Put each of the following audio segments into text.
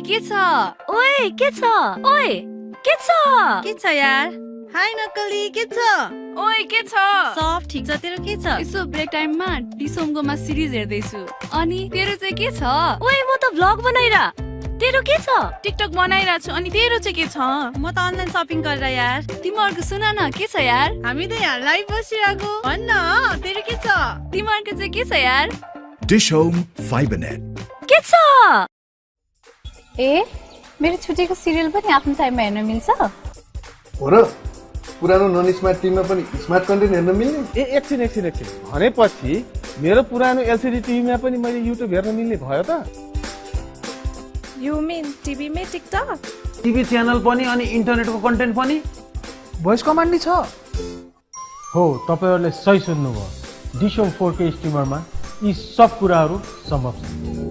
के छ ओए के छ ओए के छ यार हाय नकली के छ ओए के छ सब ठीक छ तेरो के छ यसो ब्रेक टाइममा डिसोमगोमा सिरिज हेर्दैछु अनि तेरो चाहिँ के छ ओए म त भ्लग बनाइरा तेरो के छ टिकटक बनाइरा छु अनि तेरो चाहिँ के छ म त अनलाइन शपिङ गरेर यार तिमीहरुको सुन न के छ यार हामी त यहाँ लाइभ बसिरहेको भन्न तेरो के छ तिमीहरुको चाहिँ के छ यार डिश होम फाइबरनेट के छ ए मेरो छुट्टीको सिरियल पनि आफ्नो टाइममा हेर्न मिल्छ हो र पुरानो नन स्मार्ट टिभीमा पनि स्मार्ट कन्टेन्ट हेर्न मिल्ने एकछिन भनेपछि मेरो पुरानो एलसीडी टिभीमा पनि मैले युट्युब हेर्न मिल्ने भयो त यु मिन टिभीमै टिकटक टिभी च्यानल पनि अनि इन्टरनेटको कन्टेन्ट पनि भोइस कमान्ड नि छ हो तपाईहरुले सही सुन्नुभयो डिश होम 4K स्ट्रिमरमा यी सब कुराहरू सम्भव छ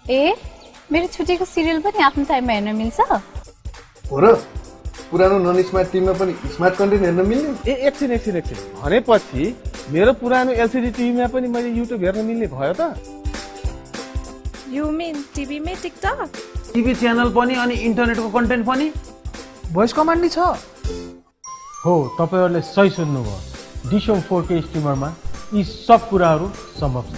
ए मेरो छुटेको सिरियल पनि आफ्नो टाइममा हेर्न मिल्छ? हो र पुरानो नन स्मार्ट टिभीमा पनि स्मार्ट कन्टेन्ट हेर्न मिल्ने? एकछिन भनेपछि मेरो पुरानो एलसिडी टिभीमा पनि मैले युट्युब हेर्न मिल्ने भयो त? You mean TV में TikTok? टिभी च्यानल पनि अनि इन्टरनेटको कन्टेन्ट पनि? भोइस कमान्ड नि छ? हो, तपाईहरुले सही सुन्नुभयो। डिश होम 4K स्ट्रिमरमा यी सब कुराहरू सम्भव छ।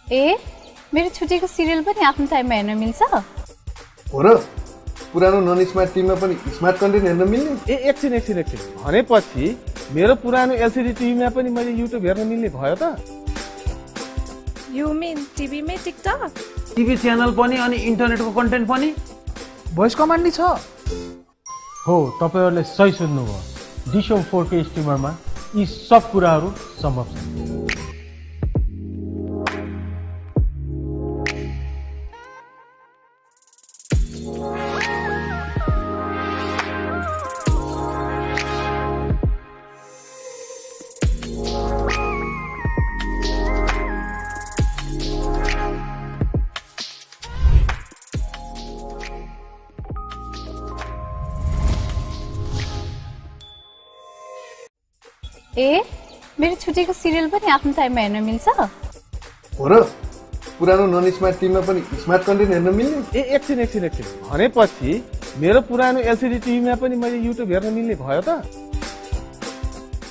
ए मेरो छुटेको सिरियल पनि आफ्नो टाइममा हेर्न मिल्छ? हो र पुरानो नन स्मार्ट टिभीमा पनि स्मार्ट कन्टेन्ट हेर्न मिल्ने? एकछिन भनेपछि मेरो पुरानो एलसिडी टिभीमा पनि मैले युट्युब हेर्न मिल्ने भयो त? You mean TV में TikTok? टिभी च्यानल पनि अनि इन्टरनेटको कन्टेन्ट पनि? भोइस कमान्ड नि छ? हो, तपाईहरुले सही सुन्नुभयो। डिश होम 4K स्ट्रिमरमा यी सब कुराहरू सम्भव छ। ए मेरो छुटेको सिरियल पनि आफ्नो टाइममा हेर्न मिल्छ? हो र पुरानो नन स्मार्ट टिभीमा पनि स्मार्ट कन्टेन्ट हेर्न मिल्ने? एकछिन भनेपछि मेरो पुरानो एलसिडी टिभीमा पनि मैले युट्युब हेर्न मिल्ने भयो त?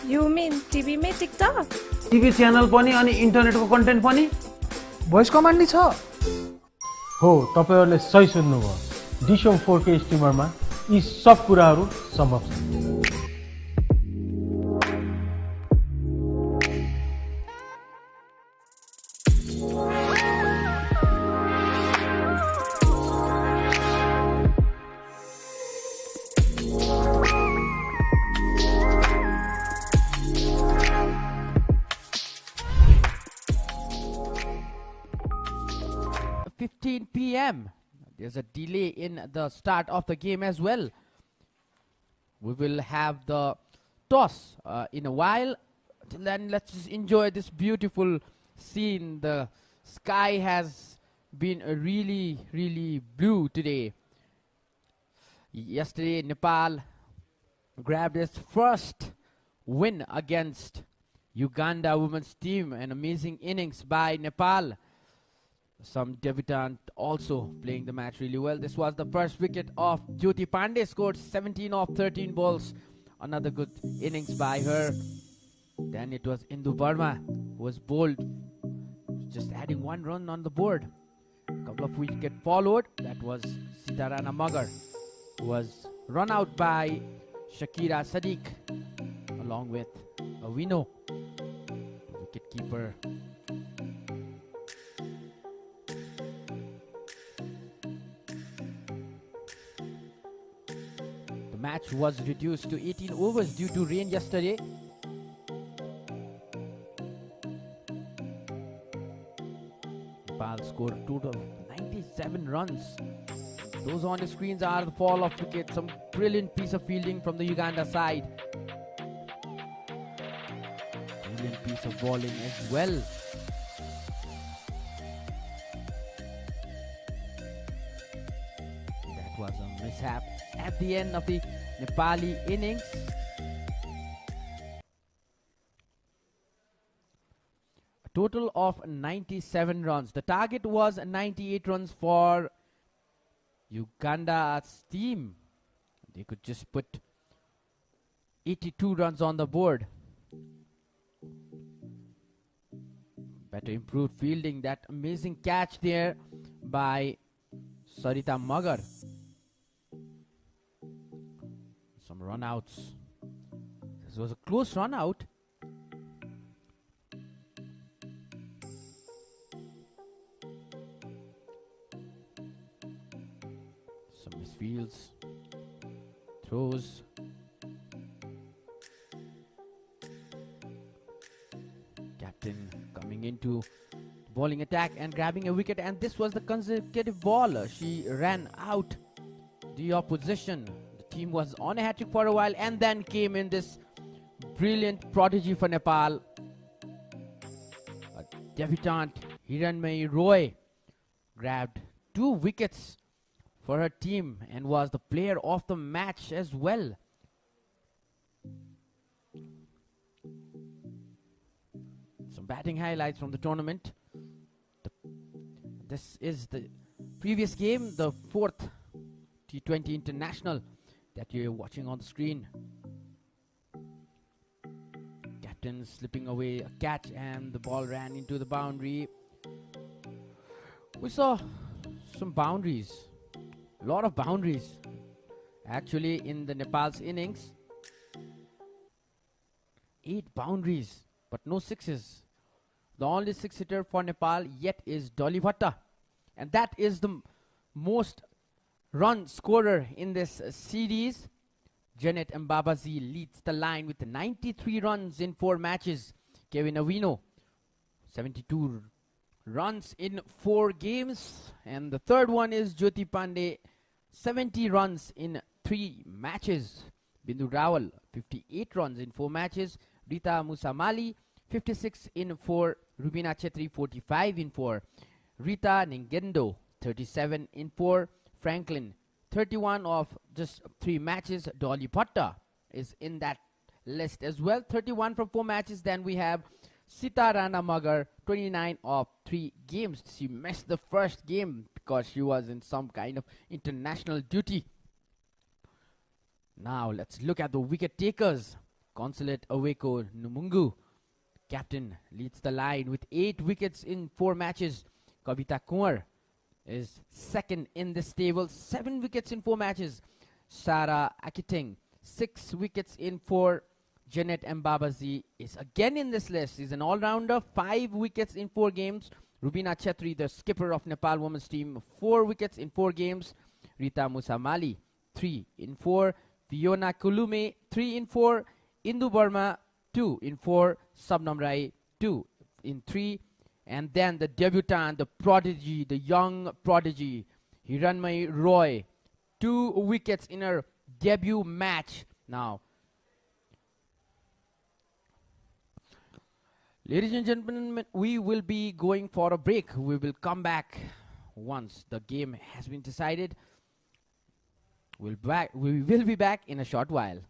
You mean TV में TikTok? टिभी च्यानल पनि अनि इन्टरनेटको कन्टेन्ट पनि? भोइस कमान्ड नि छ? हो, तपाईहरुले सही सुन्नुभयो। डिश होम 4K स्ट्रिमरमा यी सब कुराहरू सम्भव छ। PM. There's a delay in the start of the game as well. We will have the toss in a while. Till then, let's just enjoy this beautiful scene. The sky has been really, really blue today. Yesterday, Nepal grabbed its first win against Uganda women's team. An amazing innings by Nepal. Some debutant also playing the match really well. This was the first wicket of Jyoti Pandey, scored 17 off 13 balls. Another good innings by her. Then it was Indu Verma who was bowled, just adding 1 run on the board. Couple of wickets followed. That was Sitarana Magar, who was run out by Shakira Sadiq along with Avino, wicketkeeper. Match was reduced to 18 overs due to rain yesterday. Nepal scored a total of 97 runs. Those on the screens are the fall of wicket. Some brilliant piece of fielding from the Uganda side. Brilliant piece of bowling as well. That was a mishap at the end of the Nepali innings. A total of 97 runs. The target was 98 runs for Uganda's team. They could just put 82 runs on the board. Better improved fielding. That amazing catch there by Sarita Magar. Some runouts. This was a close run out. Some misfields. Throws. Captain coming into bowling attack and grabbing a wicket, and this was the consecutive ball. She ran out the opposition. The team was on a hat-trick for a while, and then came in this brilliant prodigy for Nepal. A debutant, Hiranmai Roy, grabbed 2 wickets for her team and was the player of the match as well. Some batting highlights from the tournament. This is the previous game, the 4th T20 International that you're watching on the screen. Captain slipping away a catch, and the ball ran into the boundary. We saw some boundaries, a lot of boundaries actually in the Nepal's innings. 8 boundaries, but no sixes. The only 6-hitter for Nepal yet is Dolly Bhatta, and that is the most run scorer in this series. Janet Mbabazi leads the line with 93 runs in 4 matches. Kevin Avino, 72 runs in 4 games. And the third one is Jyoti Pandey, 70 runs in 3 matches. Bindu Rawal, 58 runs in 4 matches. Rita Musamali, 56 in 4. Rubina Chetri, 45 in 4. Rita Ningendo, 37 in 4. Franklin, 31 of just 3 matches. Dolly Bhatta is in that list as well, 31 from 4 matches. Then we have Sita Rana Magar, 29 of 3 games. She missed the first game because she was in some kind of international duty. Now let's look at the wicket takers. Consulate Aweko Numungu, captain, leads the line with 8 wickets in 4 matches. Kavita Kumar is second in this table, 7 wickets in 4 matches. Sarah Akiting, 6 wickets in 4. Janet Mbabazi is again in this list. She's an all-rounder, 5 wickets in 4 games. Rubina Chetri, the skipper of Nepal women's team, 4 wickets in 4 games. Rita Musamali, 3 in 4. Fiona Kulume, 3 in 4. Indu Burma, 2 in 4. Sabnam Rai, 2 in 3. And then the debutant, the prodigy, the young prodigy, Hiranmai Roy, 2 wickets in her debut match. Now, ladies and gentlemen, we will be going for a break. We will come back once the game has been decided. We will be back in a short while.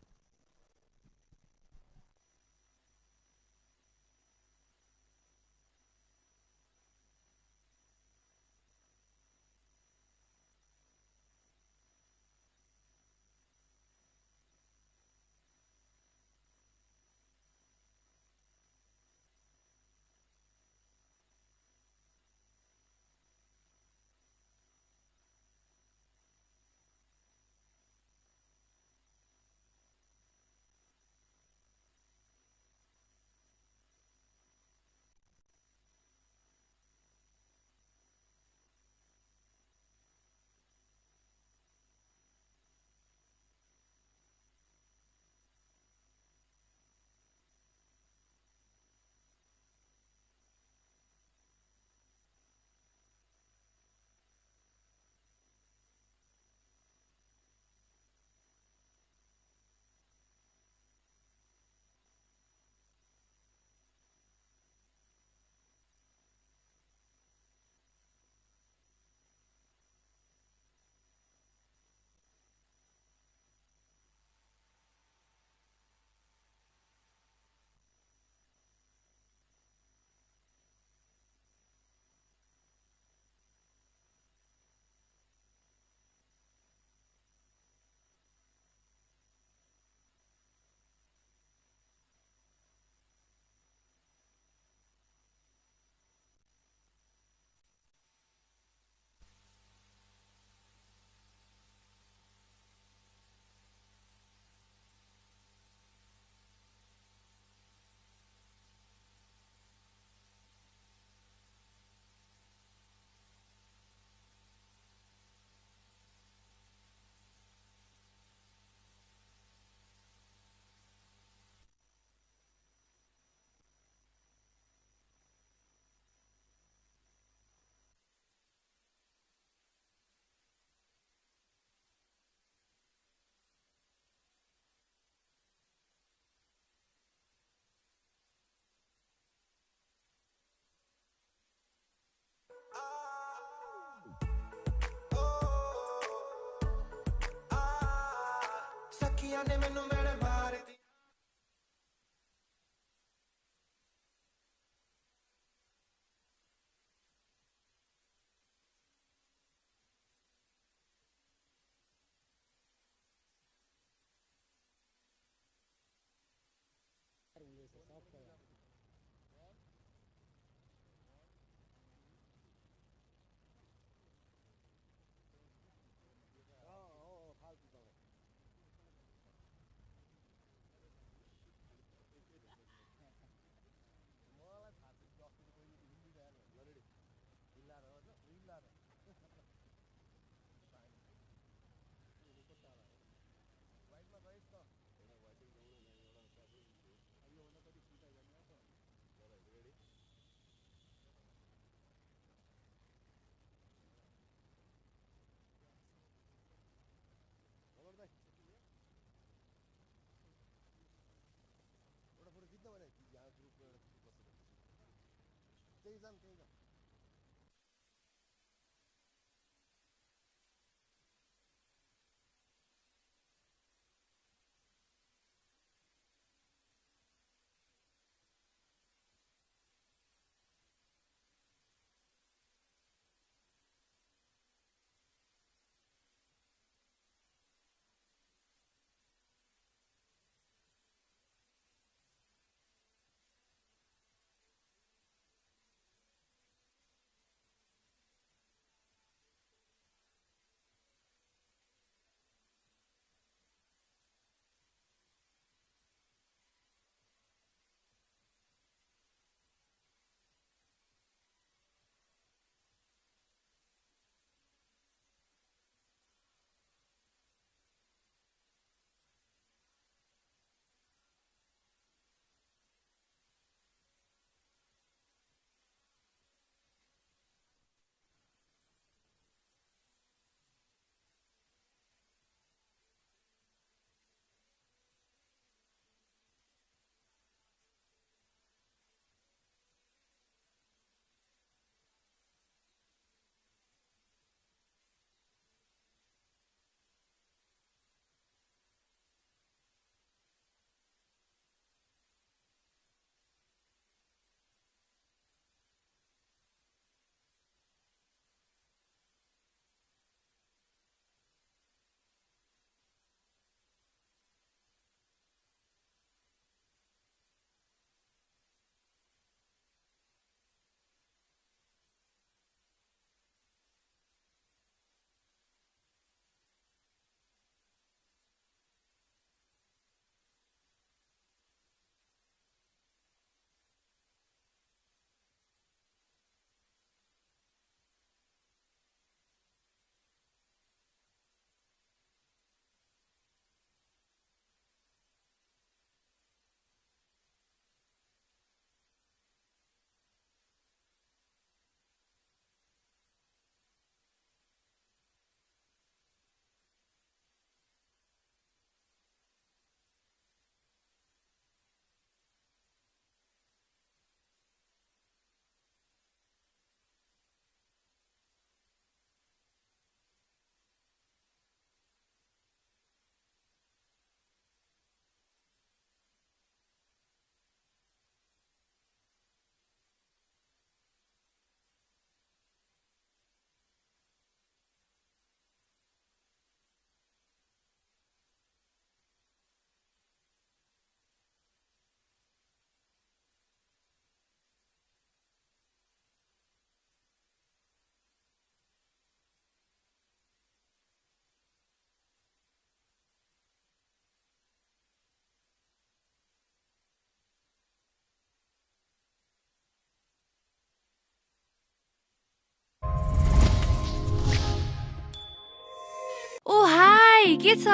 ओ हाई के छ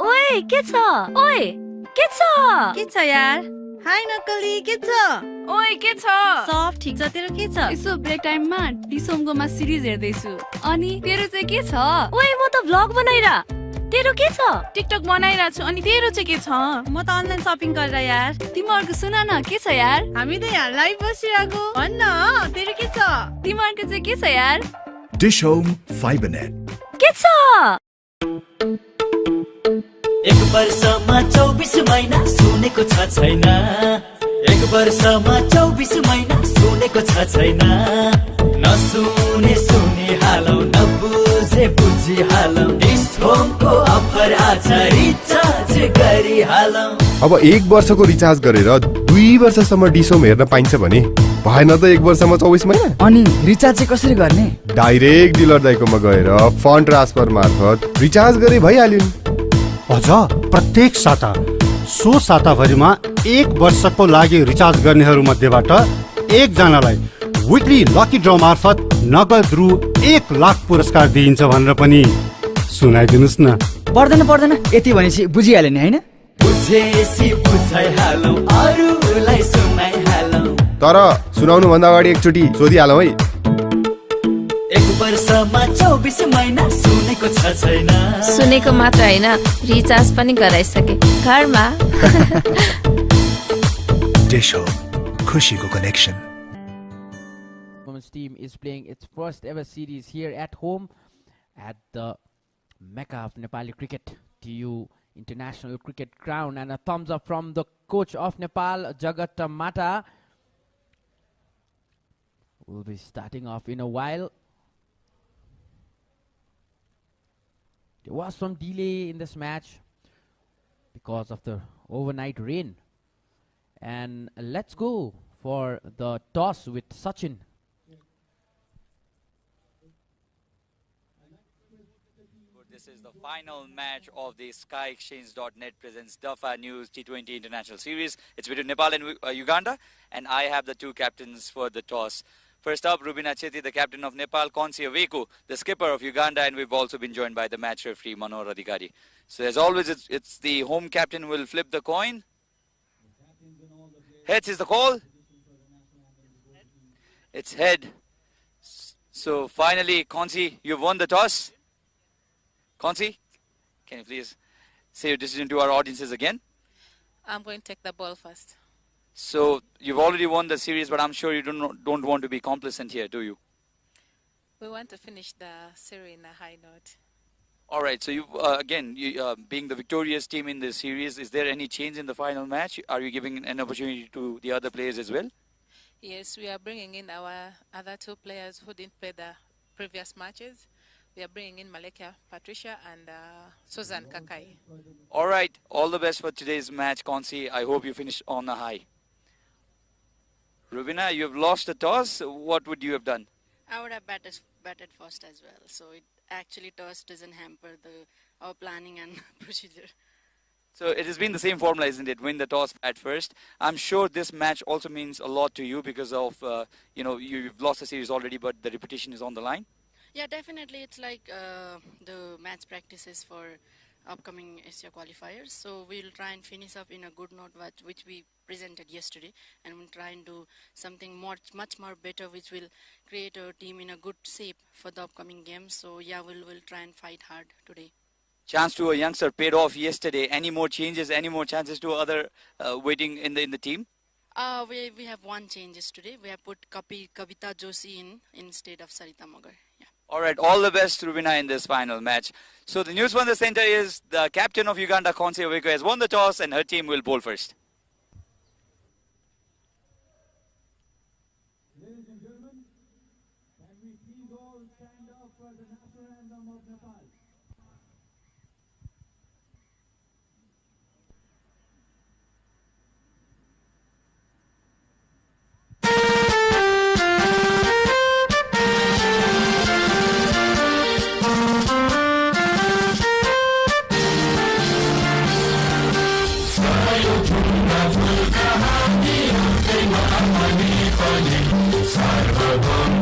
ओए के छ ओए के छ के छ यार? हाई नक्कली, के छ? ओए के छ सब ठिक छ, तेरो के छ? यसो ब्रेक टाइममा डिसोमगोमा सिरिज हेर्दैछु। अनि तेरो चाहिँ के छ? ओए म त भ्लग बनाइरा। तेरो के छ? टिकटक बनाइरा छु। अनि तेरो चाहिँ के छ? म त अनलाइन शपिङ गरेर यार। तिमीहरूको सुन न के छ यार? हामी त यहाँ लाइभ बसिरहेको। भन्न तेरो के छ? तिमीहरूको चाहिँ के छ यार? Dish Home Fibernet. के छ? एक वर्षमा 24 महिना सुनेको छ छैन एक वर्षमा 24 महिना सुनेको छ छैन नसुने सुनि हालौ नबुझे बुझि हालौ डिस होमको अफर आज रिचार्ज गरि हालौ अब 1 वर्षको रिचार्ज गरेर 2 वर्षसम्म डिस होम हेर्न पाइन्छ भने भएन त 1 वर्षमा 24 महिना अनि रिचार्ज चाहिँ कसरी गर्ने डाइरेक्ट डिलर दाइकोमा गएर फन्ड ट्रान्सफर मार्फत रिचार्ज गरे भइहाल्यो अझ प्रत्येक साता सो साताभरिमा 1 वर्षको लागि रिचार्ज गर्नेहरू मध्येबाट 1 जनालाई विकली लकी ड्र मार्फत नगद रु 1 लाख पुरस्कार दिइन्छ भनेर पनि सुनाइदिनुस् न पर्दैन यति भनेपछि बुझिहाल्यो नि हैन बुझेसी बुझाइहालौ अरूलाई सुनाइहालौ तर सुनाउनु भन्दा अगाडि एकचोटी सोधिहालौ है 1 वर्षमा 24 महिना सुनेको छ छैन सुनेको मात्र हैन रिचार्ज पनि गराइसके घरमा Dish Home, खुशीको connection Women's team is playing its first ever series here at home at the Mecca of Nepali cricket, TU International Cricket Ground, and a thumbs up from the coach of Nepal, Jagat Mata. We'll be starting off in a while. There was some delay in this match because of the overnight rain. And let's go for the toss with Sachin. This is the final match of the SkyExchange.net presents Dafa News T20 International Series. It's between Nepal and Uganda, and I have the two captains for the toss. First up, Rubina Chetty, the captain of Nepal, Konsi Aveku, the skipper of Uganda, and we've also been joined by the match referee, Manor Adhikari. So as always, it's the home captain who will flip the coin. Heads is the call. It's head. So finally, Konsi, you've won the toss. Konsi, can you please say your decision to our audiences again? I'm going to take the ball first. So you've already won the series, but I'm sure you don't want to be complacent here, do you? We want to finish the series in a high note. All right. So you being the victorious team in this series, is there any change in the final match? Are you giving an opportunity to the other players as well? Yes, we are bringing in our other two players who didn't play the previous matches. We are bringing in Malika Patricia and Susan Kakai. All right. All the best for today's match, Konsi. I hope you finish on a high. Rubina, you have lost the toss. What would you have done? I would have batted first as well. So it actually toss doesn't hamper our planning and procedure. So it has been the same formula, isn't it? Win the toss, bat first. I'm sure this match also means a lot to you because of, you've lost the series already, but the repetition is on the line. Yeah, definitely. It's like the match practices for upcoming Asia qualifiers. So we'll try and finish up in a good note, which we presented yesterday, and we'll try and do something much more better, which will create a team in a good shape for the upcoming games. So yeah, we'll try and fight hard today. Chance to a youngster paid off yesterday. Any more changes? Any more chances to other waiting in the team? We have one changes today. We have put Kavita Joshi in instead of Sarita Magar. Yeah. All right, all the best, Rubina, in this final match. So the news from the center is the captain of Uganda, Konsi Aveku, has won the toss and her team will bowl first. Ladies and gentlemen, can we please all stand up for the national anthem of Nepal? सार्वभौम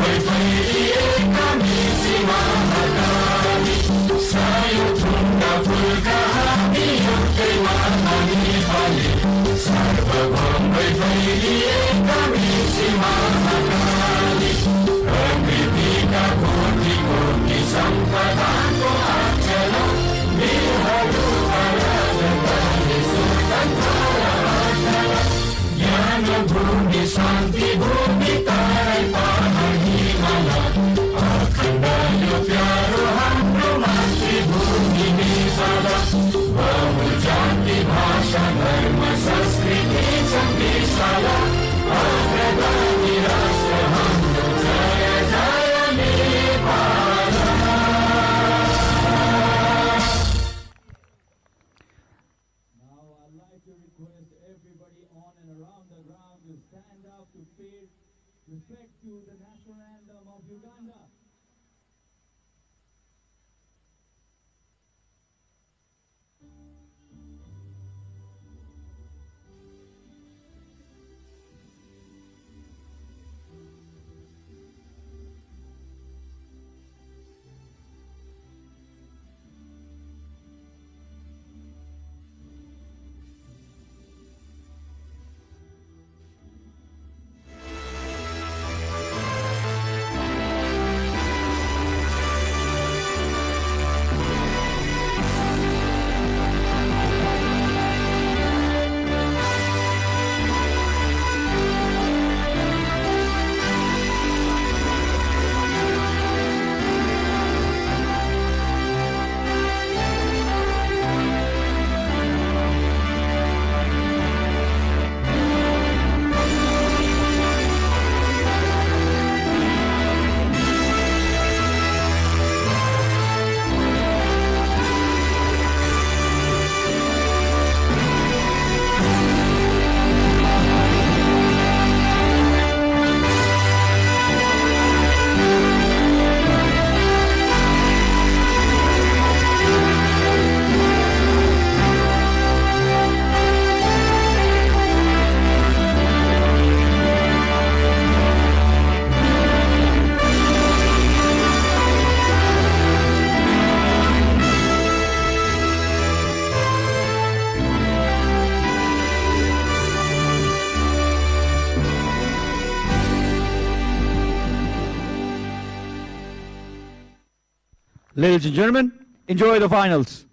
Ladies and gentlemen, enjoy the finals.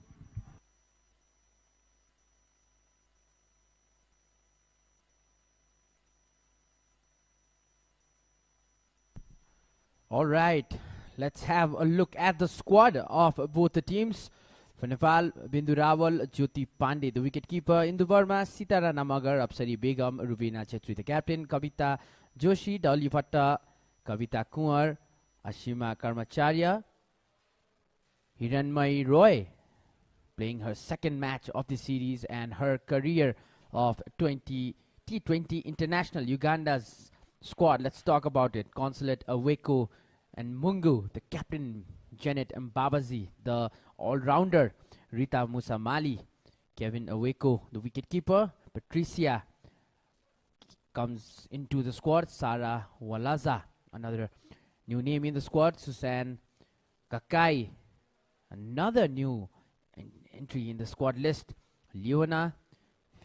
All right, let's have a look at the squad of both the teams. For Nepal, Bindu Rawal, Jyoti Pandey, the wicketkeeper. Indu Verma, Sitara Namagar, Apsari Begum, Rubina Chetri, the captain. Kavita Joshi, Dolly Bhatta, Kavita Kumar, Ashima Karmacharya. Hiranmai Roy, playing her second match of the series and her career of T20 International. Uganda's squad, let's talk about it. Consulate Aweko and Mungu, the captain. Janet Mbabazi, the all-rounder. Rita Musamali, Kevin Aweko, the wicketkeeper. Patricia comes into the squad. Sarah Walaza, another new name in the squad. Susan Kakai, another new entry in the squad list. Leona,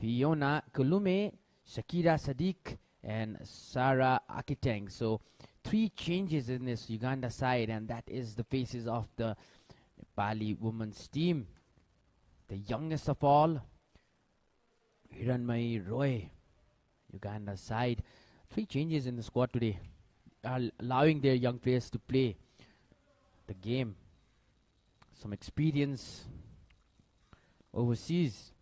Fiona Kulume, Shakira Sadiq, and Sarah Akiteng. So 3 changes in this Uganda side, and that is the faces of the Nepali women's team. The youngest of all, Hiranmai Roy, Uganda side. 3 changes in the squad today, allowing their young players to play the game. Some experience overseas.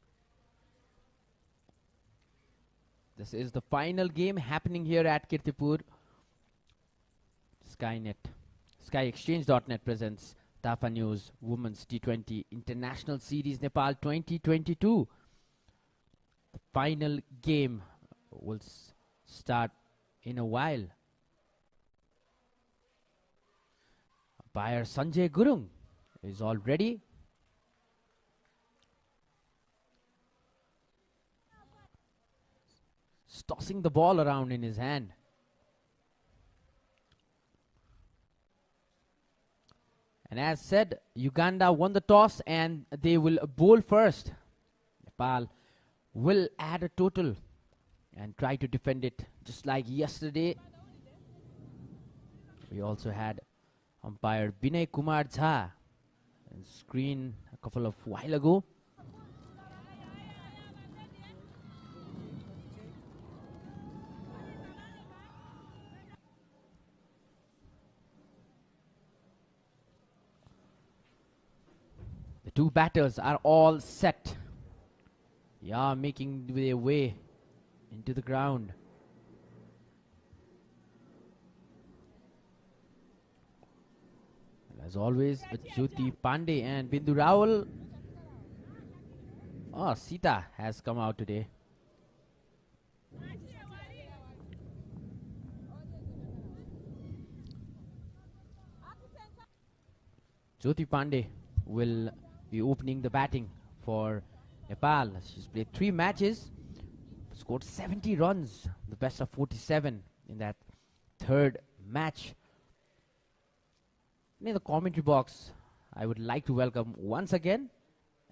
This is the final game happening here at Kirtipur. SkyExchange.net presents Tafa News Women's T20 International Series Nepal 2022. The final game will start in a while. Umpire Sanjay Gurung is all ready. Tossing the ball around in his hand. And as said, Uganda won the toss and they will bowl first. Nepal will add a total and try to defend it just like yesterday. We also had umpire Binay Kumar Jha on screen a couple of while ago. The 2 batters are all set. Yeah, making their way into the ground. And as always, with Jyoti Pandey and Bindu Rawal. Oh, Sita has come out today. Jyoti Pandey will be opening the batting for Nepal. She's played 3 matches, scored 70 runs, the best of 47 in that 3rd match. In the commentary box, I would like to welcome once again,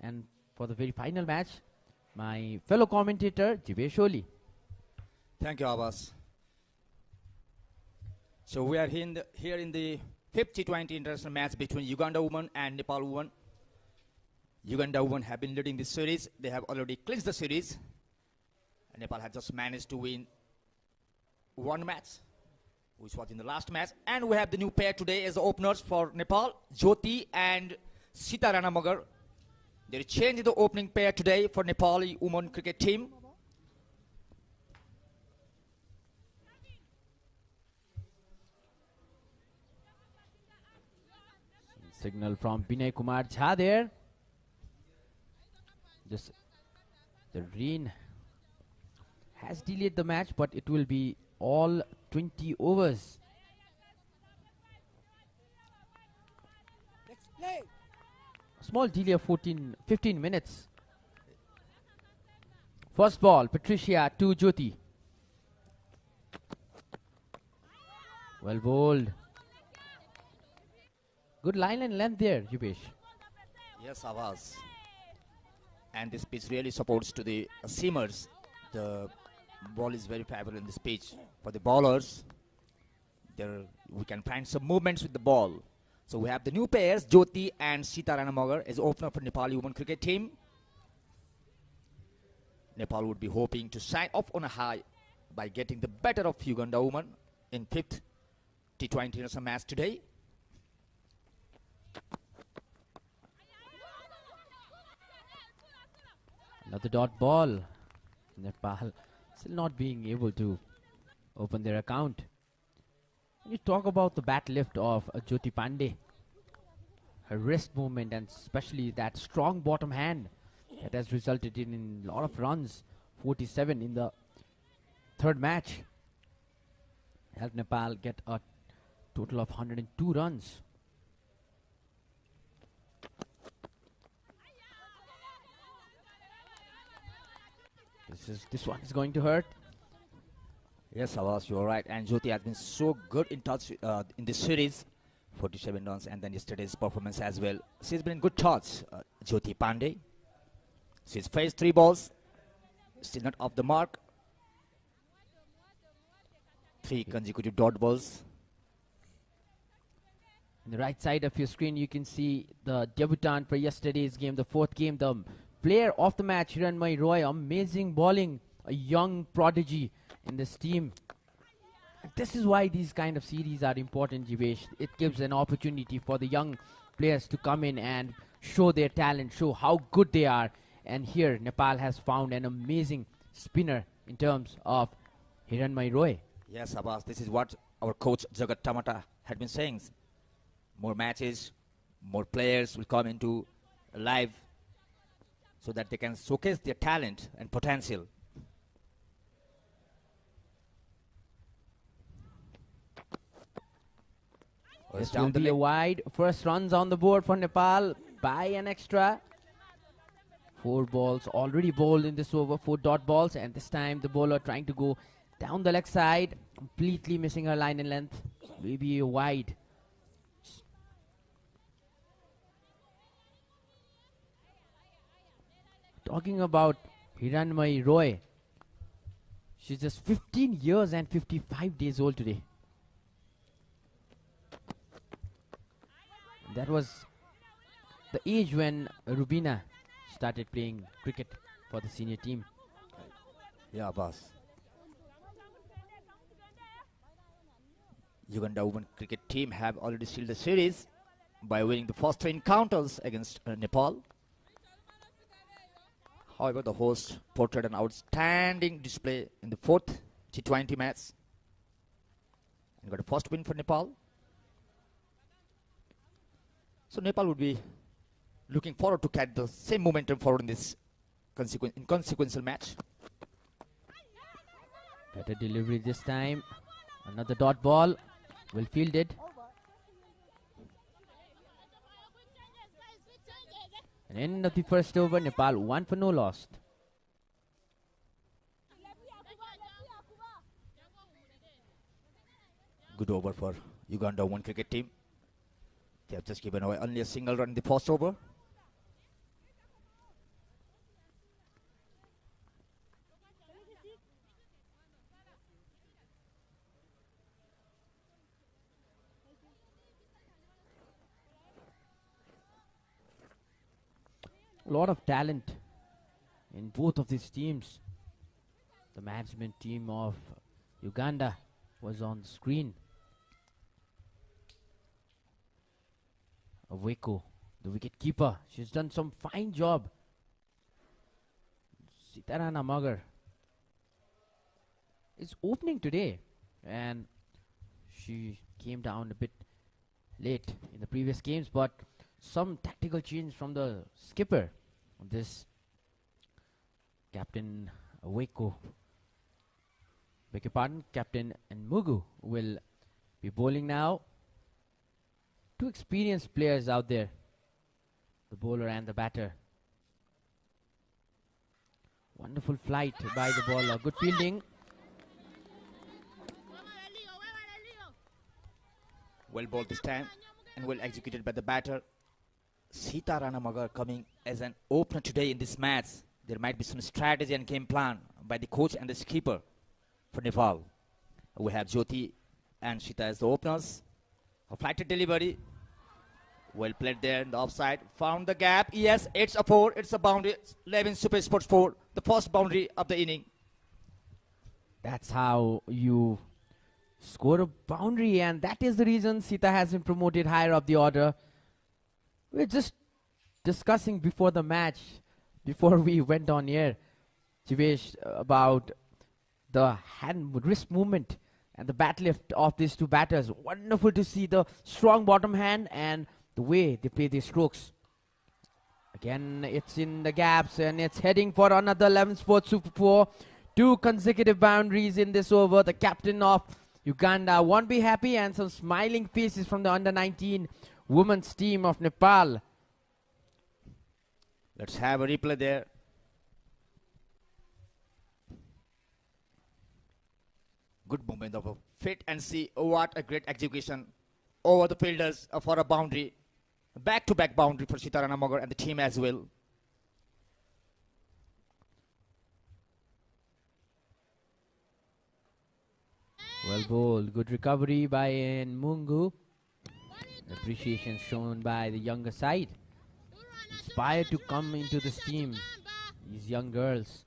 and for the very final match, my fellow commentator, Jivesh Oli. Thank you, Abbas. So we are here in the 5th T20 international match between Uganda women and Nepal women. Uganda women have been leading this series. They have already clinched the series. And Nepal has just managed to win 1 match, which was in the last match. And we have the new pair today as the openers for Nepal, Jyoti and Sita Ranamagar. They changed the opening pair today for Nepali women cricket team. Signal from Binay Kumar Jha there. Just the rain has delayed the match, but it will be all 20 overs. Small delay of 15 minutes. First ball, Patricia to Jyoti. Well bowled. Good line and length there, Jubesh. Yes, Avaz. And this pitch really supports to the seamers. The ball is very favorable in this pitch. For the bowlers, we can find some movements with the ball. So we have the new pairs, Jyoti and Sita Ranamagar as opener for Nepali women cricket team. Nepal would be hoping to sign off on a high by getting the better of Uganda women in 5th T20 international match today. Another dot ball. Nepal still not being able to open their account. When you talk about the bat lift of Jyoti Pandey, her wrist movement and especially that strong bottom hand that has resulted in a lot of runs, 47 in the third match, helped Nepal get a total of 102 runs. This one is going to hurt. Yes, Abbas, you're right. And Jyoti has been so good in touch in this series. 47 runs, and then yesterday's performance as well. She's been in good touch, Jyoti Pandey. She's faced 3 balls, still not off the mark. 3 consecutive dot balls. On the right side of your screen, you can see the debutant for yesterday's game, the 4th game, the player of the match, Hiranmai Roy. Amazing bowling, a young prodigy in this team. This is why these kind of series are important, Jivesh. It gives an opportunity for the young players to come in and show their talent, show how good they are. And here, Nepal has found an amazing spinner in terms of Hiranmai Roy. Yes, Abbas, this is what our coach Jagat Tamata had been saying. More matches, more players will come into live so that they can showcase their talent and potential. This will be a wide. First runs on the board for Nepal by an extra. 4 balls already bowled in this over, 4 dot balls, and this time the bowler trying to go down the leg side, completely missing her line in length. Maybe a wide. Talking about Hiranmai Roy, she's just 15 years and 55 days old today. That was the age when Rubina started playing cricket for the senior team. Yeah, boss. Uganda women cricket team have already sealed the series by winning the first 3 encounters against Nepal. However, the host portrayed an outstanding display in the 4th T20 match and got a first win for Nepal. So Nepal would be looking forward to carry the same momentum forward in this consequential match. Better delivery this time. Another dot ball. Well fielded. And end of the first over, Nepal 1 for no loss. Good over for Uganda women cricket team. They have just given away only a single run in the first over. A lot of talent in both of these teams. The management team of Uganda was on the screen. Aweko, the wicket keeper, she's done some fine job. Sitarana Magar is opening today, and she came down a bit late in the previous games, but some tactical change from the skipper. This Captain Aweko, beg your pardon, Captain Nmugu will be bowling now. 2 experienced players out there, the bowler and the batter. Wonderful flight by the bowler, good fielding. Well bowled this time and well executed by the batter. Sita Ranamagar coming as an opener today in this match. There might be some strategy and game plan by the coach and the skipper for Nepal. We have Jyoti and Sita as the openers. A flighted delivery Well played there in the offside. Found the gap. Yes, it's a 4. It's a boundary. 11 Super Sports 4. The first boundary of the inning. That's how you score a boundary, and that is the reason Sita has been promoted higher up the order. We're just discussing before the match, before we went on air, Jivesh, about the wrist movement and the bat lift of these two batters. Wonderful to see the strong bottom hand and the way they play their strokes. Again, it's in the gaps and it's heading for another 11 Sports Super 4. 2 consecutive boundaries in this over. The captain of Uganda won't be happy, and some smiling faces from the under-19 women's team of Nepal. Let's have a replay there. Good movement of a fit, and see what a great execution over the fielders for a boundary. Back-to-back boundary for Sitarana Magar and the team as well. Well bowled. Good recovery by Mungu. Appreciation shown by the younger side. Inspired to come into this team. These young girls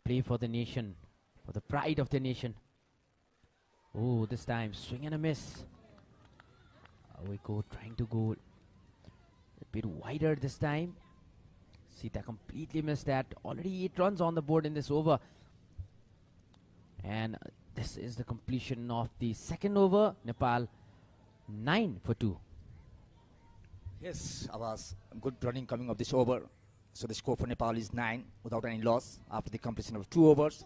play for the nation, for the pride of the nation. Oh, this time swing and a miss. We go, trying to go a bit wider this time. Sita completely missed that. Already 8 runs on the board in this over. And this is the completion of the second over. Nepal 9 for 2. Yes, Abbas, good running coming of this over. So the score for Nepal is 9 without any loss after the completion of 2 overs.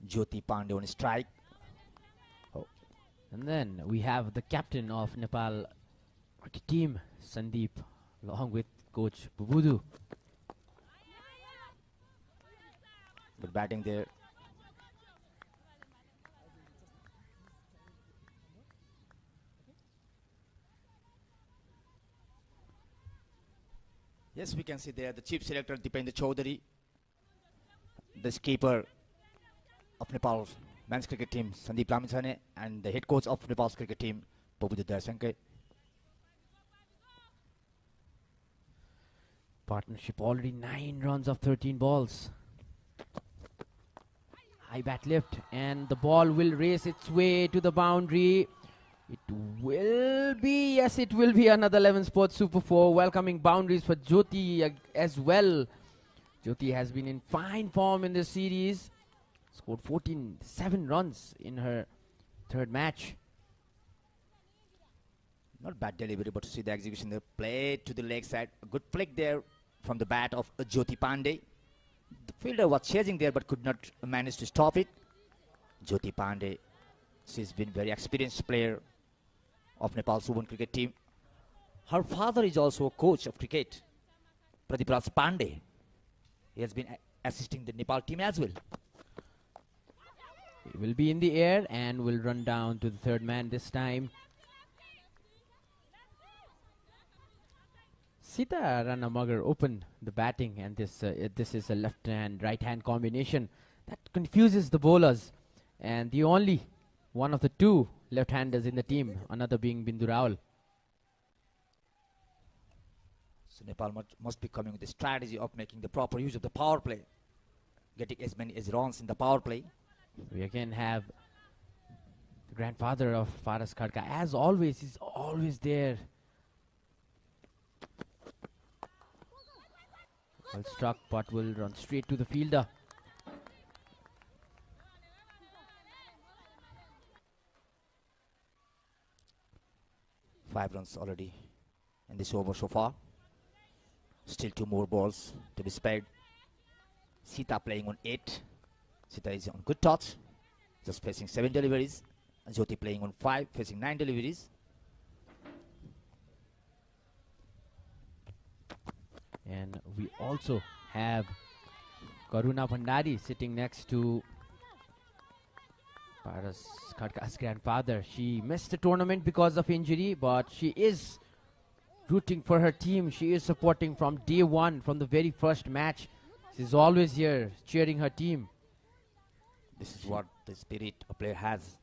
Jyoti Pandey on strike. Oh. And then we have the captain of Nepal cricket team, Sandeep, along with coach Bubudu. Good batting there. Yes, we can see there the chief selector Dipendra Chaudhary, the skipper of Nepal's men's cricket team Sandeep Lamichhane, and the head coach of Nepal's cricket team Bubudu Darsanke. Partnership already 9 runs of 13 balls. High bat lift, and the ball will race its way to the boundary. It will be, yes, it will be another 11 Sports Super 4. Welcoming boundaries for Jyoti as well. Jyoti has been in fine form in this series. Scored 7 runs in her third match. Not bad delivery, but to see the execution there. Play to the leg side. A good flick there from the bat of Jyoti Pandey. The fielder was chasing there but could not manage to stop it. Jyoti Pandey, she's been very experienced player of Nepal's women cricket team. Her father is also a coach of cricket, Pradeep Raj Pandey. He has been assisting the Nepal team as well. He will be in the air and will run down to the third man this time. Sita Ranamagar opened the batting, and this is a left hand right hand combination that confuses the bowlers, and the only one of the 2 left handers in the team, another being Bindu Raul. So Nepal must be coming with the strategy of making the proper use of the power play, getting as many as runs in the power play. We again have the grandfather of Faraz Khadka. As always, he's always there. Well struck, but will run straight to the fielder. Five runs already in this over so far. Still 2 more balls to be spared. Sita playing on 8. Sita is on good touch, just facing 7 deliveries. Jyoti playing on 5, facing 9 deliveries. And we also have Karuna Bhandari sitting next to Faraz Khadka's grandfather. She missed the tournament because of injury, but she is rooting for her team. She is supporting from day one, from the very first match. She's always here cheering her team. This is what the spirit a player has.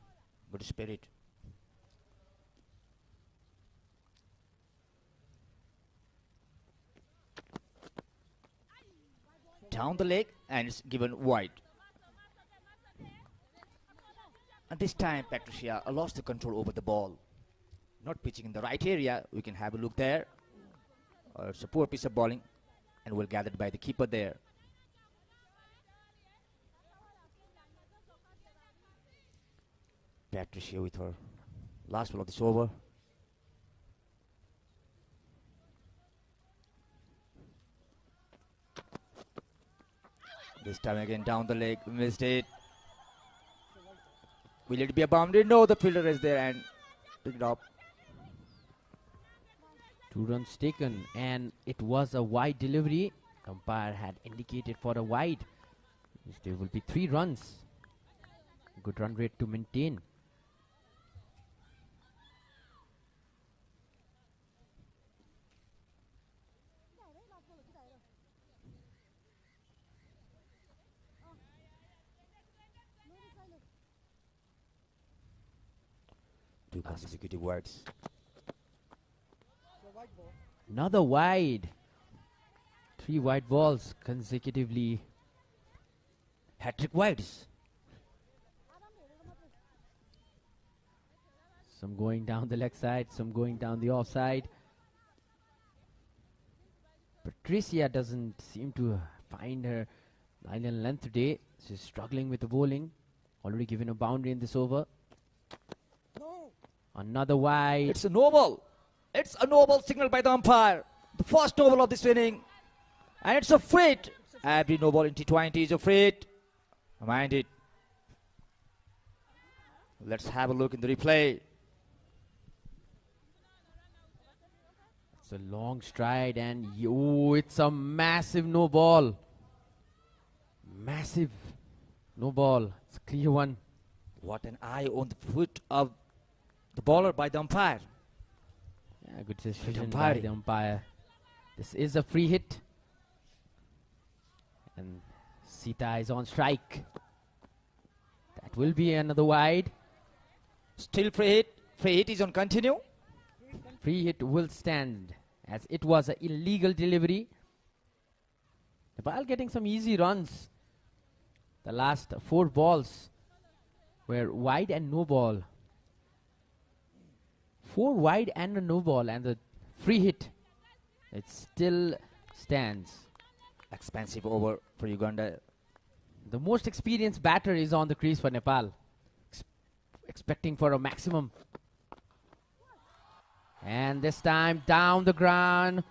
Good spirit. Down the leg and it's given wide. And this time Patricia lost the control over the ball. Not pitching in the right area. We can have a look there. It's a poor piece of bowling and well gathered by the keeper there. Patricia with her last ball of this over. This time again down the leg, missed it. Will it be a boundary? No, the fielder is there and picked it up. 2 runs taken, and it was a wide delivery. Umpire had indicated for a wide. There will be 3 runs. Good run rate to maintain. Two consecutive wides. Another wide. 3 wide balls consecutively. Hat-trick wides. Some going down the leg side, some going down the off side. Patricia doesn't seem to find her line and length today. She's struggling with the bowling. Already given a boundary in this over. Another wide. It's a no ball. It's a no ball signal by the umpire. The first no ball of this inning. And it's a free hit. Every no ball in T20 is a free hit. Mind it. Let's have a look in the replay. It's a long stride and it's a massive no ball. Massive no ball. It's a clear one. What an eye on the foot of the bowler by the umpire. Yeah, good decision by the umpire. This is a free hit. And Sita is on strike. That will be another wide. Still free hit. Free hit is on continue. Free hit will stand as it was an illegal delivery. Nepal getting some easy runs. The last 4 balls were wide and no ball. 4 wide and a no ball, and the free hit, it still stands. Expensive over for Uganda. The most experienced batter is on the crease for Nepal. Expecting for a maximum. And this time down the ground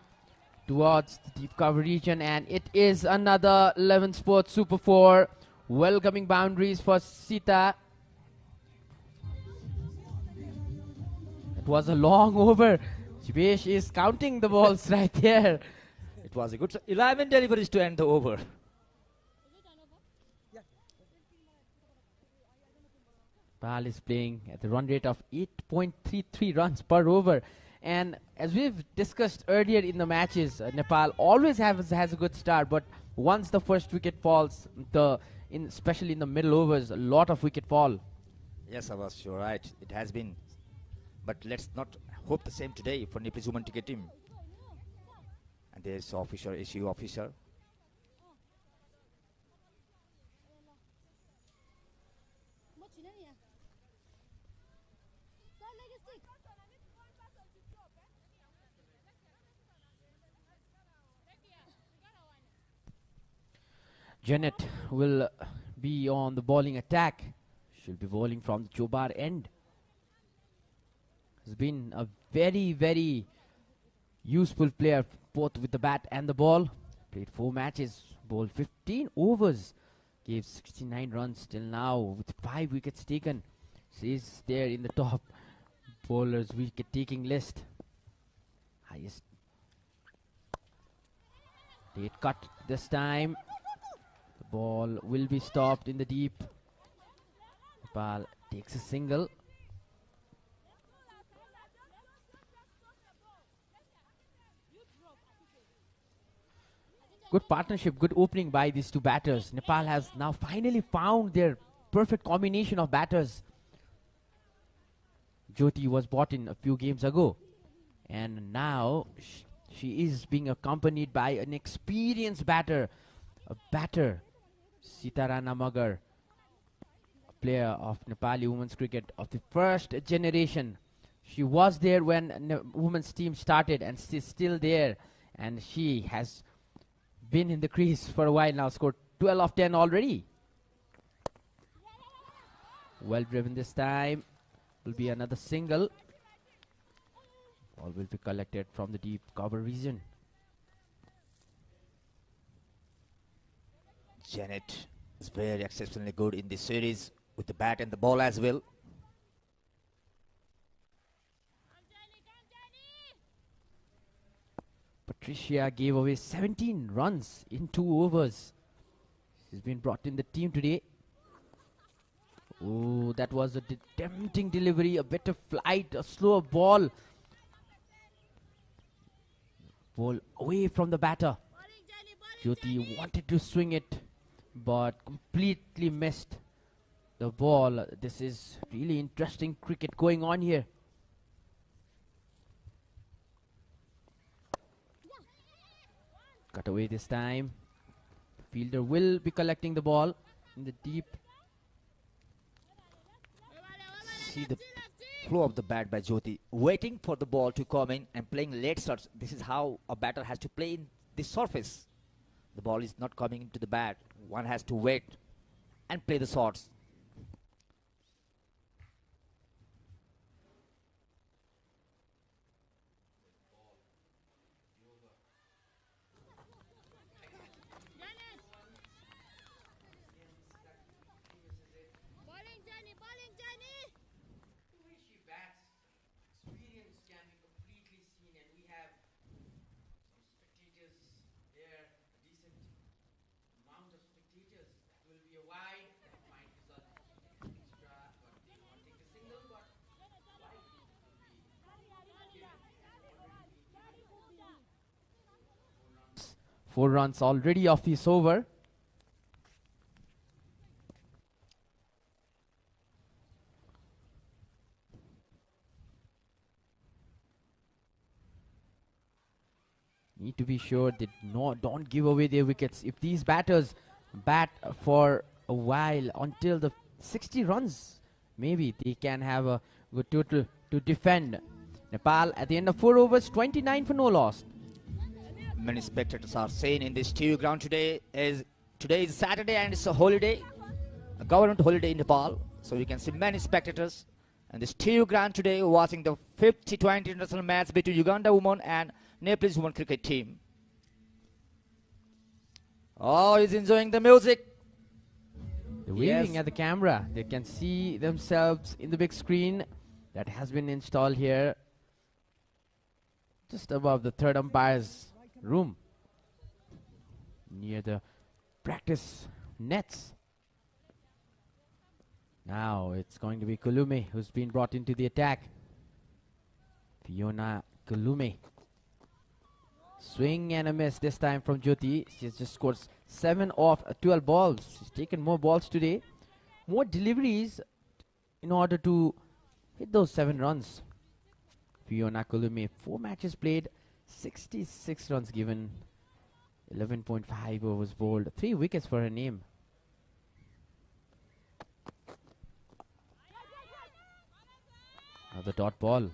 towards the deep cover region, and it is another 11 Sports Super 4. Welcoming boundaries for Sita. It was a long over. Jibesh is counting the balls right there. It was a good 11 deliveries to end the over. Nepal is playing at the run rate of 8.33 runs per over. And as we've discussed earlier in the matches, Nepal always has a good start, but once the first wicket falls, especially in the middle overs, a lot of wicket fall. Yes, Abbas, you're right. It has been. But let's not hope the same today for Nepal's women cricket team. And there's officer, issue officer. Janet will be on the bowling attack. She'll be bowling from the Chobar end. Has been a very, very useful player, both with the bat and the ball. Played 4 matches, bowled 15 overs, gave 69 runs till now with 5 wickets taken. She's there in the top bowlers wicket taking list. Highest. Late cut this time. The ball will be stopped in the deep. Nepal takes a single. Good partnership, good opening by these two batters. Nepal has now finally found their perfect combination of batters. Jyoti was brought in a few games ago, and now she is being accompanied by an experienced batter, Sitarana Magar, a player of Nepali women's cricket of the first generation. She was there when women's team started, and she's still there, and she has been in the crease for a while now, scored 12 of 10 already. Well driven this time. Will be another single. Ball will be collected from the deep cover region. Janet is very exceptionally good in this series with the bat and the ball as well. Patricia gave away 17 runs in 2 overs. She's been brought in the team today. Oh, that was a tempting delivery, a better flight, a slower ball. Ball away from the batter. Jyoti wanted to swing it, but completely missed the ball. This is really interesting cricket going on here. Cut away this time. Fielder will be collecting the ball in the deep. See the flow of the bat by Jyoti, waiting for the ball to come in and playing late shots. This is how a batter has to play in this surface. The ball is not coming into the bat. One has to wait and play the shots. Four runs already off this over. Need to be sure they don't give away their wickets. If these batters bat for a while until the 60 runs, maybe they can have a good total to defend. Nepal at the end of 4 overs, 29 for no loss. Many spectators are saying in this TV ground today is Saturday and it's a holiday, a government holiday in Nepal. So you can see many spectators in this TV ground today watching the 5th T20 international match between Uganda women and Nepalese women cricket team. Oh, he's enjoying the music. They're waving at the camera. They can see themselves in the big screen that has been installed here just above the third umpire's room near the practice nets. Now it's going to be Kulume who's been brought into the attack. Fiona Kulume. Swing and a miss this time from Jyoti. She's just scored 7 off 12 balls. She's taken more balls today. More deliveries in order to hit those 7 runs. Fiona Kulume, 4 matches played, 66 runs given, 11.5 overs bowled, 3 wickets for her name. Now the dot ball.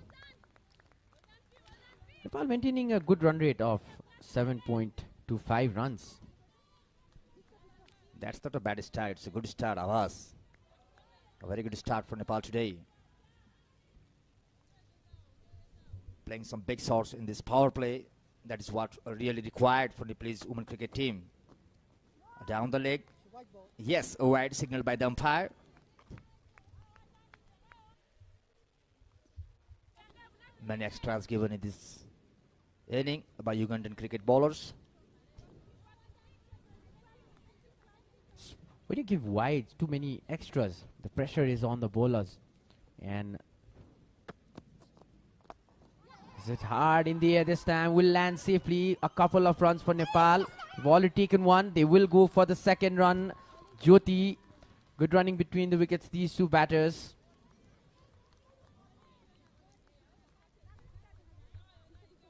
Nepal maintaining a good run rate of 7.25 runs. That's not a bad start. It's a good start of us. A very good start for Nepal today. Playing some big shots in this power play. That is what really required for Nepalese women cricket team. Down the leg. Yes, a wide signal by the umpire. Many extras given in this inning by Ugandan cricket bowlers. When you give wides, too many extras, the pressure is on the bowlers. And is it hard in the air this time? Will land safely. A couple of runs for Nepal. They've already taken one. They will go for the second run. Jyoti, good running between the wickets, these two batters.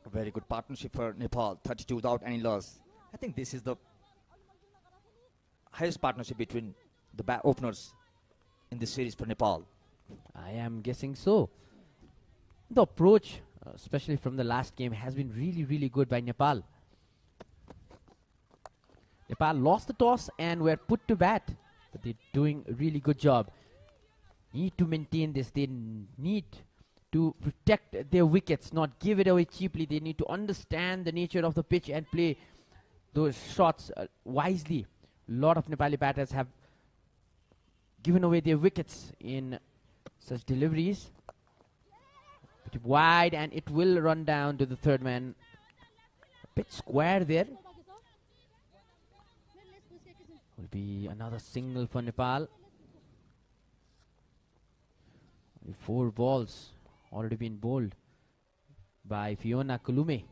A very good partnership for Nepal, 32 without any loss. I think this is the highest partnership between the openers in this series for Nepal. I am guessing so. The approach, especially from the last game, has been really, really good by Nepal. Nepal lost the toss and were put to bat, but they're doing a really good job. Need to maintain this. They need to protect their wickets, not give it away cheaply. They need to understand the nature of the pitch and play those shots wisely. A lot of Nepali batters have given away their wickets in such deliveries. Put it wide and it will run down to the third man. A bit square there. Will be another single for Nepal. Only 4 balls already been bowled by Fiona Kulume.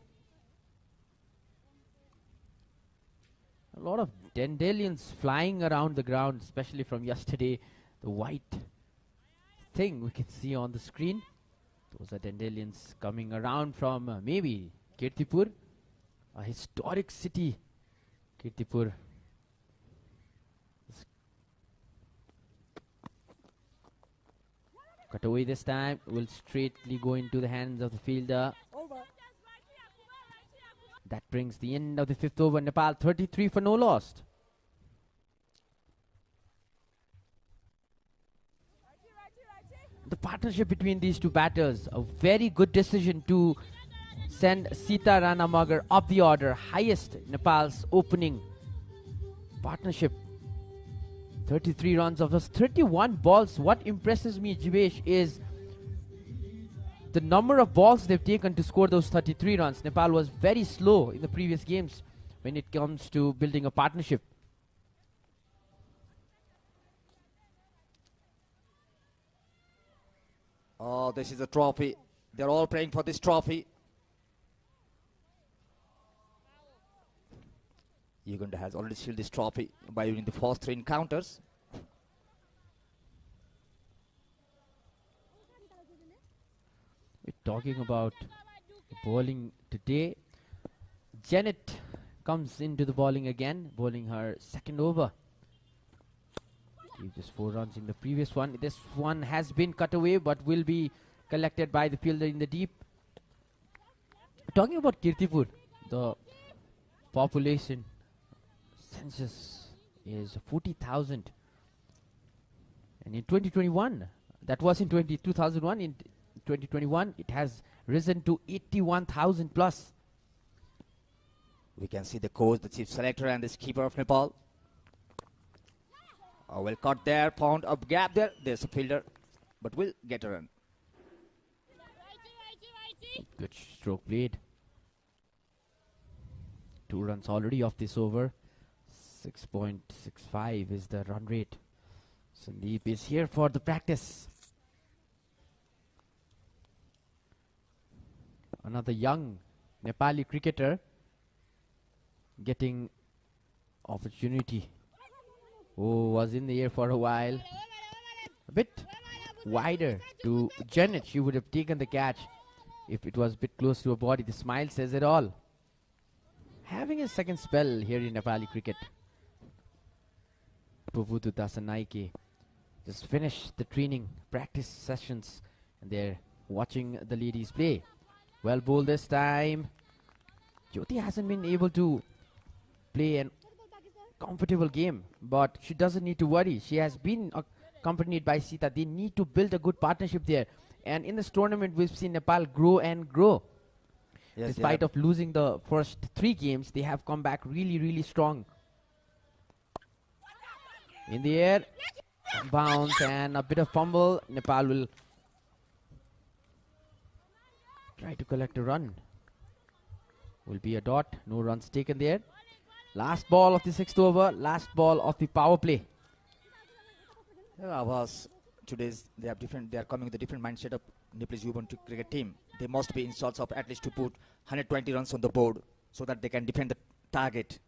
A lot of dandelions flying around the ground, especially from yesterday. The white thing we can see on the screen. Those are dandelions coming around from maybe Kirtipur, a historic city. Kirtipur. Cut away this time. Will straightly go into the hands of the fielder. That brings the end of the 5th over. Nepal 33 for no loss. The partnership between these two batters, a very good decision to send Sita Rana Magar up the order. Highest Nepal's opening partnership. 33 runs of those 31 balls. What impresses me, Jivesh, is the number of balls they've taken to score those 33 runs. Nepal was very slow in the previous games when it comes to building a partnership. Oh, this is a trophy. They're all praying for this trophy. Uganda has already sealed this trophy by winning the first 3 encounters. We're talking about bowling today. Janet comes into the bowling again, bowling her second over. Gave just 4 runs in the previous one. This one has been cut away but will be collected by the fielder in the deep. Talking about Kirtipur, the population census is 40,000. And in 2021, that was in 2001, in 2021, it has risen to 81,000 plus. We can see the coach, the chief selector, and the skipper of Nepal. Well caught there, found a gap there. There's a fielder, but will get a run. Good stroke played. 2 runs already off this over. 6.65 is the run rate. Sandeep is here for the practice. Another young Nepali cricketer getting opportunity. Oh, was in the air for a while. A bit wider to Janet. She would have taken the catch if it was a bit close to her body. The smile says it all. Having a second spell here in Nepali cricket. Puvutu Dasanaike just finished the training practice sessions and they're watching the ladies play. Well bowled this time. Jyoti hasn't been able to play an comfortable game, but she doesn't need to worry. She has been accompanied by Sita. They need to build a good partnership there. And in this tournament, we've seen Nepal grow and grow. Yes, despite of losing the first 3 games, they have come back really, really strong. In the air, bounce and a bit of fumble. Nepal will try to collect a run. Will be a dot. No runs taken there. Last ball of the 6th over. Last ball of the power play. They are coming with a different mindset of Nepalese women cricket team. They must be in sorts of at least to put 120 runs on the board so that they can defend the target.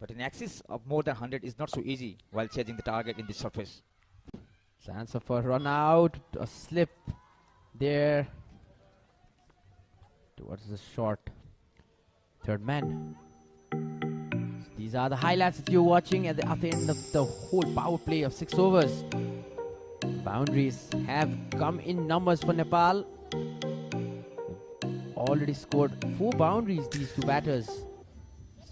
But an axis of more than 100 is not so easy while chasing the target in this surface. Chance of a run out, a slip there towards the short third man. These are the highlights that you're watching at the end of the whole power play of 6 overs. Boundaries have come in numbers for Nepal. Already scored 4 boundaries, these two batters.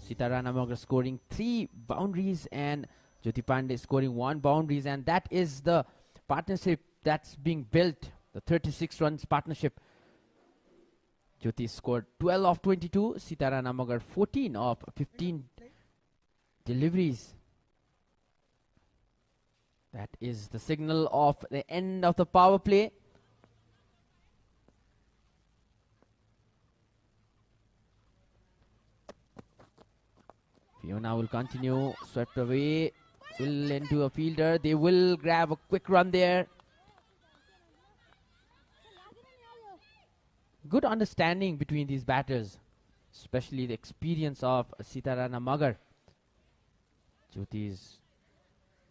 Sitarana Magar scoring 3 boundaries and Jyoti Pandey scoring 1 boundaries, and that is the partnership that's being built, the 36 runs partnership. Jyoti scored 12 of 22, Sitarana Magar 14 of 15 deliveries. That is the signal of the end of the power play. Fiona will continue, swept away, will into a fielder. They will grab a quick run there. Good understanding between these batters, especially the experience of Sitarana Magar. Jyoti is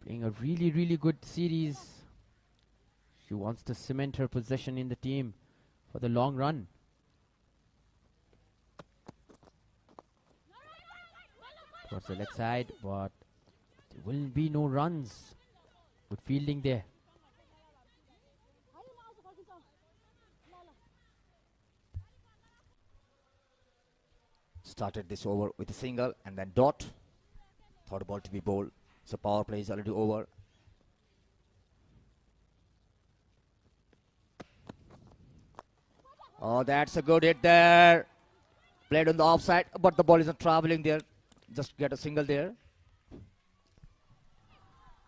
playing a really good series. She wants to cement her position in the team for the long run. Towards the leg side, but there will be no runs. Good fielding there. Started this over with a single and then dot. Third ball to be bowled. So power play is already over. Oh, that's a good hit there. Played on the offside, but the ball isn't traveling there. Just get a single there.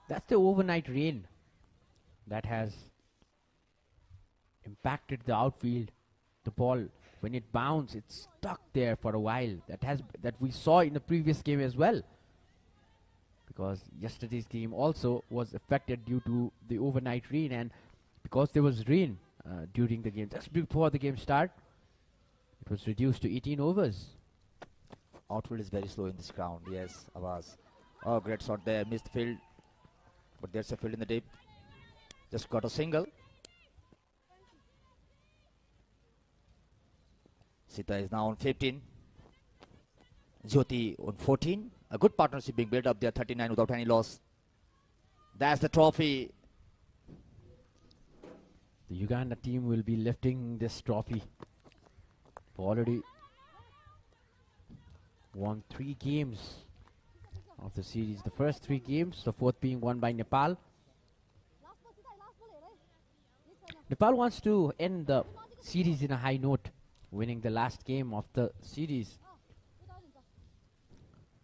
That's the overnight rain that has impacted the outfield. The ball, when it bounced, it's stuck there for a while. That we saw in the previous game as well. Because yesterday's game also was affected due to the overnight rain, and because there was rain during the game, just before the game start, it was reduced to 18 overs. Outfield is very slow in this ground. Yes, Avaz. Oh, great shot there. Missed field. But there's a field in the deep. Just got a single. Sita is now on 15. Jyoti on 14. A good partnership being built up there, 39 without any loss. That's the trophy. The Uganda team will be lifting this trophy. They've already won 3 games of the series. The first 3 games, the fourth being won by Nepal. Nepal wants to end the series in a high note, winning the last game of the series.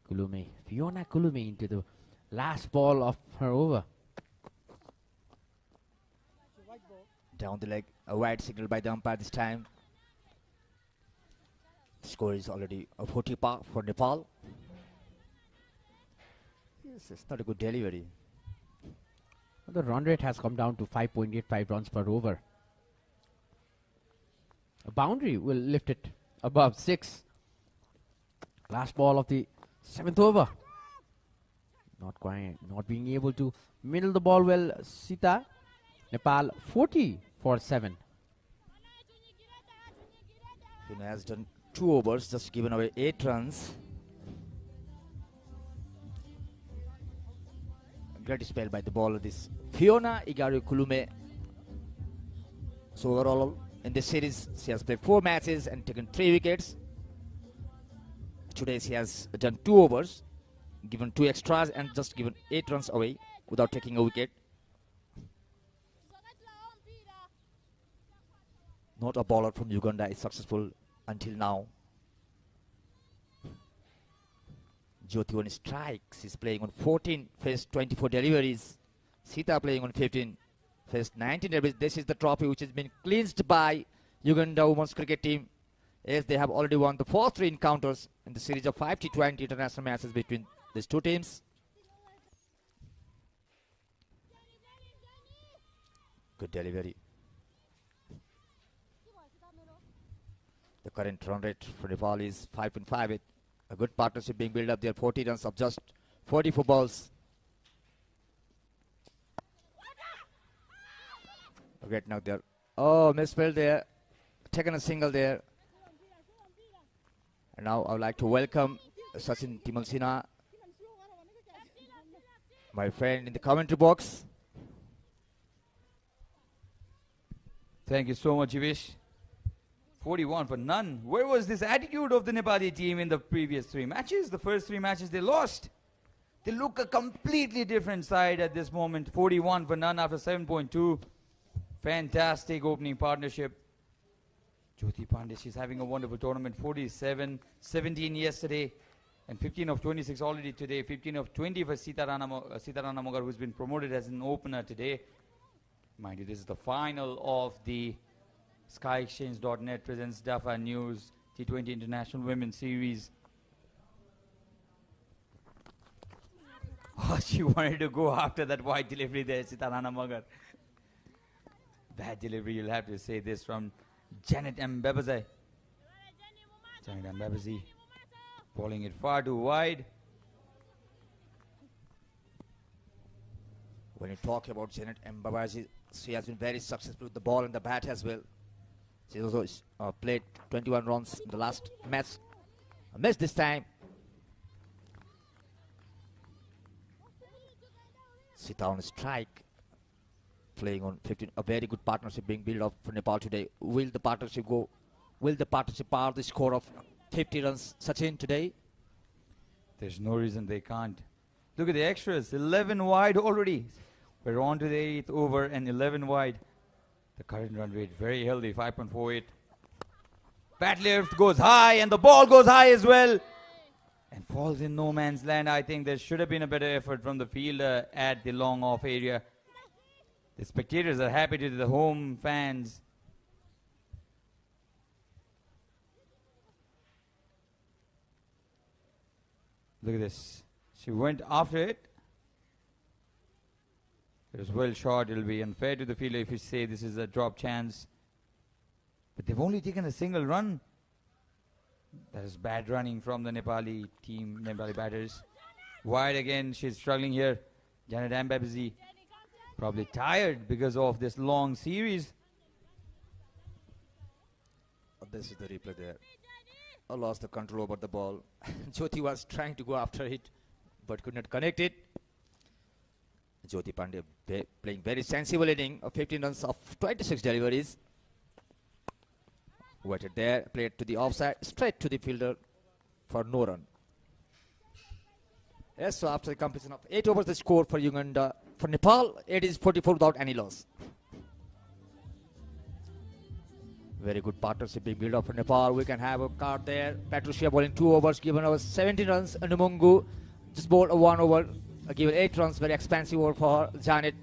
Fiona Kulume into the last ball of her over. Down the leg, a wide signal by the umpire this time. The score is already a 40 for Nepal. Yes, it's not a good delivery. The run rate has come down to 5.85 runs per over. A boundary will lift it above 6. Last ball of the 7th over. Not being able to middle the ball well. Sita. Nepal 40 for 7. Fiona has done 2 overs, just given away 8 runs. Great spell by the bowler, this Fiona Igaru Kulume. So overall, in this series, she has played 4 matches and taken 3 wickets. Today she has done 2 overs, given 2 extras and just given 8 runs away without taking a wicket. Not a bowler from Uganda is successful until now. Jyoti on strikes is playing on 14, faced 24 deliveries. Sita playing on 15, faced 19 deliveries. This is the trophy which has been clinched by Uganda women's cricket team, as they have already won the first 3 encounters in the series of 5 T20 international matches between these 2 teams. Good delivery. The current run rate for Nepal is 5.58. A good partnership being built up there. 40 runs of just 44 balls. Great knock there. Oh, misspelled there. Taken a single there. And now I would like to welcome Sachin Timalsina, my friend in the commentary box. Thank you so much, Jivesh. 41 for none. Where was this attitude of the Nepali team in the previous 3 matches? The first 3 matches they lost. They look a completely different side at this moment. 41 for none after 7.2. Fantastic opening partnership. Jyoti Pandey, she's having a wonderful tournament. 47, 17 yesterday, and 15 of 26 already today. 15 of 20 for Sita Rana Mogar, who's been promoted as an opener today. Mind you, this is the final of the SkyExchange.net presents DAFA News T20 International Women's Series. Oh, she wanted to go after that wide delivery there, Sita Rana Mogar. Bad delivery, you'll have to say this from Janet Mbebeze. Janet Mbebeze bowling it far too wide. When you talk about Janet Mbebeze, she has been very successful with the ball and the bat as well. She also played 21 runs in the last match. Missed this time. Sita on strike. Playing on 15. A very good partnership being built up for Nepal today. Will the partnership go? Will the partnership power the score of 50 runs, Sachin, today? There's no reason they can't. Look at the extras. 11 wide already. We're on to the 8th over and 11 wide. The current run rate very healthy, 5.48. Bat lift goes high and the ball goes high as well. And falls in no man's land. I think there should have been a better effort from the fielder at the long off area. The spectators are happy to the home fans. Look at this. She went after it. It was well shot. It'll be unfair to the fielder if you say this is a drop chance. But they've only taken a single run. That is bad running from the Nepali team, Nepali batters. Wide again. She's struggling here. Janet Mbebeze. Probably tired because of this long series. This is the replay there. I lost the control over the ball. Jyoti was trying to go after it, but could not connect it. Jyoti Pandey playing very sensible inning of 15 runs of 26 deliveries. Waited there, played to the offside, straight to the fielder for no run. Yes, so after the completion of 8 overs, the score for Uganda, for Nepal, it is 44 without any loss. Very good partnership being built up for Nepal. We can have a card there. Patricia bowling 2 overs, given over 17 runs. And Numungu just bowled a 1 over, given 8 runs. Very expensive over for her. Janet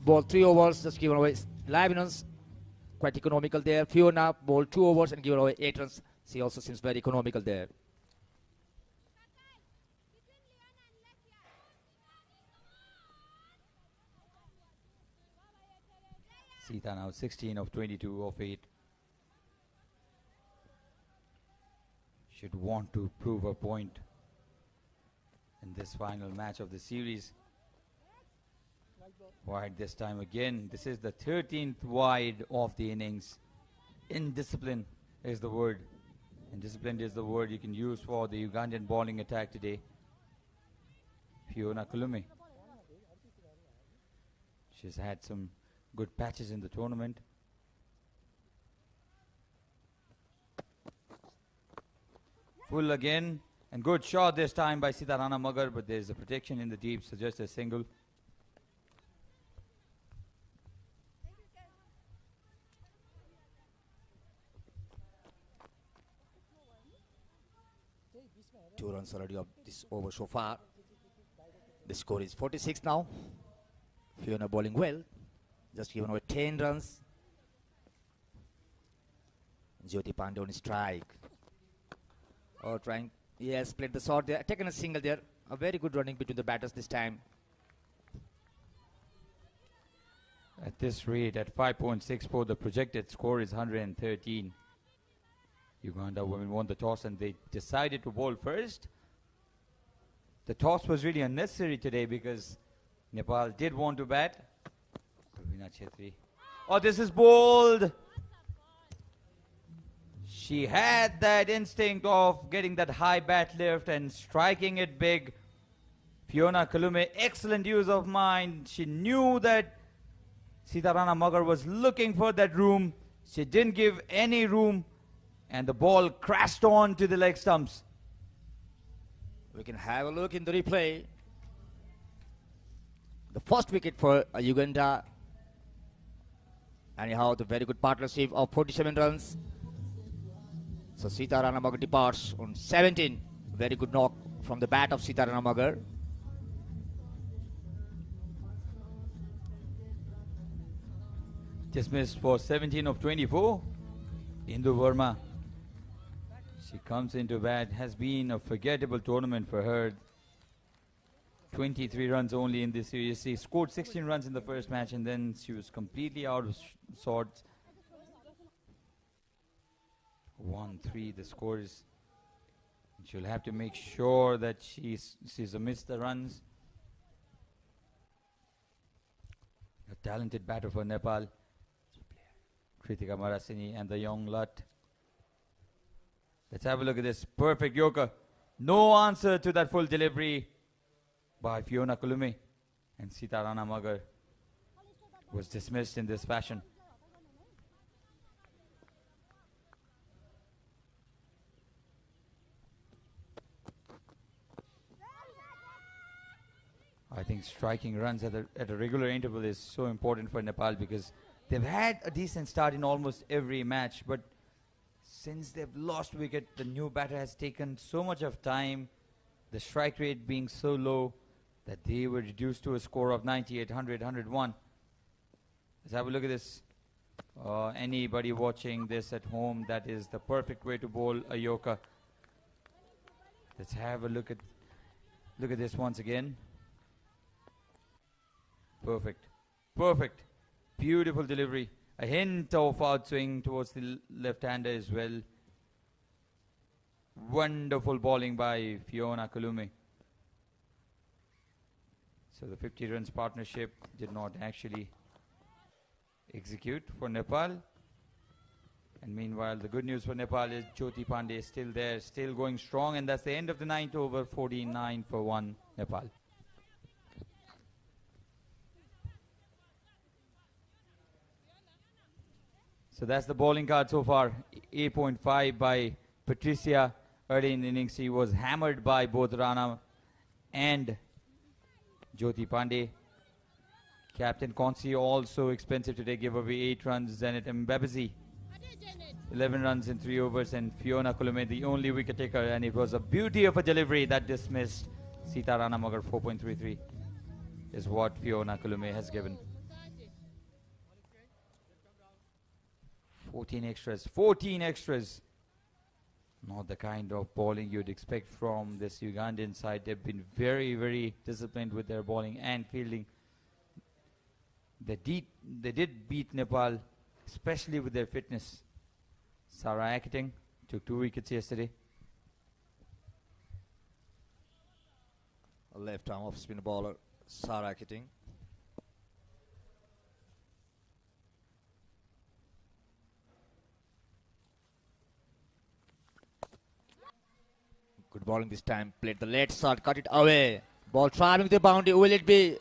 bowled 3 overs, just given away 11 runs. Quite economical there. Fiona bowled 2 overs and given away 8 runs. She also seems very economical there. Sita now 16 of 22 of 8. Should want to prove a point in this final match of the series. Wide this time again. This is the 13th wide of the innings. Indiscipline is the word. Indisciplined is the word you can use for the Ugandan bowling attack today. Fiona Kulume. She's had some good patches in the tournament. Full again, and good shot this time by Sita Rana Mogar, but there's a protection in the deep, so just a single. Two runs already of this over so far. The score is 46 now. Fiona bowling well. Just given away 10 runs. Jyoti Pandey on strike. Oh, trying. Yes, played the shot there. Taken a single there. A very good running between the batters this time. At this rate, at 5.64, the projected score is 113. Uganda women won the toss and they decided to bowl first. The toss was really unnecessary today because Nepal did want to bat. Pravina Chetri. Oh, this is bowled. She had that instinct of getting that high bat lift and striking it big. Fiona Kalume, excellent use of mind. She knew that Sitarana Magar was looking for that room. She didn't give any room and the ball crashed on to the leg stumps. We can have a look in the replay. The first wicket for Uganda. Anyhow, the very good partnership of 47 runs. So Sita Ranamagar departs on 17. Very good knock from the bat of Sita Ranamagar. Dismissed for 17 of 24. Indu Verma. She comes into bat. Has been a forgettable tournament for her. 23 runs only in this series. She scored 16 runs in the first match and then she was completely out of sorts. 1-3 the score is. She'll have to make sure that she's amidst the runs. A talented batter for Nepal. Kritika Marasini and the young Lut. Let's have a look at this. Perfect Yorker. No answer to that full delivery by Fiona Kalume. And Sita Ranamagar was dismissed in this fashion. I think striking runs at a regular interval is so important for Nepal because they've had a decent start in almost every match, but since they've lost wicket, the new batter has taken so much of time, the strike rate being so low that they were reduced to a score of 98, 100, 101. Let's have a look at this. Anybody watching this at home, that is the perfect way to bowl a Yorker. Let's have a look at this once again. Perfect. Perfect. Beautiful delivery. A hint of outswing towards the left-hander as well. Wonderful bowling by Fiona Kalume. So the 50 runs partnership did not actually execute for Nepal. And meanwhile, the good news for Nepal is Jyoti Pandey is still there, still going strong. And that's the end of the 9th over, 49 for 1 Nepal. So that's the bowling card so far. 8.5 by Patricia. Early in the innings, she was hammered by both Rana and Jyoti Pandey. Captain Konsi also expensive today, give away 8 runs. Janet Mbabazi, 11 runs in 3 overs. And Fiona Kalume, the only wicket taker. And it was a beauty of a delivery that dismissed Sita Ranamagar. 4.33 is what Fiona Kalume has given. 14 extras. 14 extras. Not the kind of bowling you'd expect from this Ugandan side. They've been very, very disciplined with their bowling and fielding. They did beat Nepal, especially with their fitness. Sarah Akiting took 2 wickets yesterday. A left arm off spin bowler, Sarah Akiting. Good bowling this time. Played the late shot, cut it away. Ball traveling the boundary. Will it be?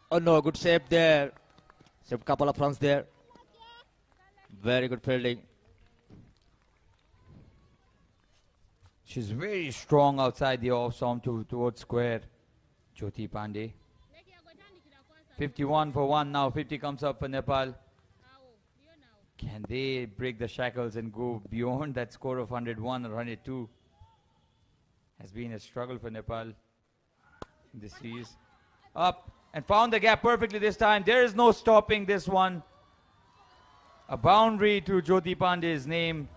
Oh no, good save there. Saved couple of runs there. Very good fielding. She's very strong outside the off stump towards square. Jyoti Pandey. 51 for 1 now. 50 comes up for Nepal. Can they break the shackles and go beyond that score of 101 or 102? Has been a struggle for Nepal in this series. Up and found the gap perfectly this time. There is no stopping this one. A boundary to Jyoti Pandey's name.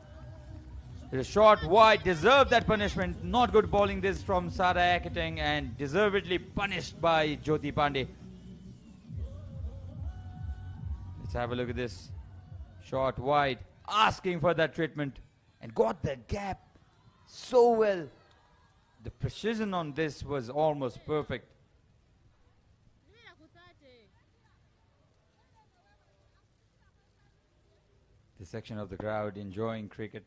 The short wide, deserved that punishment. Not good bowling this from Sarah Akiting and deservedly punished by Jyoti Pandey. Let's have a look at this. Short wide, asking for that treatment. and got the gap so well. The precision on this was almost perfect. The section of the crowd enjoying cricket.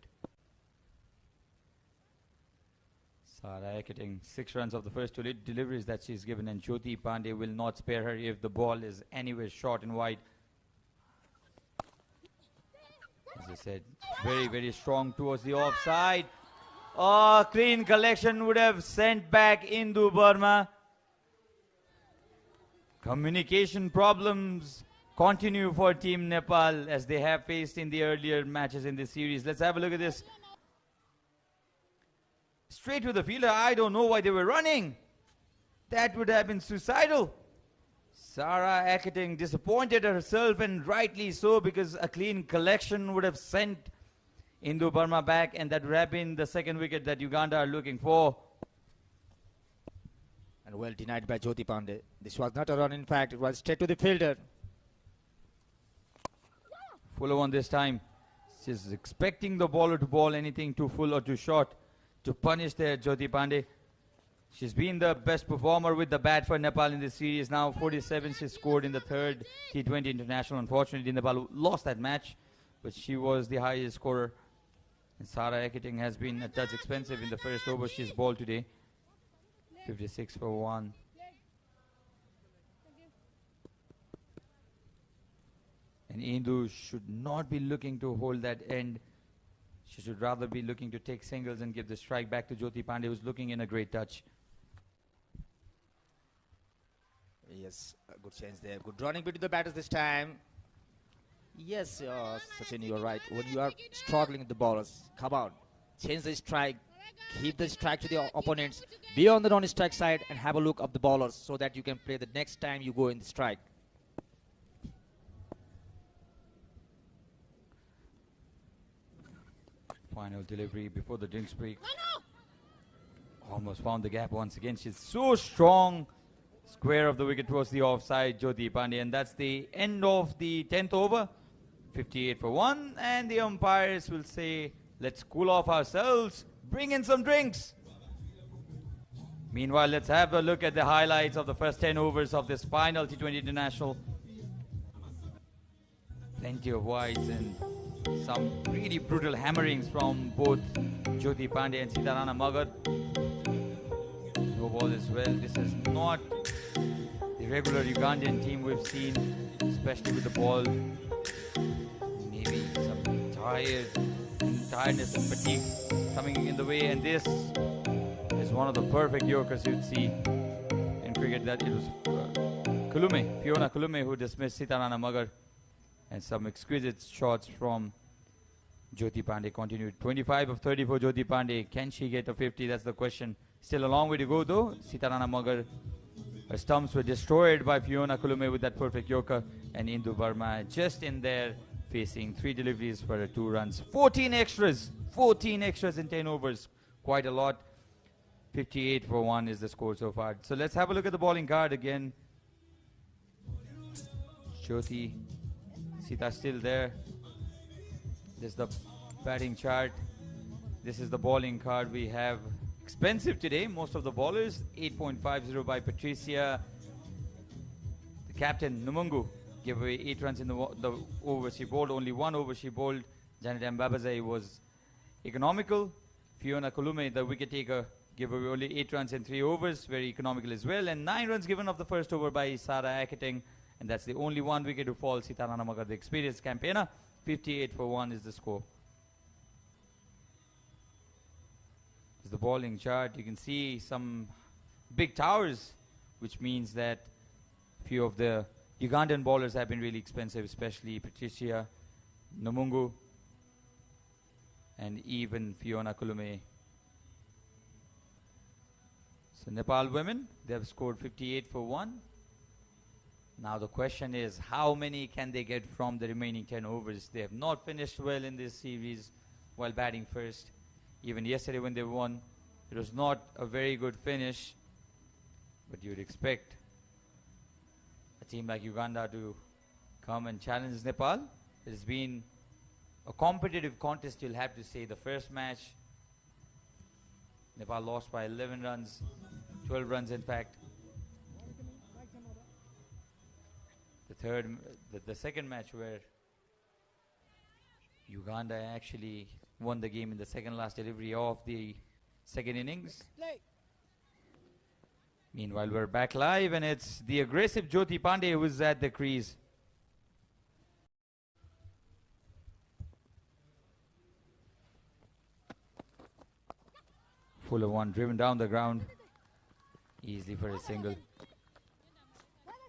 Sara getting 6 runs of the first 2 deliveries that she's given, and Jyoti Pandey will not spare her if the ball is anywhere short and wide. As I said, very, very strong towards the offside. Oh, clean collection would have sent back Indu Burma. Communication problems continue for Team Nepal as they have faced in the earlier matches in this series. Let's have a look at this. Straight to the fielder. I don't know why they were running. That would have been suicidal. Sara Aketing disappointed herself, and rightly so, because a clean collection would have sent Indu Burma back, and that would have been the second wicket that Uganda are looking for. And well denied by Jyoti Pandey. This was not a run, in fact, it was straight to the fielder. Fuller one this time. She's expecting the bowler to bowl anything too full or too short to punish there, Jyoti Pandey. She's been the best performer with the bat for Nepal in this series. Now 47 she scored in the third T20 international. Unfortunately, Nepal lost that match, but she was the highest scorer. And Sara Aketing has been a touch expensive in the first over she's bowled today. 56 for 1. And Indu should not be looking to hold that end. She should rather be looking to take singles and give the strike back to Jyoti Pandey, who's looking in a great touch. Yes, a good chance there. Good running between the batters this time. Yes, Sachin, you're right. When you are struggling with the bowlers, come on, change the strike, keep the strike to the opponents, be on the non-strike side and have a look of the bowlers so that you can play the next time you go in the strike. Final delivery before the drinks break. Almost found the gap once again. She's so strong. Square of the wicket towards the offside, Jyoti Pandey. And that's the end of the 10th over. 58 for 1. And the umpires will say, let's cool off ourselves. Bring in some drinks. Meanwhile, let's have a look at the highlights of the first 10 overs of this final T20 International. Plenty of wides and some really brutal hammerings from both Jyoti Pandey and Sitarana Magar. No ball as well. This is not the regular Ugandan team we've seen, especially with the ball. Maybe some tiredness and fatigue coming in the way, and this is one of the perfect Yorkers you'd see in cricket. That it was Fiona Kalume who dismissed Sitarana Magar. And some exquisite shots from Jyoti Pandey continued. 25 of 30 for Jyoti Pandey. Can she get a 50? That's the question. Still a long way to go though. Sitarana Magar, her stumps were destroyed by Fiona Kalume with that perfect Yorker. And Indu Burma just in there facing 3 deliveries for her 2 runs. 14 extras. 14 extras in 10 overs. Quite a lot. 58 for 1 is the score so far. So let's have a look at the bowling card again. Jyoti, Sita still there. This is the batting chart. This is the bowling card we have. Expensive today, most of the bowlers. 8.50 by Patricia. The captain, Numungu, gave away 8 runs in the over she bowled. Only 1 over she bowled. Janet Mbabazai was economical. Fiona Kalume, the wicket taker, gave away only 8 runs in 3 overs. Very economical as well. And 9 runs given off the first over by Sara Aketing. And that's the only 1 wicket to fall. Sitarana Magar, the experienced campaigner. 58 for 1 is the score. This is the bowling chart. You can see some big towers, which means that few of the Ugandan bowlers have been really expensive, especially Patricia, Numungu, and even Fiona Kalume. So Nepal women, they have scored 58 for 1. Now the question is, how many can they get from the remaining 10 overs? They have not finished well in this series while batting first. Even yesterday when they won, it was not a very good finish. But you would expect a team like Uganda to come and challenge Nepal. It has been a competitive contest, you'll have to say. The first match, Nepal lost by 11 runs, 12 runs in fact. The second match where Uganda actually won the game in the second last delivery of the second innings. Meanwhile, we're back live and it's the aggressive Jyoti Pandey who is at the crease. Fuller one driven down the ground easily for a single.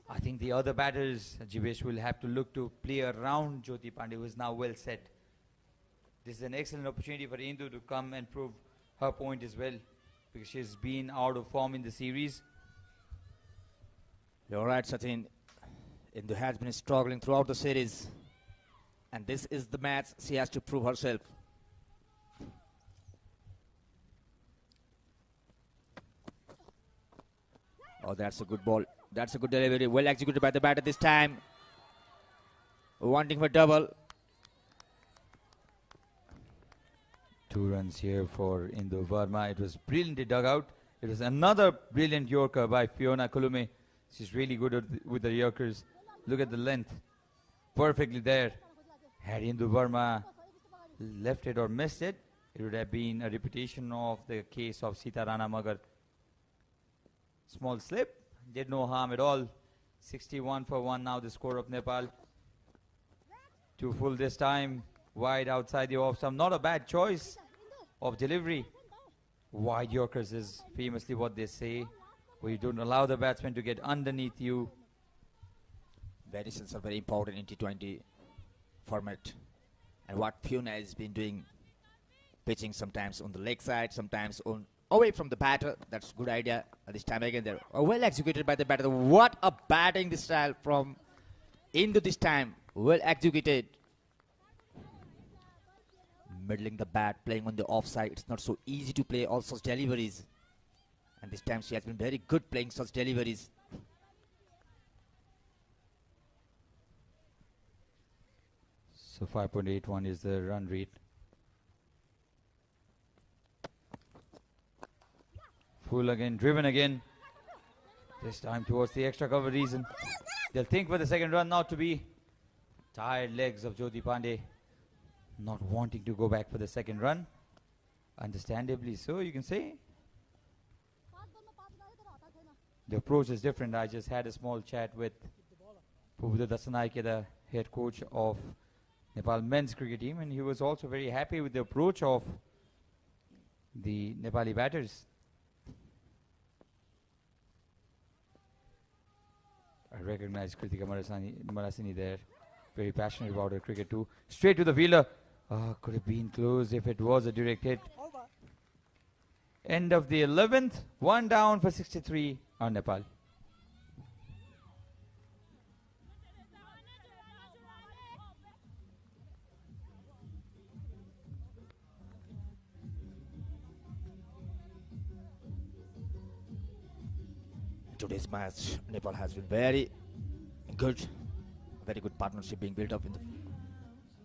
I think the other batters, Jivesh, will have to look to play around Jyoti Pandey, who is now well set. This is an excellent opportunity for Indu to come and prove her point as well, because she's been out of form in the series. You're right, Sachin. Indu has been struggling throughout the series, and this is the match she has to prove herself. Oh, that's a good ball. That's a good delivery. Well executed by the batter this time. Wanting for double. 2 runs here for Indu Verma. It was brilliantly dug out. It was another brilliant Yorker by Fiona Kulume. She's really good with the Yorkers. Look at the length. Perfectly there. Had Indu Verma left it or missed it, it would have been a repetition of the case of Sita Rana Magar. Small slip. Did no harm at all. 61 for 1 now the score of Nepal. 2 full this time. Wide outside the off stump. Not a bad choice of delivery. Wide Yorkers is famously what they say, where you don't allow the batsman to get underneath you. Variations are very important in T20 format. And what Fiona has been doing, pitching sometimes on the leg side, sometimes on away from the batter. That's a good idea. This time again, they're well executed by the batter. What a batting this style from Indu this time. Well executed. Middling the bat, playing on the offside. It's not so easy to play all such deliveries. And this time she has been very good playing such deliveries. So 5.81 is the run rate. Full again, driven again. This time towards the extra cover reason. They'll think for the second run not to be. Tired legs of Jyoti Pandey. Not wanting to go back for the second run. Understandably so, you can say. The approach is different. I just had a small chat with Pubudha Dasanaike, the head coach of Nepal men's cricket team, and he was also very happy with the approach of the Nepali batters. I recognize Kritika Marasini there. Very passionate about her cricket too. Straight to the fielder. Could have been close if it was a direct hit. End of the 11th. 1 down for 63 on Nepal. Today's match, Nepal has been very good partnership being built up in the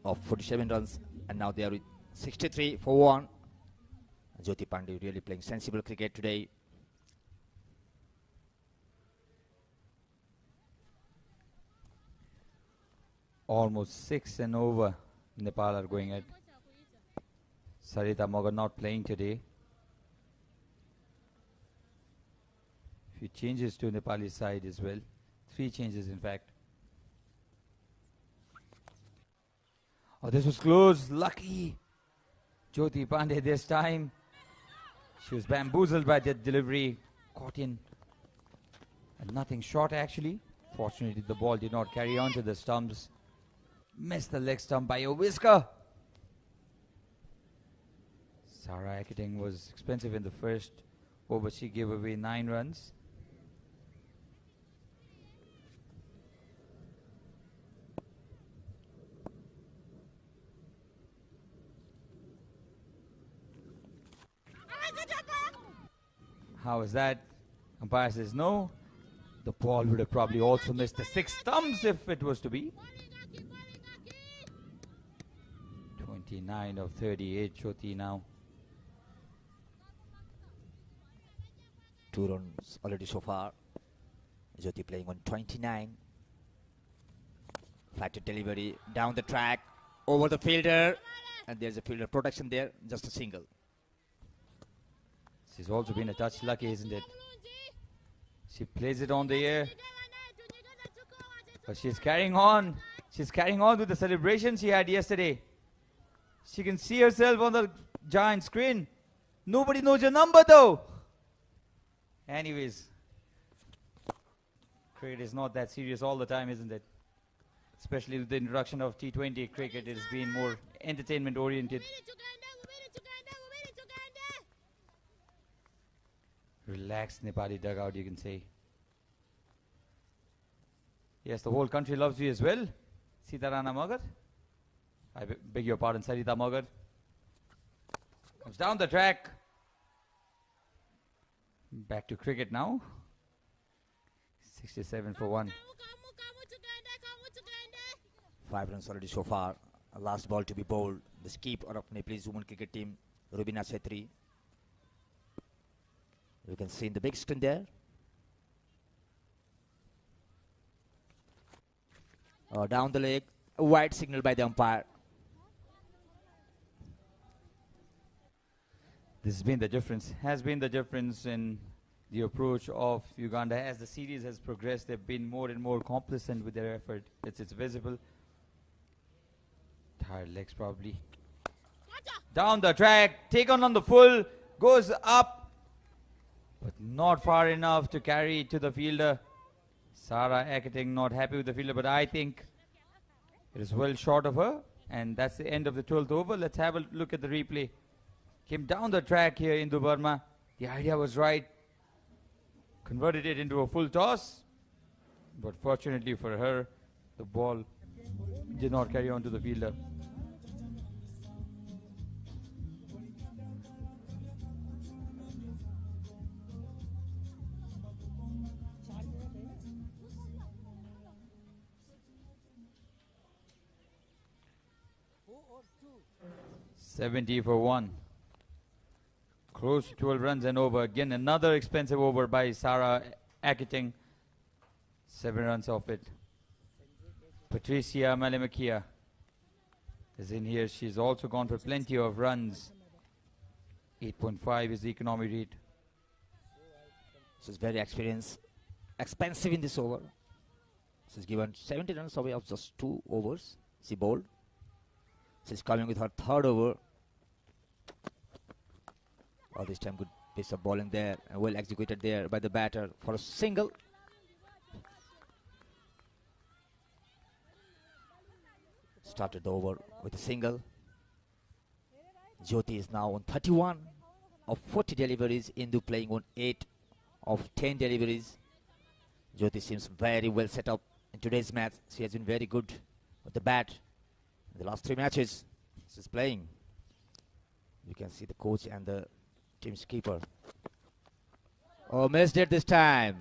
of 47 runs, and now they are with 63 for 1. Jyoti Pandey really playing sensible cricket today. Almost 6 and over. Nepal are going at. Sarita Magar not playing today. Few changes to Nepali side as well. 3 changes in fact. Oh, this was close. Lucky Jyoti Pandey this time. She was bamboozled by that delivery. Caught in. And nothing short actually. Fortunately, the ball did not carry on to the stumps. Missed the leg stump by a whisker. Sarah Akating was expensive in the first over. She gave away 9 runs. How is that? Umpire says no. The ball would have probably also missed the 6 stumps if it was to be. 29 of 38, Jyoti now. 2 runs already so far. Jyoti playing on 29. Flatted delivery down the track, over the fielder, and there's a fielder protection there, just a single. She's also been a touch lucky, isn't it? She plays it on the air. But she's carrying on. She's carrying on with the celebration she had yesterday. She can see herself on the giant screen. Nobody knows your number though. Anyways, cricket is not that serious all the time, isn't it? Especially with the introduction of T20 cricket, it has been more entertainment oriented. Relaxed Nepali dugout, you can say. Yes, the whole country loves you as well. Sita Rana Magar. I beg your pardon, Sarita Magar. Comes down the track. Back to cricket now. 67 for 1. 5 runs already so far. Last ball to be bowled. The skipper of Nepalese women cricket team, Rubina Chetri. You can see in the big screen there. Down the leg, a wide signal by the umpire. This has been the difference in the approach of Uganda. As the series has progressed, they've been more and more complacent with their effort. It's visible. Tired legs probably. Down the track, taken on the full, goes up, but not far enough to carry to the fielder. Sarah Ekating not happy with the fielder, but I think it is well short of her, and that's the end of the 12th over. Let's have a look at the replay. Came down the track here in Burma. The idea was right. Converted it into a full toss, but fortunately for her, the ball did not carry on to the fielder. $70 for 1. Close to 12 runs and over. Again, another expensive over by Sarah Ekating. 7 runs off it. Patricia Malemakia is in here. She's also gone for plenty of runs. 8.5 is the economy rate. She's very expensive in this over. She's given 70 runs away of just 2 overs. She bowled. She's coming with her 3rd over. All this time good piece of bowling there, and well executed there by the batter for a single. Started the over with a single. Jyoti is now on 31 of 40 deliveries. Indu playing on 8 of 10 deliveries. Jyoti seems very well set up in today's match. She has been very good with the bat in the last 3 matches she's playing. You can see the coach and the team's keeper. Oh, missed it this time.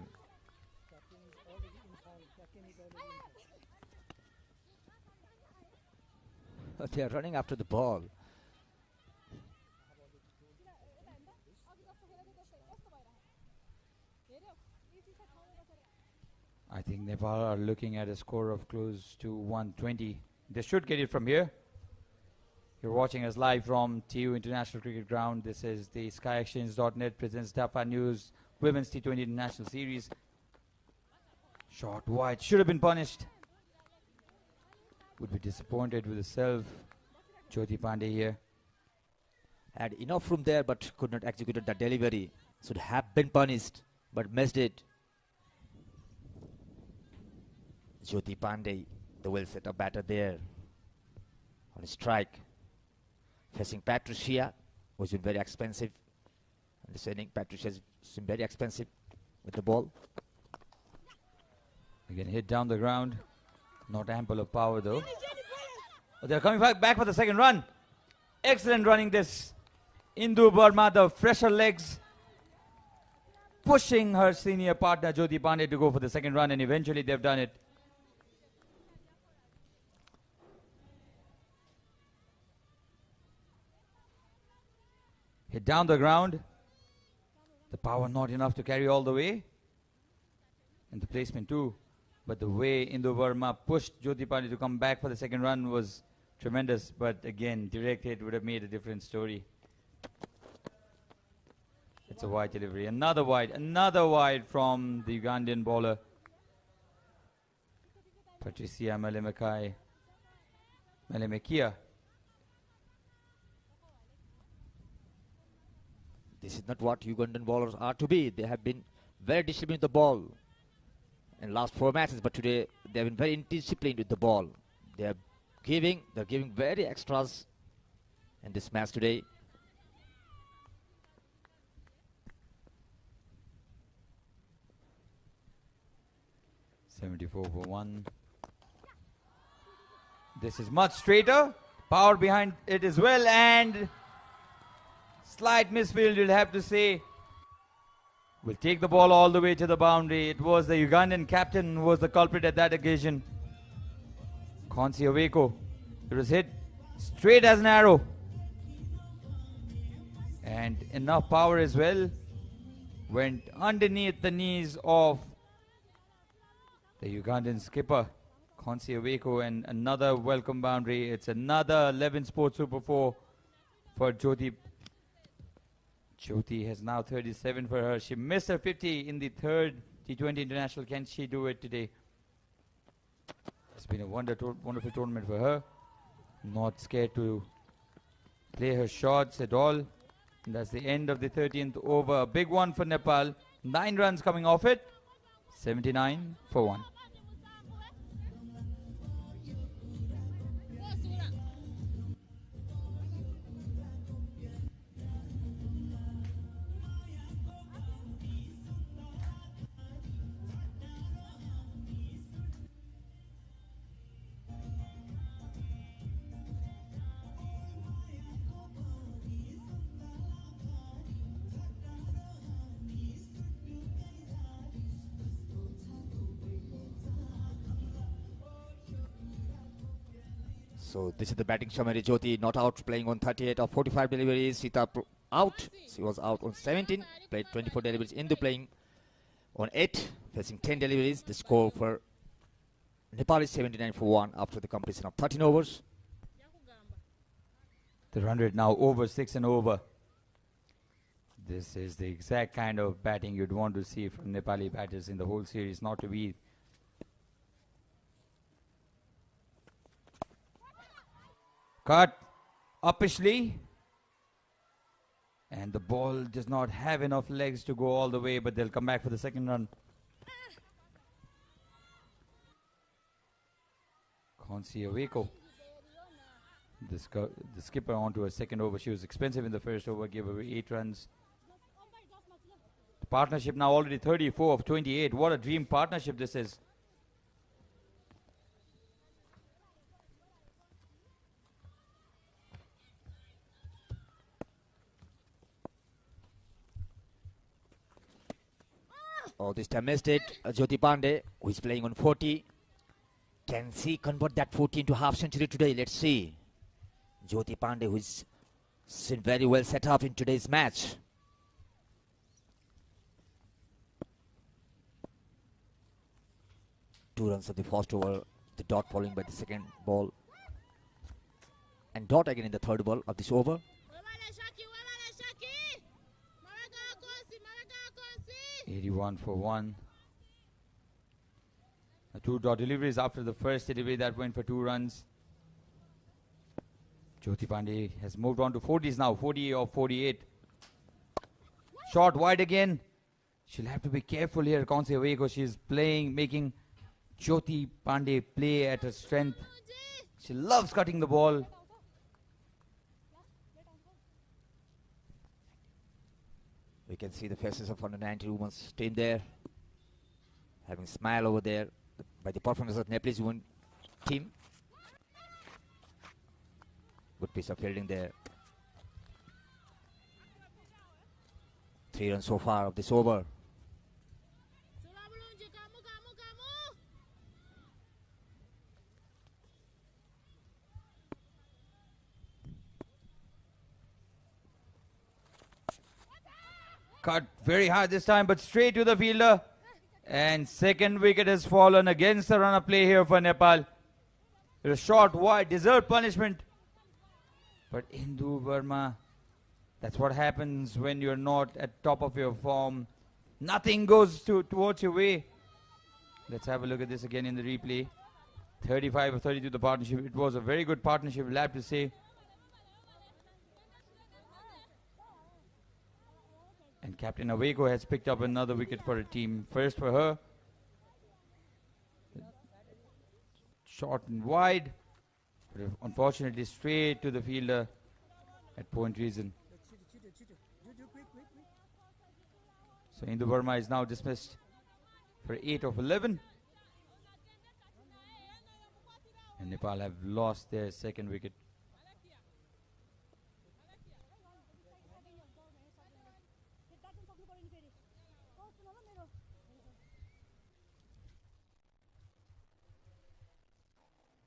They are running after the ball. I think Nepal are looking at a score of close to 120. They should get it from here. You're watching us live from TU International Cricket Ground. This is the SkyExchange.net presents Dafa News Women's T20 International Series. Shot wide, should have been punished. Would be disappointed with herself. Jyoti Pandey here. Had enough room there, but could not execute the delivery. Should have been punished, but missed it. Jyoti Pandey, the well set up batter there on strike. Facing Patricia, who's been very expensive. Understanding Patricia's been very expensive with the ball. Again, hit down the ground. Not ample of power though. But they're coming back for the second run. Excellent running this. Indu Burma, the fresher legs, pushing her senior partner Jyoti Pandey to go for the second run, and eventually they've done it. Hit down the ground. The power not enough to carry all the way. And the placement too. But the way Indu Verma pushed Jyoti Pandey to come back for the second run was tremendous. But again, direct hit would have made a different story. It's a wide delivery. Another wide from the Ugandan bowler. Patricia Melemekia. This is not what Ugandan bowlers are to be. They have been very disciplined with the ball in last 4 matches, but today they have been very indisciplined with the ball. They're giving very extras in this match today. .74 for 1. This is much straighter. Power behind it as well, and slight misfield, you'll have to say. Will take the ball all the way to the boundary. It was the Ugandan captain who was the culprit at that occasion. Konsi Oweko. It was hit straight as an arrow. And enough power as well. Went underneath the knees of the Ugandan skipper, Konsi Oweko, and another welcome boundary. It's another 11 Sports Super 4 for Jyoti. Jyoti has now 37 for her. She missed her 50 in the third T20 International. Can she do it today? It's been a wonderful tournament for her. Not scared to play her shots at all. And that's the end of the 13th over. A big one for Nepal. 9 runs coming off it. 79 for 1. So this is the batting summary. Jyoti not out, playing on 38 of 45 deliveries. Sita out. She was out on 17, played 24 deliveries. Indu playing on 8, facing 10 deliveries. The score for Nepal is 79 for 1 after the completion of 13 overs. The run rate now over 6 and over. This is the exact kind of batting you'd want to see from Nepali batters in the whole series, not to be cut uppishly, and the ball does not have enough legs to go all the way, but they'll come back for the second run. Konsi Oweko, the skipper, onto a second over. She was expensive in the first over, gave away 8 runs. The partnership now already 34 of 28. What a dream partnership this is. Oh, this time missed it. Jyoti Pandey, who is playing on 40. Can she convert that 40 into half century today? Let's see. Jyoti Pandey, who is seen very well set up in today's match. Two runs of the first over, the dot following by the second ball. And dot again in the third ball of this over. 81 for 1. 2 dot deliveries after the first delivery that went for 2 runs. Jyoti Pandey has moved on to 40s now, 40 of 48. Short wide again. She'll have to be careful here, Konsi Oweko. She's playing, making Jyoti Pandey play at her strength. She loves cutting the ball. We can see the faces of under 19 women's team there, having a smile over there by the performance of Nepalese women team. Good piece of fielding there. 3 runs so far of this over. Cut very hard this time, but straight to the fielder. And second wicket has fallen against the run of play here for Nepal. It was short wide, deserved punishment. But Hindu Verma, that's what happens when you're not at top of your form. Nothing goes towards your way. Let's have a look at this again in the replay. 35 or 32 the partnership. It was a very good partnership, we'll have to say. And Captain Aweko has picked up another wicket for a team. First for her. Short and wide. But unfortunately straight to the fielder at point reason. So Hindu Verma is now dismissed for 8 of 11. And Nepal have lost their second wicket.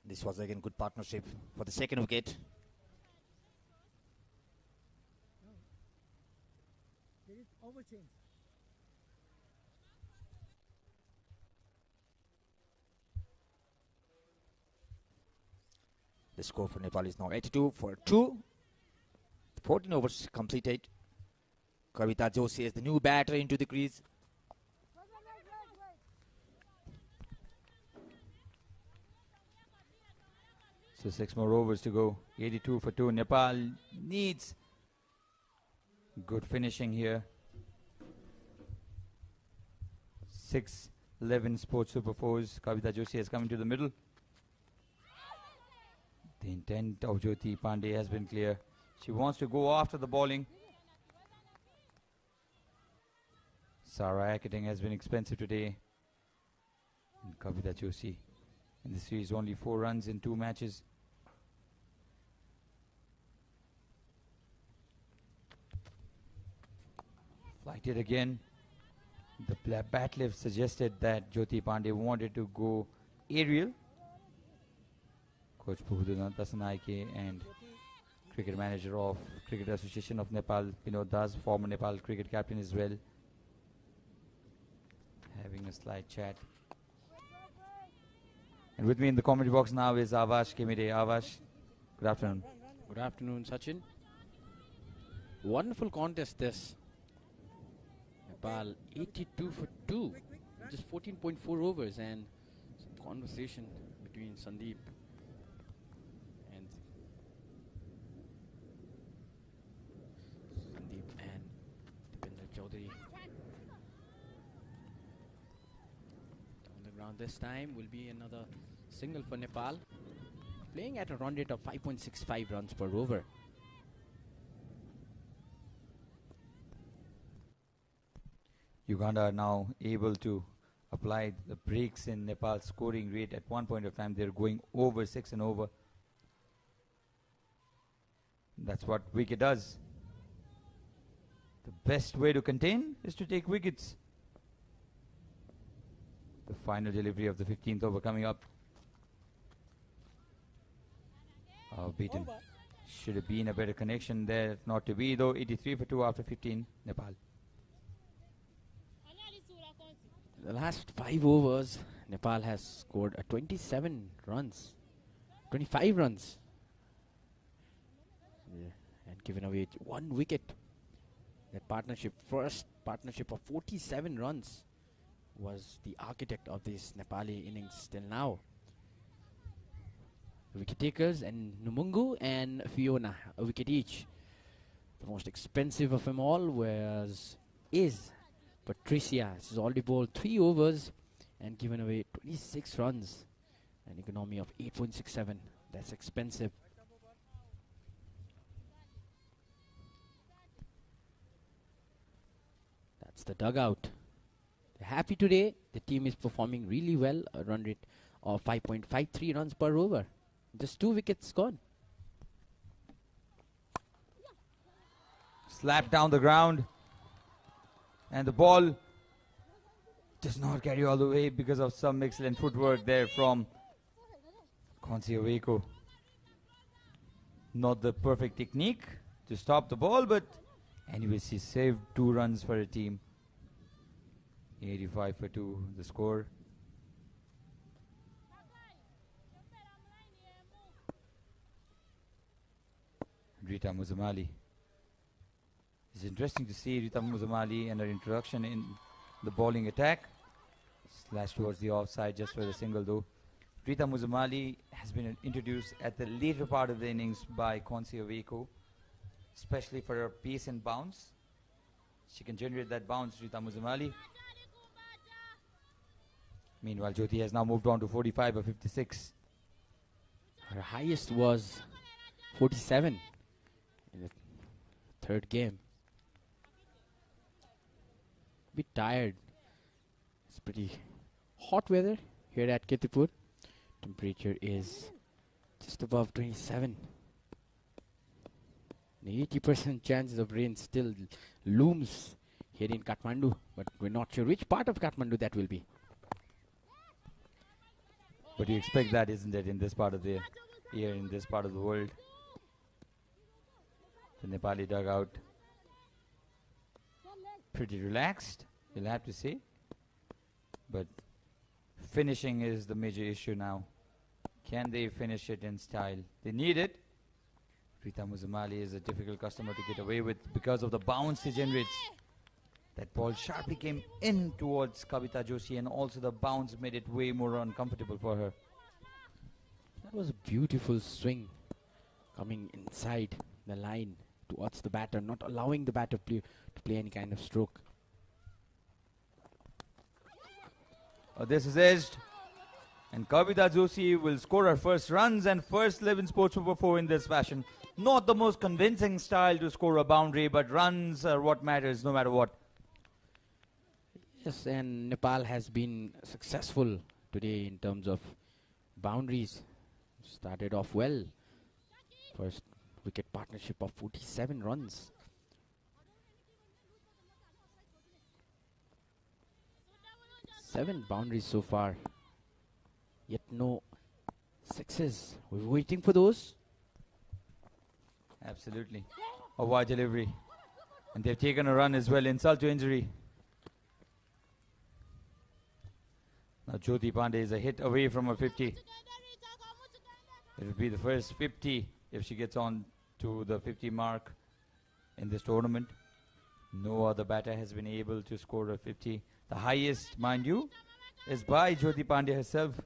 This was again good partnership for the second wicket. There is overchange. The score for Nepal is now 82 for 2. 14 overs completed. Kavita Joshi is the new batter into the crease. So 6 more overs to go. 82 for 2. Nepal needs good finishing here. 6-11 Sports Super 4s. Kavita Joshi has come into the middle. The intent of Jyoti Pandey has been clear. She wants to go after the bowling. Sarah Akating has been expensive today. And Kavita Joshi in the series only 4 runs in 2 matches. Flighted again. The bat lift suggested that Jyoti Pandey wanted to go aerial. Coach Puhudana Dasanaike and cricket manager of Cricket Association of Nepal, Pinod Das, former Nepal cricket captain as well, having a slight chat. And with me in the commentary box now is Avash Kemide. Avash, good afternoon. Good afternoon, Sachin. Wonderful contest this. Nepal 82 for 2, just 14.4 overs, and some conversation between Sandeep and Dipender Chaudhary. Down the ground this time will be another single for Nepal, playing at a run rate of 5.65 runs per over. Uganda are now able to apply the brakes in Nepal's scoring rate. At one point of time, they're going over 6 and over. That's what wicket does. The best way to contain is to take wickets. The final delivery of the 15th over coming up. Beaten. Should have been a better connection there, not to be though. 83 for 2 after 15, Nepal. The last 5 overs, Nepal has scored 27 runs, 25 runs, and given away 1 wicket. That partnership, first partnership of 47 runs, was the architect of this Nepali innings till now. The wicket takers and Numungu and Fiona, a wicket each. The most expensive of them all is Patricia. She's already bowled 3 overs and given away 26 runs. An economy of 8.67. That's expensive. That's the dugout. They're happy today. The team is performing really well. A run rate of 5.53 runs per over. Just 2 wickets gone. Slap down the ground. And the ball does not carry all the way because of some excellent footwork there from Khonsi Aweko. Not the perfect technique to stop the ball, but Anyway, she saved 2 runs for her team. 85 for 2, the score. Rita Muzamali. It's interesting to see Rita Muzamali and her introduction in the bowling attack. Slash towards the offside just for the single though. Rita Muzamali has been introduced at the later part of the innings by Konsi Oveko, especially for her pace and bounce. She can generate that bounce, Rita Muzamali. Meanwhile, Jyoti has now moved on to 45 or 56. Her highest was 47 in the third game. Bit tired. It's pretty hot weather here at Kirtipur. Temperature is just above 27. An 80% chances of rain still looms here in Kathmandu, but we're not sure which part of Kathmandu that will be. But you expect that, isn't it, in this part of the year, in this part of the world? The Nepali dugout pretty relaxed, you'll have to say. But finishing is the major issue now. Can they finish it in style? They need it. Rita Muzamali is a difficult customer to get away with because of the bounce he generates. That ball sharply came in towards Kavita Joshi, and also the bounce made it way more uncomfortable for her. That was a beautiful swing coming inside the line towards the batter, not allowing the batter to play any kind of stroke. This is edged, and Kavita Joshi will score her first runs and first 11 Sports Super 4 in this fashion. Not the most convincing style to score a boundary, but runs are what matters no matter what. Yes, and Nepal has been successful today in terms of boundaries. Started off well. First wicket partnership of 47 runs. Seven boundaries so far, yet no sixes. We're waiting for those. Absolutely. A wide delivery. And they've taken a run as well. Insult to injury. Now Jyoti Pandey is a hit away from a 50. It will be the first 50 if she gets on to the 50 mark in this tournament. No other batter has been able to score a 50. The highest, mind you, is by Jyoti Pandey herself.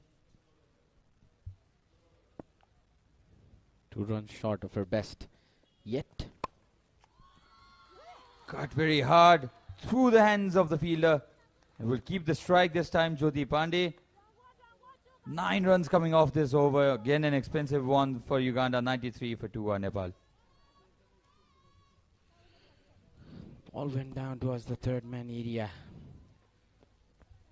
2 runs short of her best yet. Cut very hard through the hands of the fielder. And will keep the strike this time, Jyoti Pandey. 9 runs coming off this over. Again an expensive one for Uganda. 93 for 2 Nepal. All went down towards the third man area.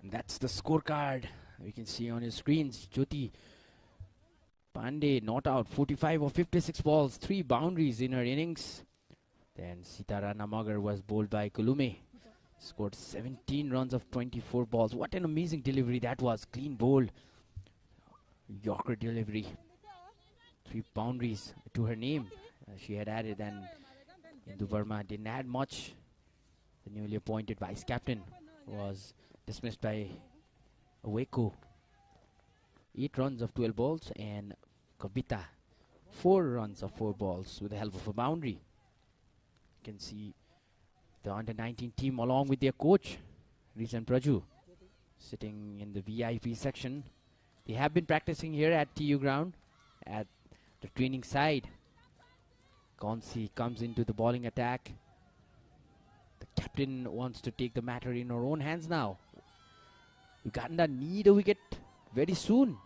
And that's the scorecard you can see on your screens. Jyoti Pandey not out, 45 or 56 balls, 3 boundaries in her innings. Then Sitarana Magar was bowled by Kulume. Scored 17 runs of 24 balls. What an amazing delivery that was. Clean bowl. Yorker delivery. 3 boundaries to her name. She had added, and Indu Verma didn't add much. The newly appointed vice captain was dismissed by Oveko. 8 runs of 12 balls, and Kavita 4 runs of 4 balls with the help of a boundary. You can see the under-19 team along with their coach, Rizan Praju, sitting in the VIP section. They have been practicing here at TU ground at the training side. Konsi comes into the bowling attack. The captain wants to take the matter in her own hands now. Uganda need a wicket very soon.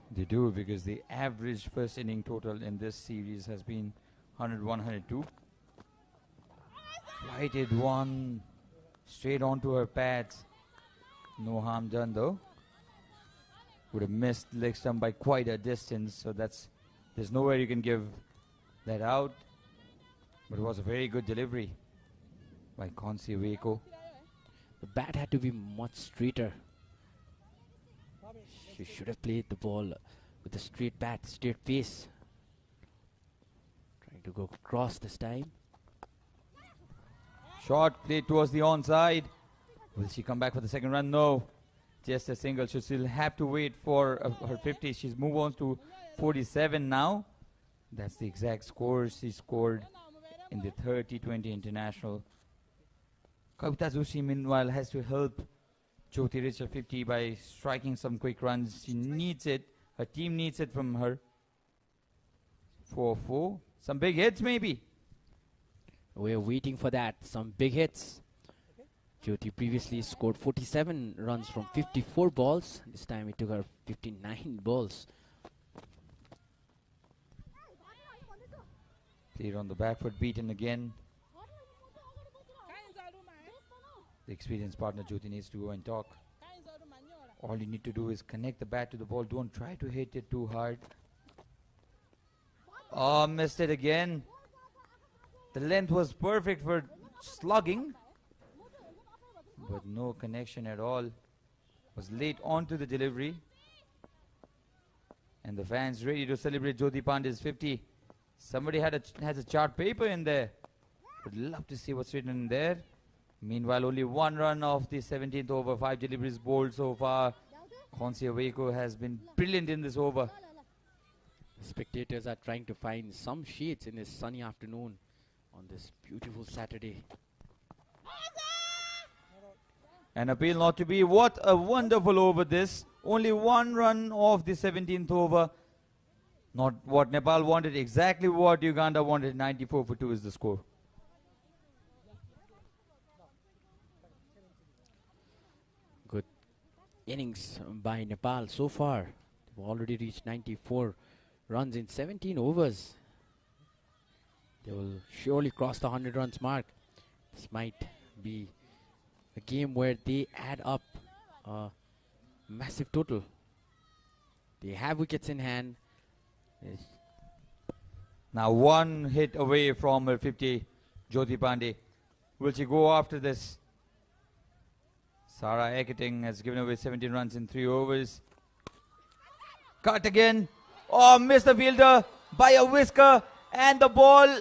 They do, because the average first inning total in this series has been 101-102. Flighted one straight onto her pads. No harm done though. Would have missed leg stump by quite a distance, so there's nowhere you can give that out. But it was a very good delivery by Konsi Oveko. The bat had to be much straighter. She should have played the ball with a straight bat, straight face. Trying to go across this time. Shot played towards the onside. Will she come back for the second run? No. Just a single. She'll still have to wait for her 50. She's moved on to 47 now. That's the exact score she scored in the 30-20 international. Kavita Joshi, meanwhile, has to help Jyoti reach her 50 by striking some quick runs. She needs it. Her team needs it from her. 4-4. Some big hits, maybe. We're waiting for that. Some big hits. Jyoti previously scored 47 runs from 54 balls. This time it took her 59 balls. Clear on the back foot, beaten again. The experienced partner Jyoti needs to go and talk. All you need to do is connect the bat to the ball. Don't try to hit it too hard. Oh, missed it again. The length was perfect for slugging, but no connection at all. Was late onto the delivery. And the fans ready to celebrate Jyoti Pandey's 50. Somebody has a chart paper in there. Would love to see what's written in there. Meanwhile, only one run of the 17th over, 5 deliveries bowled so far. Khonsi Aweko has been brilliant in this over. Spectators are trying to find some shades in this sunny afternoon on this beautiful Saturday. An appeal not to be. What a wonderful over this. Only one run of the 17th over. Not what Nepal wanted, exactly what Uganda wanted. 94 for 2 is the score. Good innings by Nepal so far. They've already reached 94 runs in 17 overs. They will surely cross the 100 runs mark. This might be a game where they add up a massive total. They have wickets in hand. Yes. Now one hit away from her 50, Jyoti Pandey. Will she go after this? Sarah Eketing has given away 17 runs in 3 overs. Cut again. Oh, missed the fielder by a whisker, and the ball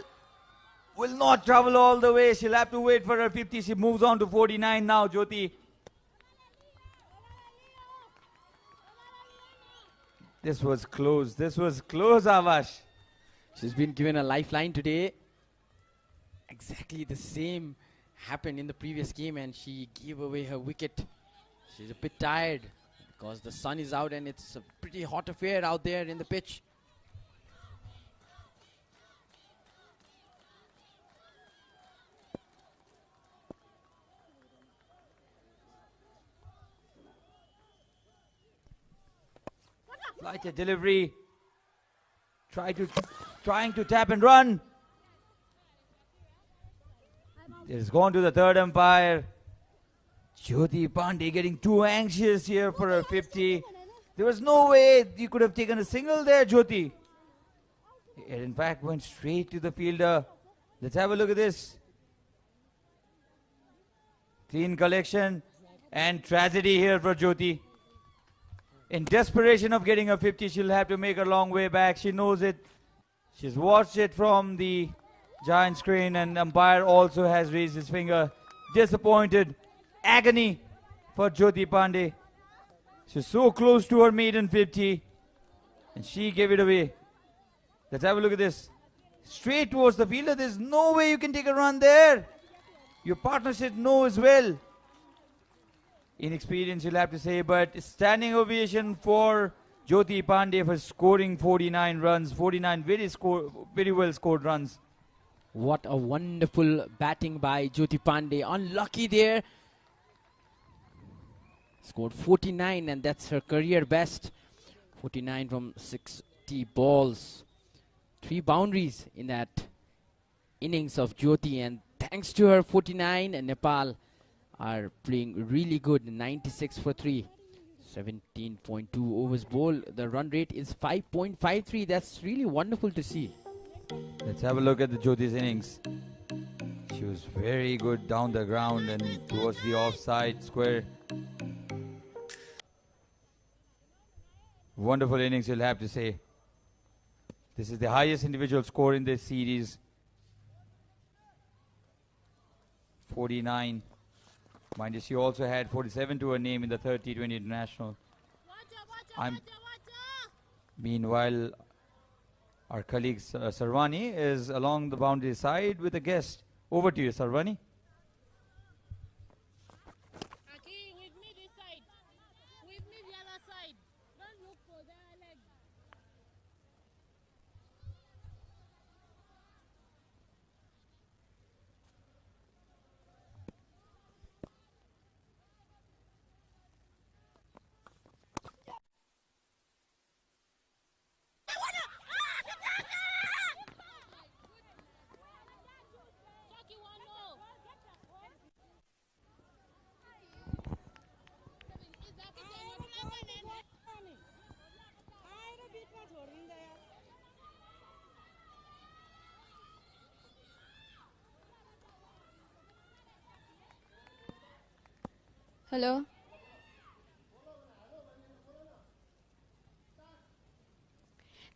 will not travel all the way. She'll have to wait for her 50. She moves on to 49 now, Jyoti. This was close. This was close, Avash. She's been given a lifeline today. Exactly the same happened in the previous game, and she gave away her wicket. She's a bit tired because the sun is out and it's a pretty hot affair out there in the pitch. Flighted delivery. Trying to tap and run. It has gone to the third umpire. Jyoti Pandey getting too anxious here for her 50. There was no way you could have taken a single there, Jyoti. It in fact went straight to the fielder. Let's have a look at this. Clean collection and tragedy here for Jyoti. In desperation of getting a 50, she'll have to make a long way back. She knows it. She's watched it from the giant screen, and umpire also has raised his finger. Disappointed. Agony for Jyoti Pandey. She's so close to her maiden 50, and she gave it away. Let's have a look at this. Straight towards the fielder. There's no way you can take a run there. Your partner should know as well. Inexperience, you'll have to say, but standing ovation for Jyoti Pandey for scoring 49 runs. 49 very well scored runs. What a wonderful batting by Jyoti Pandey. Unlucky there. Scored 49, and that's her career best. 49 from 60 balls. 3 boundaries in that innings of Jyoti, and thanks to her 49, and Nepal are playing really good. 96 for 3. 17.2 overs bowled. The run rate is 5.53. That's really wonderful to see. Let's have a look at the Jyoti's innings. She was very good down the ground and towards the offside square. Wonderful innings, you'll have to say. This is the highest individual score in this series 49. Mind you, she also had 47 to her name in the third T20 International. Meanwhile, our colleague Sarvani is along the boundary side with a guest. Over to you, Sarvani. Hello.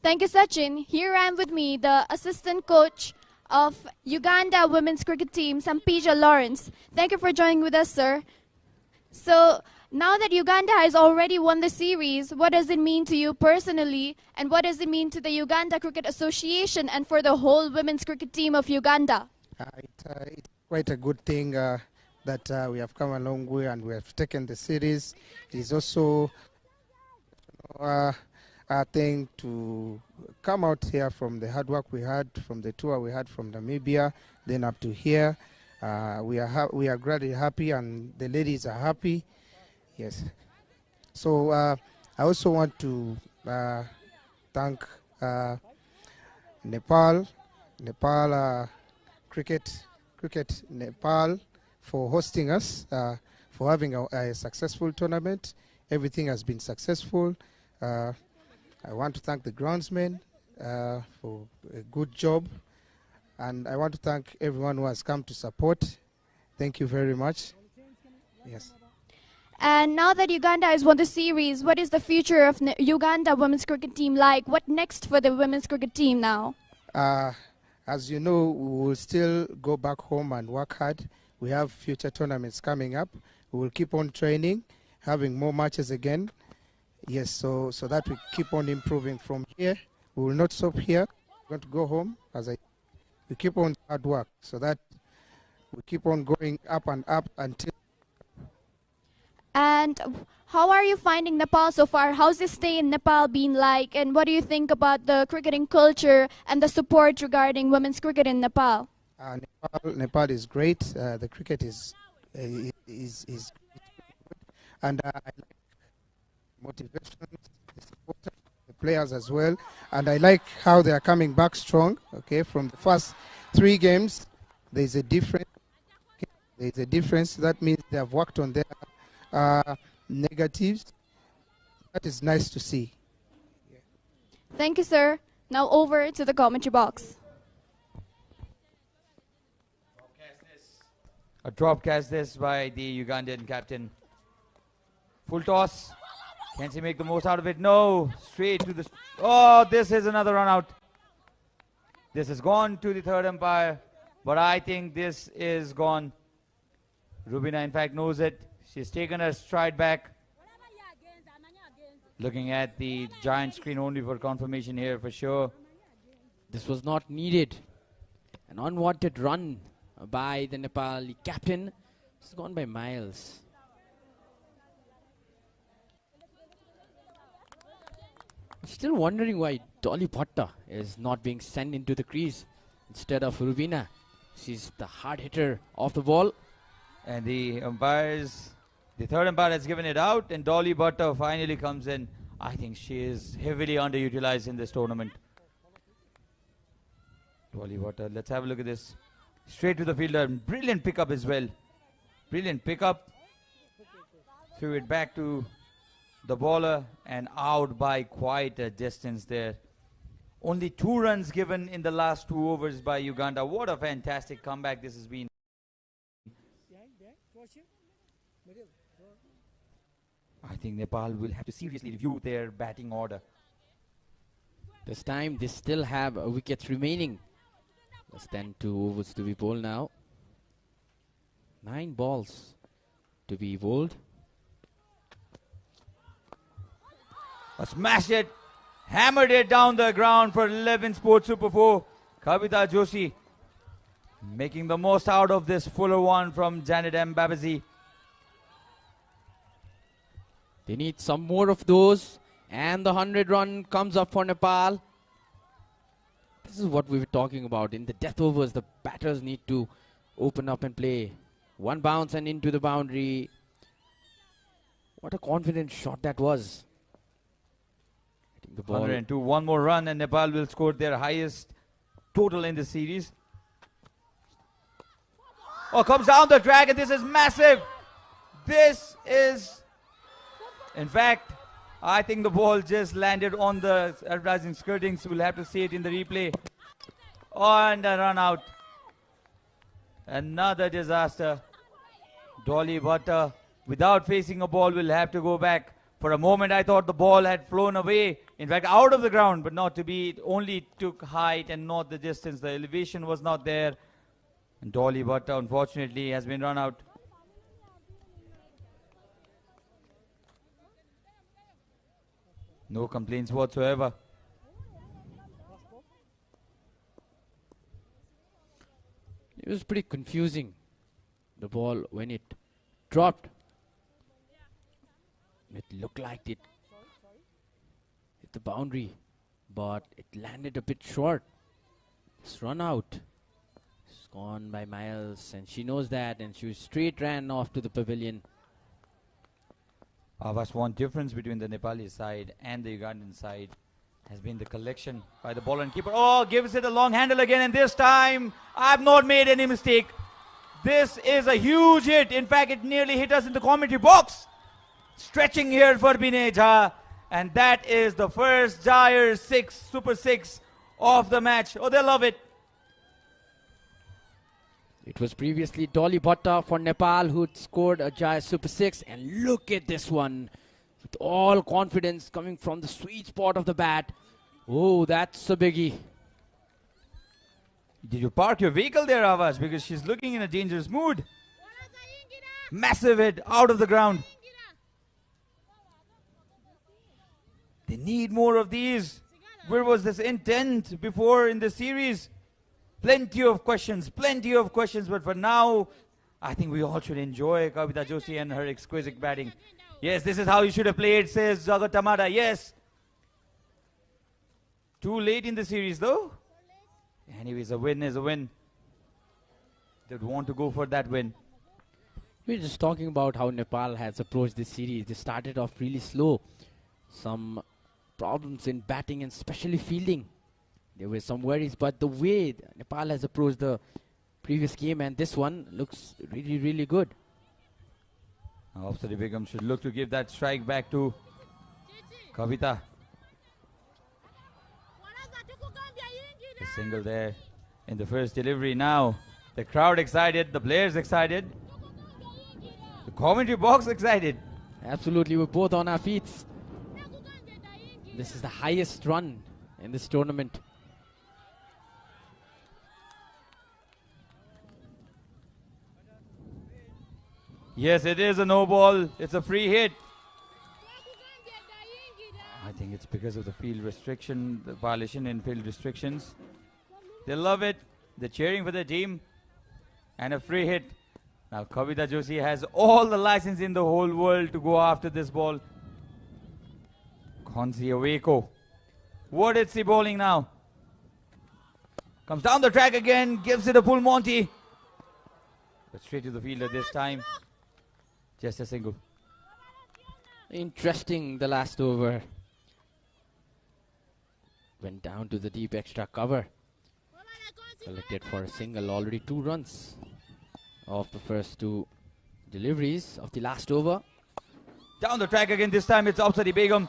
Thank you, Sachin. Here I am with me, the assistant coach of Uganda women's cricket team, Sampija Lawrence. Thank you for joining with us, sir. So, now that Uganda has already won the series, what does it mean to you personally, and what does it mean to the Uganda Cricket Association and for the whole women's cricket team of Uganda? It's quite a good thing that we have come a long way and we have taken the series. It is also a thing to come out here from the hard work we had, from the tour we had from Namibia, then up to here. We are greatly happy and the ladies are happy. Yes. So I also want to thank Nepal Cricket Nepal for hosting us, for having a successful tournament. Everything has been successful. I want to thank the groundsmen for a good job. And I want to thank everyone who has come to support. Thank you very much. Yes. And now that Uganda has won the series, what is the future of Uganda women's cricket team like? What next for the women's cricket team now? As you know, we will still go back home and work hard. We have future tournaments coming up. We will keep on training, having more matches again. Yes, so that we keep on improving from here. We will not stop here. We're going to go home, we keep on hard work, so that we keep on going up and up until. And how are you finding Nepal so far? How's this stay in Nepal been like? And what do you think about the cricketing culture and the support regarding women's cricket in Nepal? Nepal is great. The cricket is good, and I like motivation, the support, the players as well, and I like how they are coming back strong. Okay, from the first 3 games, there is a difference. There is a difference. That means they have worked on their negatives. That is nice to see. Thank you, sir. Now over to the commentary box. A drop catch this by the Ugandan captain. Full toss. Can she make the most out of it? No. Straight to the... Oh, this is another run out. This has gone to the third umpire. But I think this is gone. Rubina, in fact, knows it. She's taken her stride back. Looking at the giant screen only for confirmation here for sure. This was not needed. An unwanted run by the Nepali captain. It's gone by miles. Still wondering why Dolly Bhatta is not being sent into the crease instead of Rubina. She's the hard hitter of the ball. And the umpires, the third umpire has given it out, and Dolly Bhatta finally comes in. I think she is heavily underutilized in this tournament. Dolly Bhatta, let's have a look at this. Straight to the fielder, brilliant pickup as well. Brilliant pickup. Threw it back to the bowler and out by quite a distance there. Only 2 runs given in the last 2 overs by Uganda. What a fantastic comeback this has been. I think Nepal will have to seriously review their batting order. This time they still have wickets remaining. Less than 2 overs to be bowled now. 9 balls to be bowled. Smashed it, hammered it down the ground for 11 Sports Super 4. Kavita Joshi making the most out of this fuller one from Janet M. Babaji. They need some more of those, and the 100 run comes up for Nepal. This is what we were talking about. In the death overs, the batters need to open up and play. One bounce and into the boundary. What a confident shot that was. Hitting the ball. 102, one more run and Nepal will score their highest total in the series. Oh, comes down the track and this is massive. This is, in fact, I think the ball just landed on the advertising skirtings. We'll have to see it in the replay. Oh, and a run out. Another disaster. Dolly Butter, without facing a ball, will have to go back. For a moment, I thought the ball had flown away. In fact, out of the ground, but not to be. It only took height and not the distance. The elevation was not there. And Dolly Butter, unfortunately, has been run out. No complaints whatsoever. It was pretty confusing, the ball, when it dropped. It looked like it hit the boundary, but it landed a bit short. It's run out. It's gone by miles, and she knows that, and she straight ran off to the pavilion. Ava's one difference between the Nepali side and the Ugandan side has been the collection by the bowler and keeper. Oh, gives it a long handle again, and this time I've not made any mistake. This is a huge hit. In fact, it nearly hit us in the commentary box. Stretching here for Binay Jha, and that is the first Jair 6, Super 6 of the match. Oh, they love it. It was previously Dolly Bhatta for Nepal who scored a Jai Super 6, and look at this one with all confidence coming from the sweet spot of the bat. Oh, that's a biggie. Did you park your vehicle there, Avas? Because she's looking in a dangerous mood. Massive hit out of the ground. They need more of these. Where was this intent before in the series? Plenty of questions, but for now, I think we all should enjoy Kavita Joshi and her exquisite batting. Yes, this is how you should have played, says Jagat Tamada. Yes. Too late in the series, though. Anyways, a win is a win. They'd want to go for that win. We're just talking about how Nepal has approached this series. They started off really slow. Some problems in batting and especially fielding. There were some worries, but the way Nepal has approached the previous game and this one looks really, really good. Now, Apsari Begum should look to give that strike back to Kavita. A single there in the first delivery. Now, the crowd excited, the players excited, the commentary box excited. Absolutely, we're both on our feet. This is the highest run in this tournament. Yes, it is a no ball. It's a free hit. I think it's because of the field restriction, the violation in field restrictions. They love it. They're cheering for the team. And a free hit. Now Kavita Joshi has all the license in the whole world to go after this ball. Khonsi Aweko. What is he bowling now? Comes down the track again, gives it a full Monty. But straight to the fielder this time. Just a single. Interesting, the last over. Went down to the deep extra cover. Collected for a single, already 2 runs of the first 2 deliveries of the last over. Down the track again, this time it's Apsari Begum.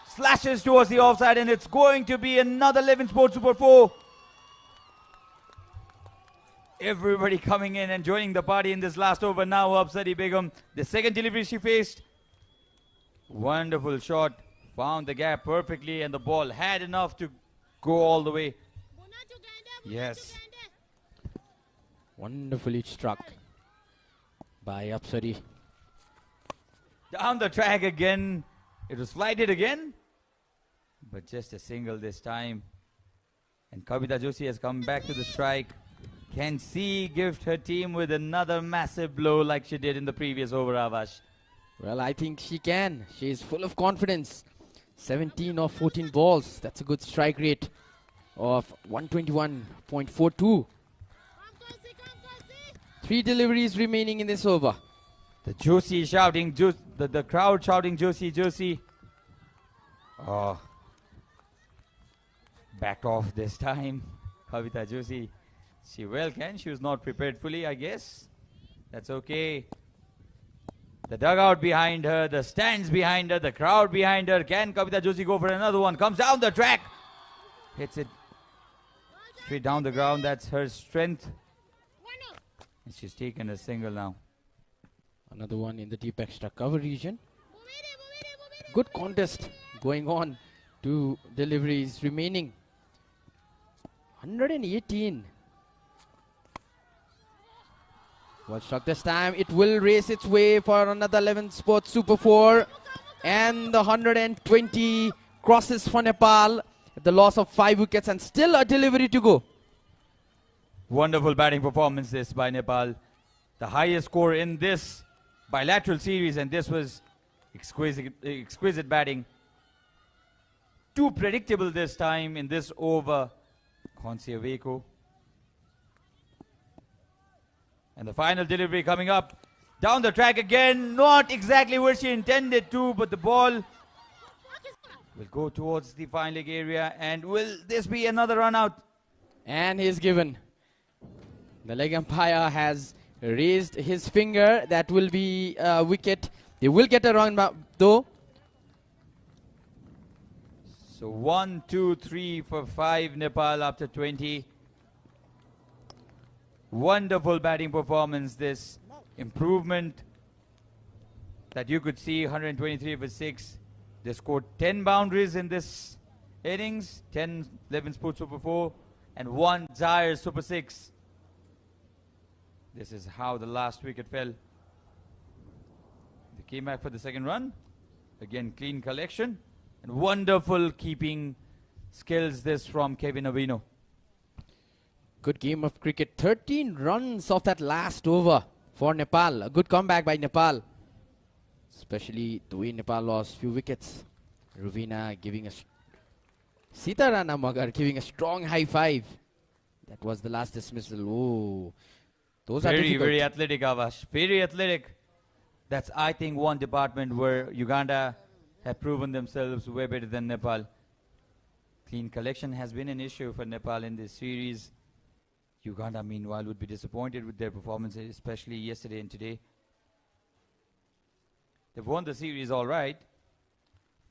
Slashes towards the offside and it's going to be another 11 Sports Super 4. Everybody coming in and joining the party in this last over now. Apsari Begum, the second delivery she faced. Wonderful shot. Found the gap perfectly and the ball had enough to go all the way. Yes. Wonderfully struck. by Apsari. Down the track again. It was flighted again. But just a single this time. And Kavita Joshi has come back to the strike. Can she gift her team with another massive blow like she did in the previous over, Avash? Well, I think she can. She is full of confidence. 17 of 14 balls. That's a good strike rate of 121.42. 3 deliveries remaining in this over. The Joshi shouting, the crowd shouting Joshi, Joshi. Oh. Back off this time. Kavita Joshi. She well can. She was not prepared fully, I guess. That's okay. The dugout behind her, the stands behind her, the crowd behind her. Can Kavita Joshi go for another one? Comes down the track. Hits it straight down the ground. That's her strength. And she's taken a single now. Another one in the deep extra cover region. Good contest going on. 2 deliveries remaining. 118. Well struck this time. It will race its way for another 11 Sports Super 4. And the 120 crosses for Nepal. The loss of 5 wickets and still a delivery to go. Wonderful batting performance this by Nepal. The highest score in this bilateral series, and this was exquisite batting. Too predictable this time in this over. Konsiaveko. And the final delivery coming up. Down the track again. Not exactly where she intended to, but the ball will go towards the fine leg area. And will this be another run out? And he's given. The leg umpire has raised his finger. That will be a wicket. They will get a run though. So 1, 2, 3 for 5 Nepal after 20. Wonderful batting performance. This improvement that you could see. 123 for 6. They scored 10 boundaries in this innings. 10 11 Sports Super 4 and 1 Zaire Super 6. This is how the last wicket fell. They came back for the second run. Again, clean collection. And wonderful keeping skills this from Kevin Avino. Good game of cricket. 13 runs off that last over for Nepal. A good comeback by Nepal. Especially the way Nepal lost few wickets. Ravina giving a... Sitarana Magar giving a strong high five. That was the last dismissal. Oh, those are difficult. Very athletic, Avash. Very athletic. That's, I think, one department where Uganda have proven themselves way better than Nepal. Clean collection has been an issue for Nepal in this series. Uganda, meanwhile, would be disappointed with their performance, especially yesterday and today. They've won the series all right,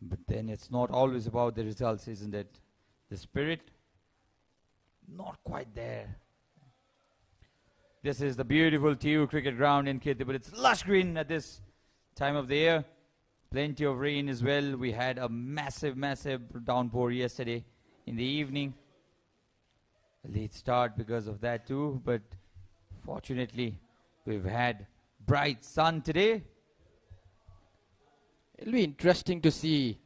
but then it's not always about the results, isn't it? The spirit, not quite there. This is the beautiful TU cricket ground in Kirti, but it's lush green at this time of the year. Plenty of rain as well. We had a massive downpour yesterday in the evening. A late start because of that too, but fortunately we've had bright sun today. It'll be interesting to see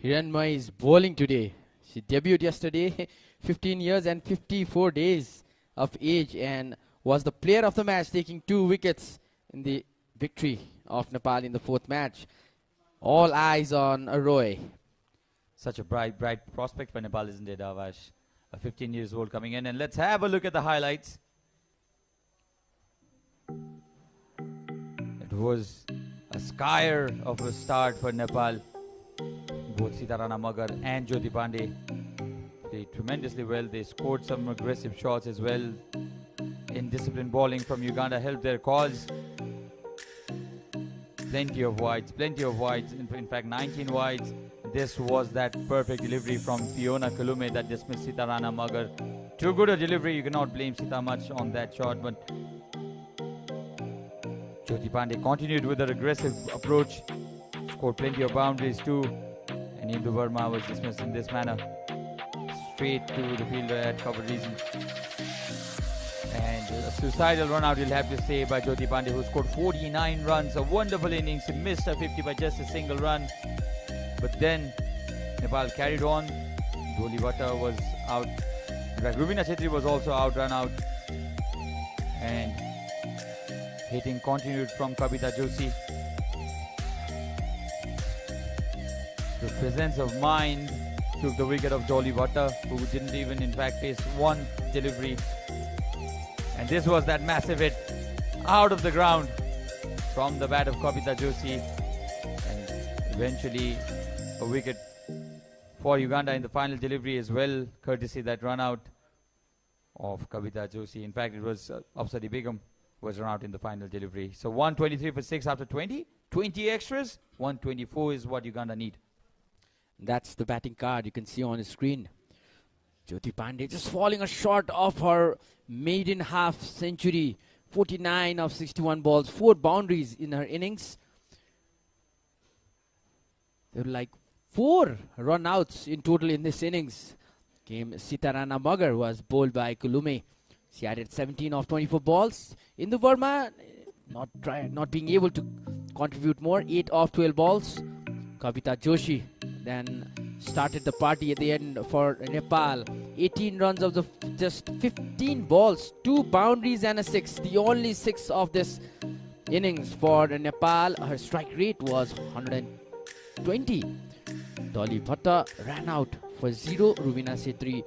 Hiranmai's bowling today. She debuted yesterday, 15 years and 54 days of age, and was the player of the match, taking 2 wickets in the victory of Nepal in the 4th match. All eyes on Roy. Such a bright prospect for Nepal, isn't it, Avash? A 15 years old coming in. And let's have a look at the highlights. It was a skier of a start for Nepal. Both Sitarana Magar and Jyoti Pandey played tremendously well. They scored some aggressive shots as well. Indisciplined bowling from Uganda helped their cause. Plenty of wides. In fact, 19 wides. This was that perfect delivery from Fiona Kalume that dismissed Sitarana Magar. Too good a delivery. You cannot blame Sita much on that shot, but Jyoti Pandey continued with her aggressive approach. Scored plenty of boundaries too. And Indu Verma was dismissed in this manner. Straight to the fielder at cover region. And a suicidal run out, you'll have to say, by Jyoti Pandey, who scored 49 runs. A wonderful innings. He missed a 50 by just a single run. But then Nepal carried on. Dolly Bhatta was out. In fact, Ruvina Chhetri was also out, run out. And hitting continued from Kavita Joshi. The presence of mind took the wicket of Dolly Bhatta, who didn't even in fact face one delivery. And this was that massive hit out of the ground from the bat of Kavita Joshi. And eventually a wicket for Uganda in the final delivery as well, courtesy that run out of Kavita Joshi. In fact, it was Afsari Begum was run out in the final delivery. So 123 for 6 after 20. 20 extras. 124 is what Uganda need. That's the batting card you can see on the screen. Jyoti Pandey just falling short of her maiden half century. 49 of 61 balls, 4 boundaries in her innings. There were like 4 run-outs in total in this innings. Came Sitarana Magar, was bowled by Kulume. She added 17 of 24 balls. Indu Verma not being able to contribute more. 8 of 12 balls. Kavita Joshi then started the party at the end for Nepal. 18 runs of the just 15 balls, 2 boundaries and a 6. The only 6 of this innings for Nepal. Her strike rate was 120. Dolly Bhatta ran out for 0. Ruvina Chhetri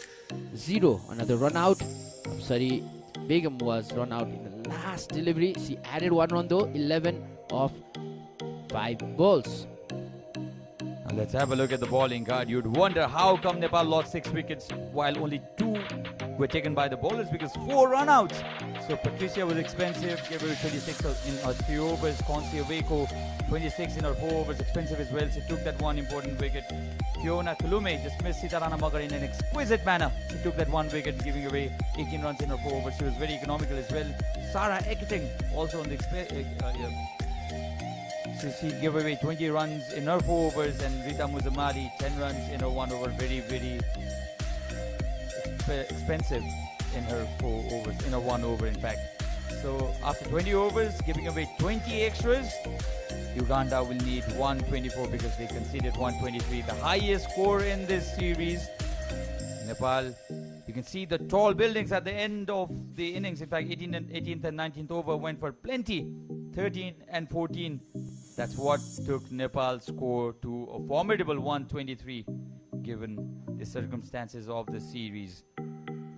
0. Another run out. Afsari Begum was run out in the last delivery. She added 1 run though. 11 of 5 balls. Now let's have a look at the bowling card. You'd wonder how come Nepal lost 6 wickets while only 2 were taken by the bowlers, because 4 run-outs. So Patricia was expensive, gave her 26 in her 3 overs. Consi Oveko 26 in her 4 overs, expensive as well. She took that one important wicket. Fiona Kulume just missed Sitarana Magar in an exquisite manner. She took that 1 wicket, giving away 18 runs in her 4 overs. She was very economical as well. Sarah Eketing also on the she gave away 20 runs in her 4 overs, and Rita Muzamali 10 runs in her 1 over. Very, very expensive in her 4 overs, in her 1 over in fact. So after 20 overs, giving away 20 extras, Uganda will need 124 because they conceded 123, the highest score in this series. Nepal, you can see the tall buildings at the end of the innings. In fact, 18th and 19th over went for plenty. 13 and 14. That's what took Nepal's score to a formidable 123, given the circumstances of the series.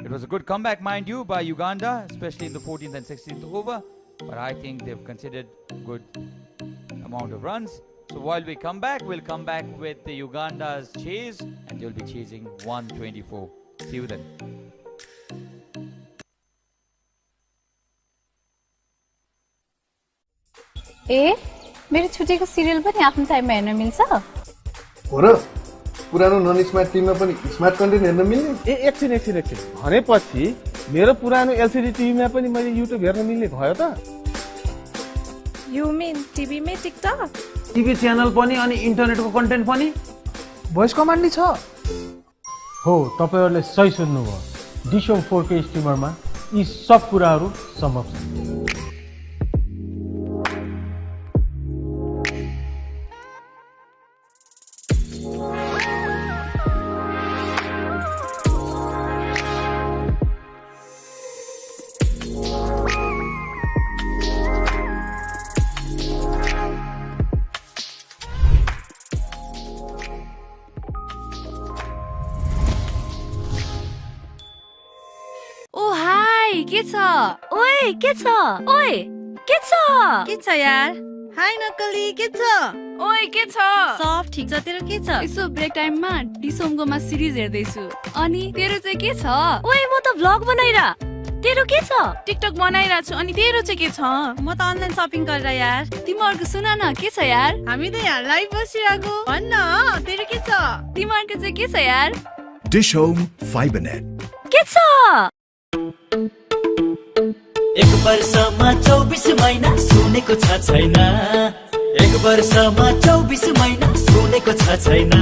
It was a good comeback, mind you, by Uganda, especially in the 14th and 16th over. But I think they've considered good amount of runs. So while we come back, we'll come back with the Uganda's chase, and they'll be chasing 124. See you then. ए मेरो छुटेको serial पनि आफ्नो टाइममा हेर्न मिल्छ हो र पुरानो none smart टिभीमा पनि स्मार्ट कन्टेन्ट हेर्न मिल्ने एकछिन भनेपछि मेरो पुरानो एलसीडी टिभीमा पनि मैले युट्युब हेर्न मिल्ने भयो त यु मिन टिभीमै टिकटक टिभी च्यानल पनि अनि इन्टरनेटको कन्टेन्ट पनि भोइस कमान्ड छ हो तपाईहरुले सही सुन्नुभयो डिशो 4K स्ट्रिमरमा यी सब कुराहरू सम्भव छ के छ यार हाय नकली के छ ओए के छ सब ठीक छ तेरो के छ यसो ब्रेक टाइममा डिसोमगोमा सिरिज हेर्दै छु अनि तेरो चाहिँ के छ ओए म त भ्लग बनाइरा तेरो के छ टिकटक बनाइरा छु अनि तेरो चाहिँ के छ म त अनलाइन शपिङ गरेर यार तिमीहरुको सुन न के छ यार हामी त यहाँ लाइभ बसिरहेको भन्न तेरो के छ तिमीहरुको चाहिँ के छ यार Dish Home FiberNet के छ एक वर्षमा 24 महिना सुनेको छ छैन एक वर्षमा 24 महिना सुनेको छ छैन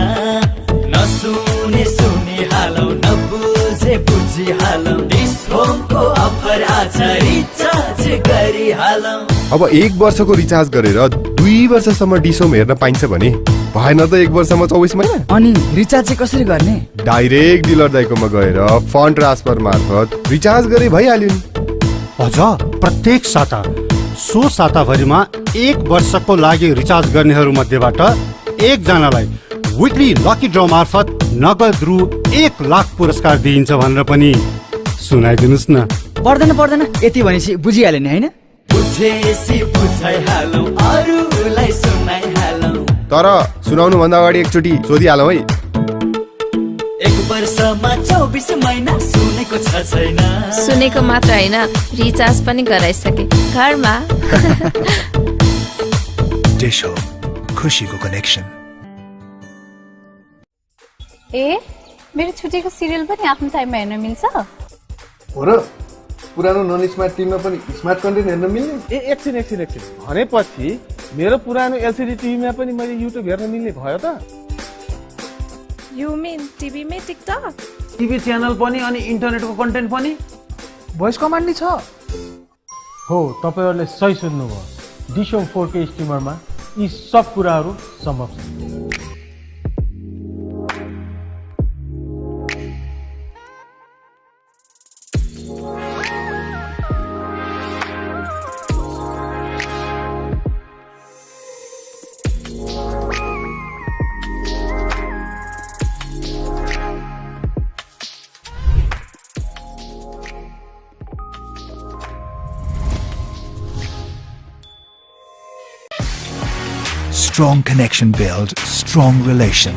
नसुने सुनि हालौ नबुझे बुझि हालौ डिश होमको अफर आज रिचार्ज गरिहालौँ अब 1 वर्षको रिचार्ज गरेर 2 वर्षसम्म डिसोम हेर्न पाइन्छ भने भएन त 1 वर्षमा 24 महिना? अनि रिचार्ज चाहिँ कसरी गर्ने? डाइरेक्ट डिलर दाइकोमा गएर फन्ड ट्रान्सफर मार्फत रिचार्ज गरे भइहाल्यो नि। अझ प्रत्येक साता सो साताभरिमा 1 वर्षको लागि रिचार्ज गर्नेहरू मध्येबाट 1 जनालाई विकली लकी ड्र मार्फत नगद रु 1 लाख पुरस्कार दिइन्छ भनेर पनि सुनाइदिनुस् न। पर्दैन यति भनेपछि बुझिहाल्यो नि हैन? बुझेसी बुझाइहालौँ अरूलाई सुनाइहालौँ। तर सुनाउनु भन्दा अगाडि एकचोटि सोधिहालौँ है। 1 वर्षमा 24 महिना सुनेको छ छैन? सुनेको मात्र होइन, रिचार्ज पनि गराइसके घरमा। Dish Home, खुसीको कनेक्सन। ए मेरो छुटेको सिरियल पनि आफ्नो टाइममा हेर्न मिल्छ? हो र पुरानो नन स्मार्ट टिभीमा पनि स्मार्ट कन्टेन्ट हेर्न मिल्ने? एकछिन भनेपछि मेरो पुरानो एलसिडी टिभीमा पनि मैले युट्युब हेर्न मिल्ने भयो त? You mean TV में TikTok? टिभी च्यानल पनि अनि इन्टरनेटको कन्टेन्ट पनि? भोइस कमान्ड नि छ? हो, तपाईहरुले सही सुन्नुभयो। डिश होम 4K स्ट्रिमरमा यी सब कुराहरू सम्भव छ। Strong connection build strong relation.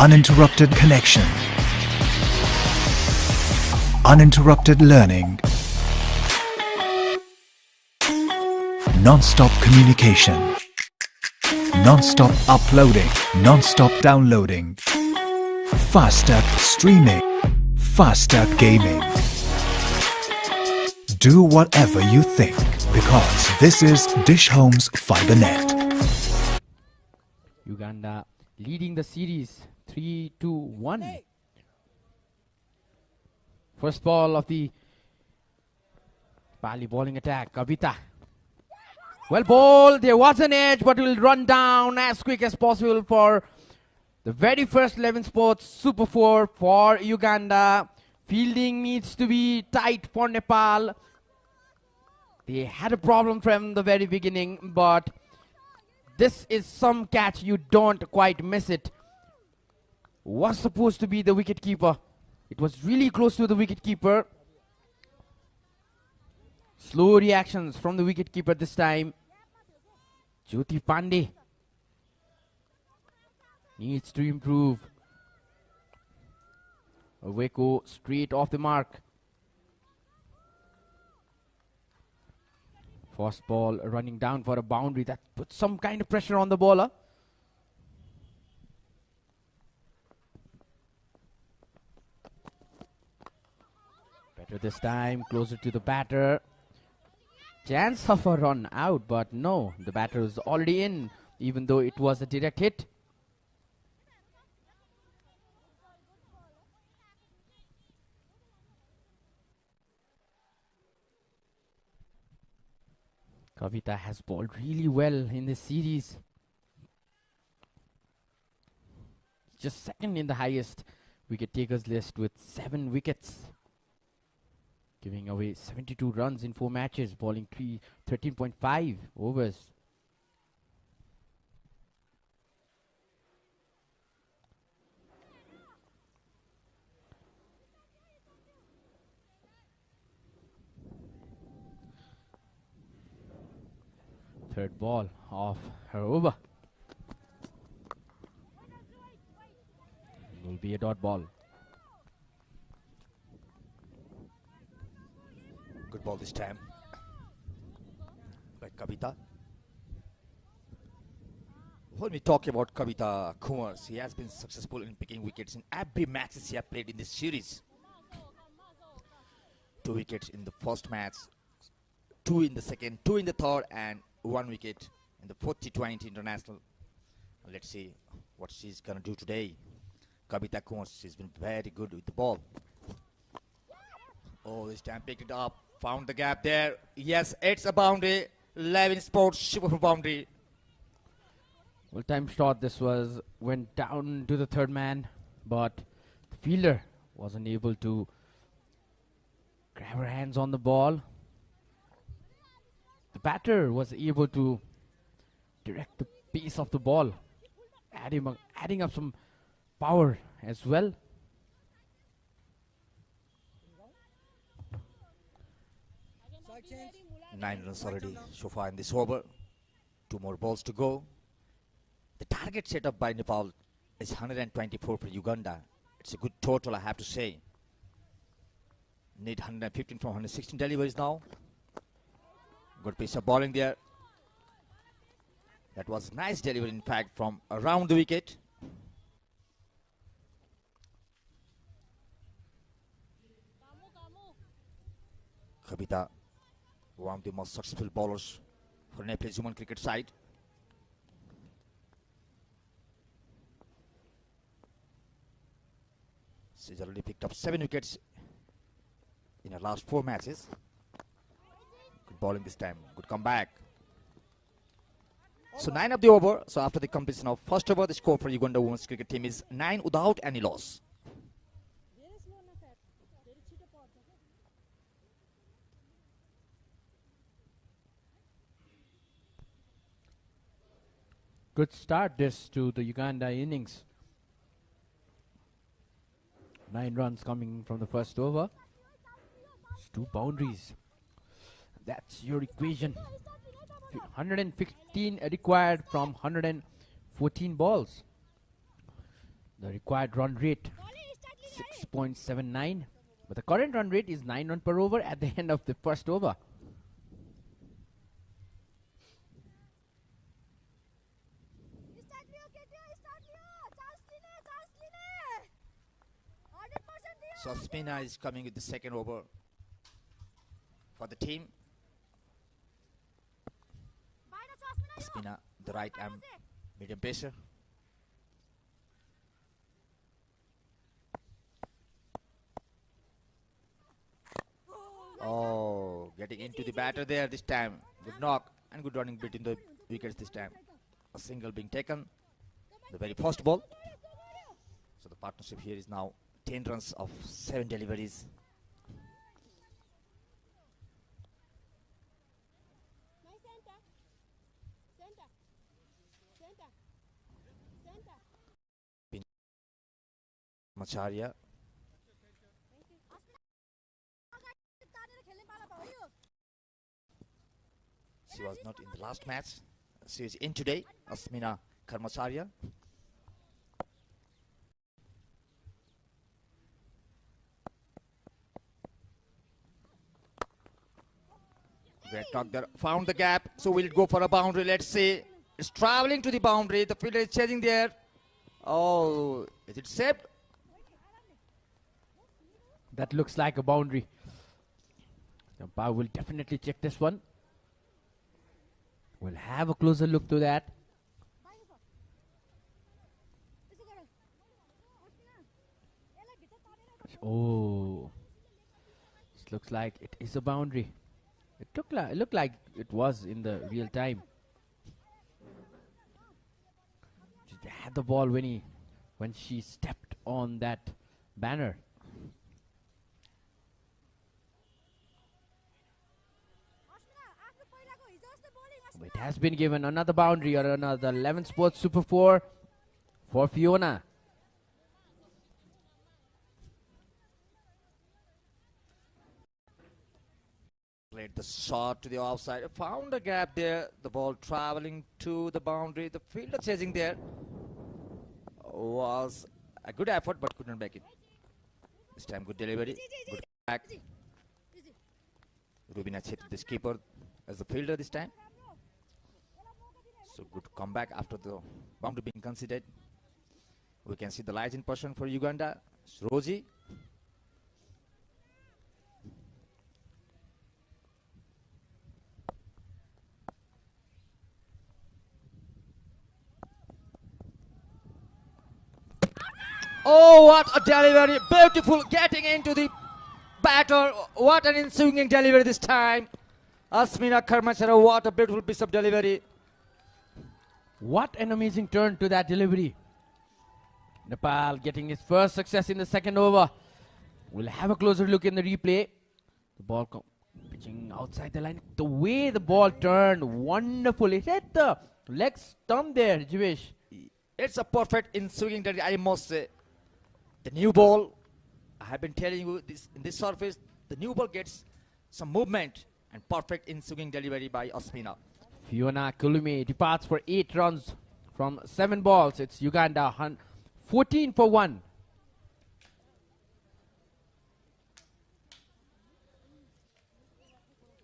Uninterrupted connection. Uninterrupted learning. Non-stop communication. Non-stop uploading. Non-stop downloading. Faster streaming. Faster gaming. Do whatever you think, because this is Dish Home's FiberNet. Uganda leading the series 3-1. First ball of the Bali bowling attack. Kavita. Well bowled. There was an edge, but will run down as quick as possible for the very first 11 sports Super 4 for Uganda. Fielding needs to be tight for Nepal. They had a problem from the very beginning, but this is some catch. You don't quite miss it. Was supposed to be the wicket keeper. It was really close to the wicket keeper. Slow reactions from the wicket keeper this time. Jyoti Pandey needs to improve. Aweko straight off the mark. First ball running down for a boundary. That puts some kind of pressure on the bowler. Better this time, closer to the batter. Chance of a run out, but no, the batter is already in, even though it was a direct hit. Kavita has bowled really well in this series. Just second in the highest wicket takers list with 7 wickets. Giving away 72 runs in 4 matches, bowling 13.5 overs. Third ball of her over. Will be a dot ball. Good ball this time by Kavita. When we talk about Kavita Kumar, he has been successful in picking wickets in every match he has played in this series. 2 wickets in the first match, 2 in the second, 2 in the third, and 1 wicket in the 40-20 international. Let's see what she's gonna do today. Kavita Kumar, she's been very good with the ball. Oh, this time picked it up, found the gap there. Yes, it's a boundary. Levin Sports super boundary. Well, time shot. This went down to the third man, but the fielder wasn't able to grab her hands on the ball. The batter was able to direct the pace of the ball, adding up some power as well. Nine runs already so far in this over. 2 more balls to go. The target set up by Nepal is 124 for Uganda. It's a good total, I have to say. Need 115 from 116 deliveries now. Good piece of bowling there. That was nice delivery, in fact, from around the wicket. Kavita, one of the most successful bowlers for Nepal's women cricket side. She's already picked up 7 wickets in her last 4 matches. Good bowling this time. Good comeback. So 9 of the over. So after the completion of first over, the score for Uganda women's cricket team is 9 without any loss. Good start this to the Uganda innings. 9 runs coming from the first over. It's 2 boundaries. That's your equation. 115 required from 114 balls. The required run rate 6.79. But the current run rate is 9 runs per over at the end of the first over. So Spina is coming with the second over for the team. Spina, the right arm medium pacer. Oh, getting into the batter there this time. Good knock and good running between the wickets this time. A single being taken. The very first ball. So the partnership here is now 10 runs of 7 deliveries. Macharya. She was not in the last match. She is in today. Asmina Karmacharya. Great knock there. Found the gap. So we'll go for a boundary. Let's see. It's traveling to the boundary. The fielder is chasing there. Oh, is it saved? That looks like a boundary. The umpire will definitely check this one. We'll have a closer look to that. Oh, this looks like it is a boundary. It looked like it was in the real time. She had the ball when she stepped on that banner. It has been given another boundary or another 11 Sports Super 4 for Fiona. Played the shot to the offside. Found a gap there. The ball traveling to the boundary. The fielder chasing there. Was a good effort but couldn't make it. This time good delivery. Good back. Rubina Chetri, the skipper, as the fielder this time. So good comeback after the boundary being considered. We can see the lights in person for Uganda. It's Rosie. Oh, what a delivery. Beautiful getting into the batter. What an swinging delivery this time. Asmina Karmachara, what a beautiful piece of delivery. What an amazing turn to that delivery. Nepal getting his first success in the second over. We'll have a closer look in the replay. The ball pitching outside the line. The way the ball turned, wonderful. It hit the leg stump there, Jivesh. It's a perfect in swinging delivery, I must say. The new ball, I have been telling you this in this surface, the new ball gets some movement and perfect in swinging delivery by Asmina. Fiona Kulume departs for 8 runs from 7 balls. It's Uganda 14 for 1.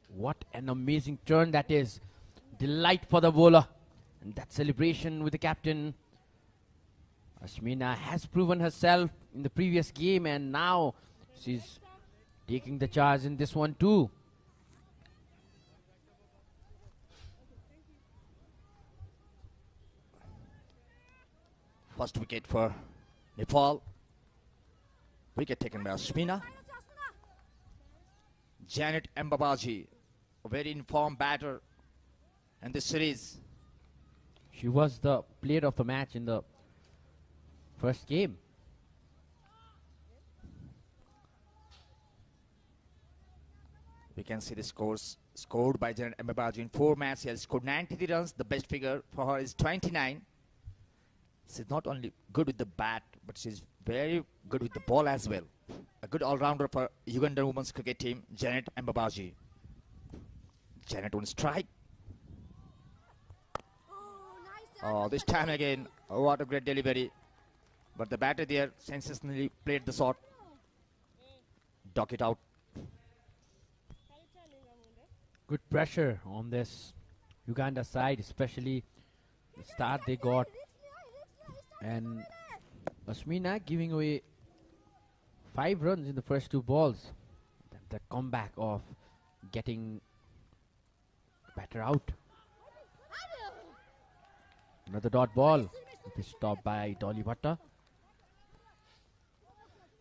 What an amazing turn that is. Delight for the bowler. And that celebration with the captain. Asmina has proven herself in the previous game and now she's taking the charge in this one too. First wicket for Nepal. Wicket taken by Asmina. Janet Mbabaji, a very informed batter in this series. She was the player of the match in the first game. We can see the scores scored by Janet Mbabaji in 4 matches. She has scored 93 runs. The best figure for her is 29. She's not only good with the bat, but she's very good with the ball as well. A good all-rounder for Uganda women's cricket team, Janet Mbabaji. Janet on strike. Oh, this time again, oh, what a great delivery. But the batter there sensationally played the shot. Duck it out. Good pressure on this Uganda side, especially the start they got. And Asmina giving away 5 runs in the first 2 balls. The comeback of getting the batter out. Another dot ball. It is stopped by Dolly Bhatta.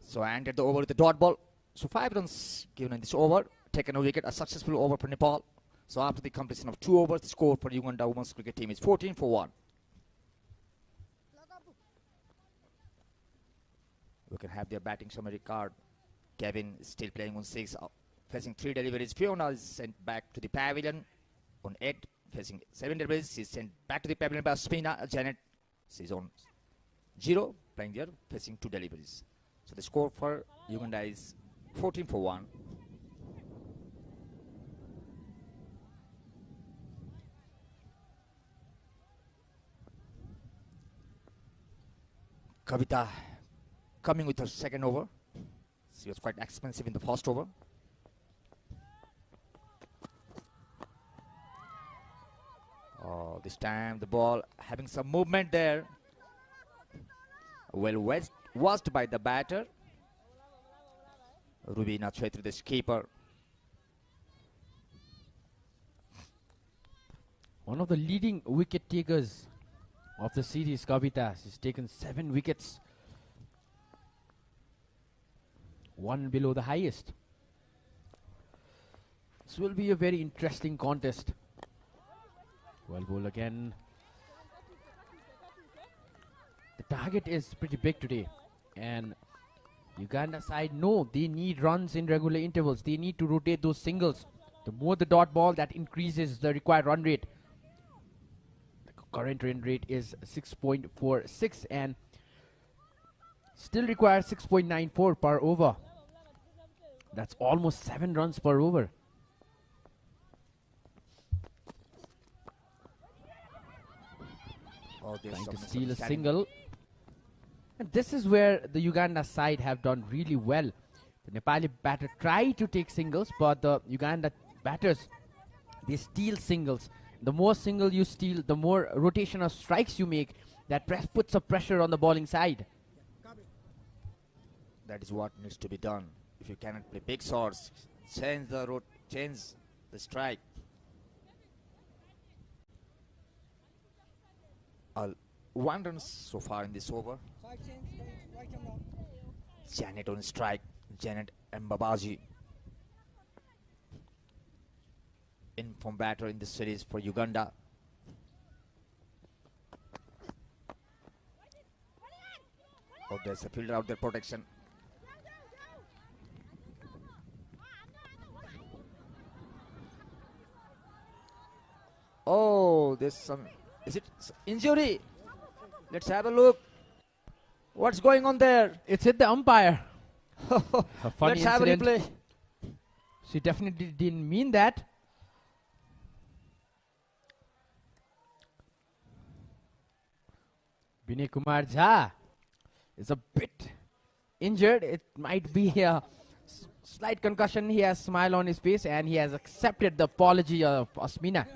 So ended the over with the dot ball. So 5 runs given in this over. Taken a wicket, a successful over for Nepal. So after the completion of 2 overs, the score for Uganda women's cricket team is 14 for 1. We can have their batting summary card. Kevin is still playing on 6, facing 3 deliveries. Fiona is sent back to the pavilion on 8, facing 7 deliveries. She's sent back to the pavilion by Asmina. Janet, she's on 0, playing there, facing 2 deliveries. So the score for Uganda is 14 for 1. Kavita coming with her second over. She was quite expensive in the first over. Oh, this time the ball having some movement there. Well watched by the batter. Rubina Chetri, the skipper. One of the leading wicket takers of the series, Kavita. She's taken 7 wickets. 1 below the highest. This will be a very interesting contest. Well ball again. The target is pretty big today. And Uganda side, no, they need runs in regular intervals. They need to rotate those singles. The more the dot ball, that increases the required run rate. Current run rate is 6.46 and still requires 6.94 per over. That's almost 7 runs per over. Trying to steal a single. And this is where the Uganda side have done really well. The Nepali batter tried to take singles, but the Uganda batters, they steal singles. The more single you steal, the more rotation of strikes you make. That puts a pressure on the bowling side. That is what needs to be done. If you cannot play big shots, change the strike. 1 run so far in this over. Janet on strike. Janet Mbabaji. Inform batter in this series for Uganda. Oh, there's a fielder out there protection. Oh, there's some. Is it injury? Let's have a look. What's going on there? It's hit the umpire. A funny Let's have a incident. replay. She definitely didn't mean that. Vinay Kumar Jha is a bit injured. It might be a slight concussion. He has a smile on his face and he has accepted the apology of Asmina.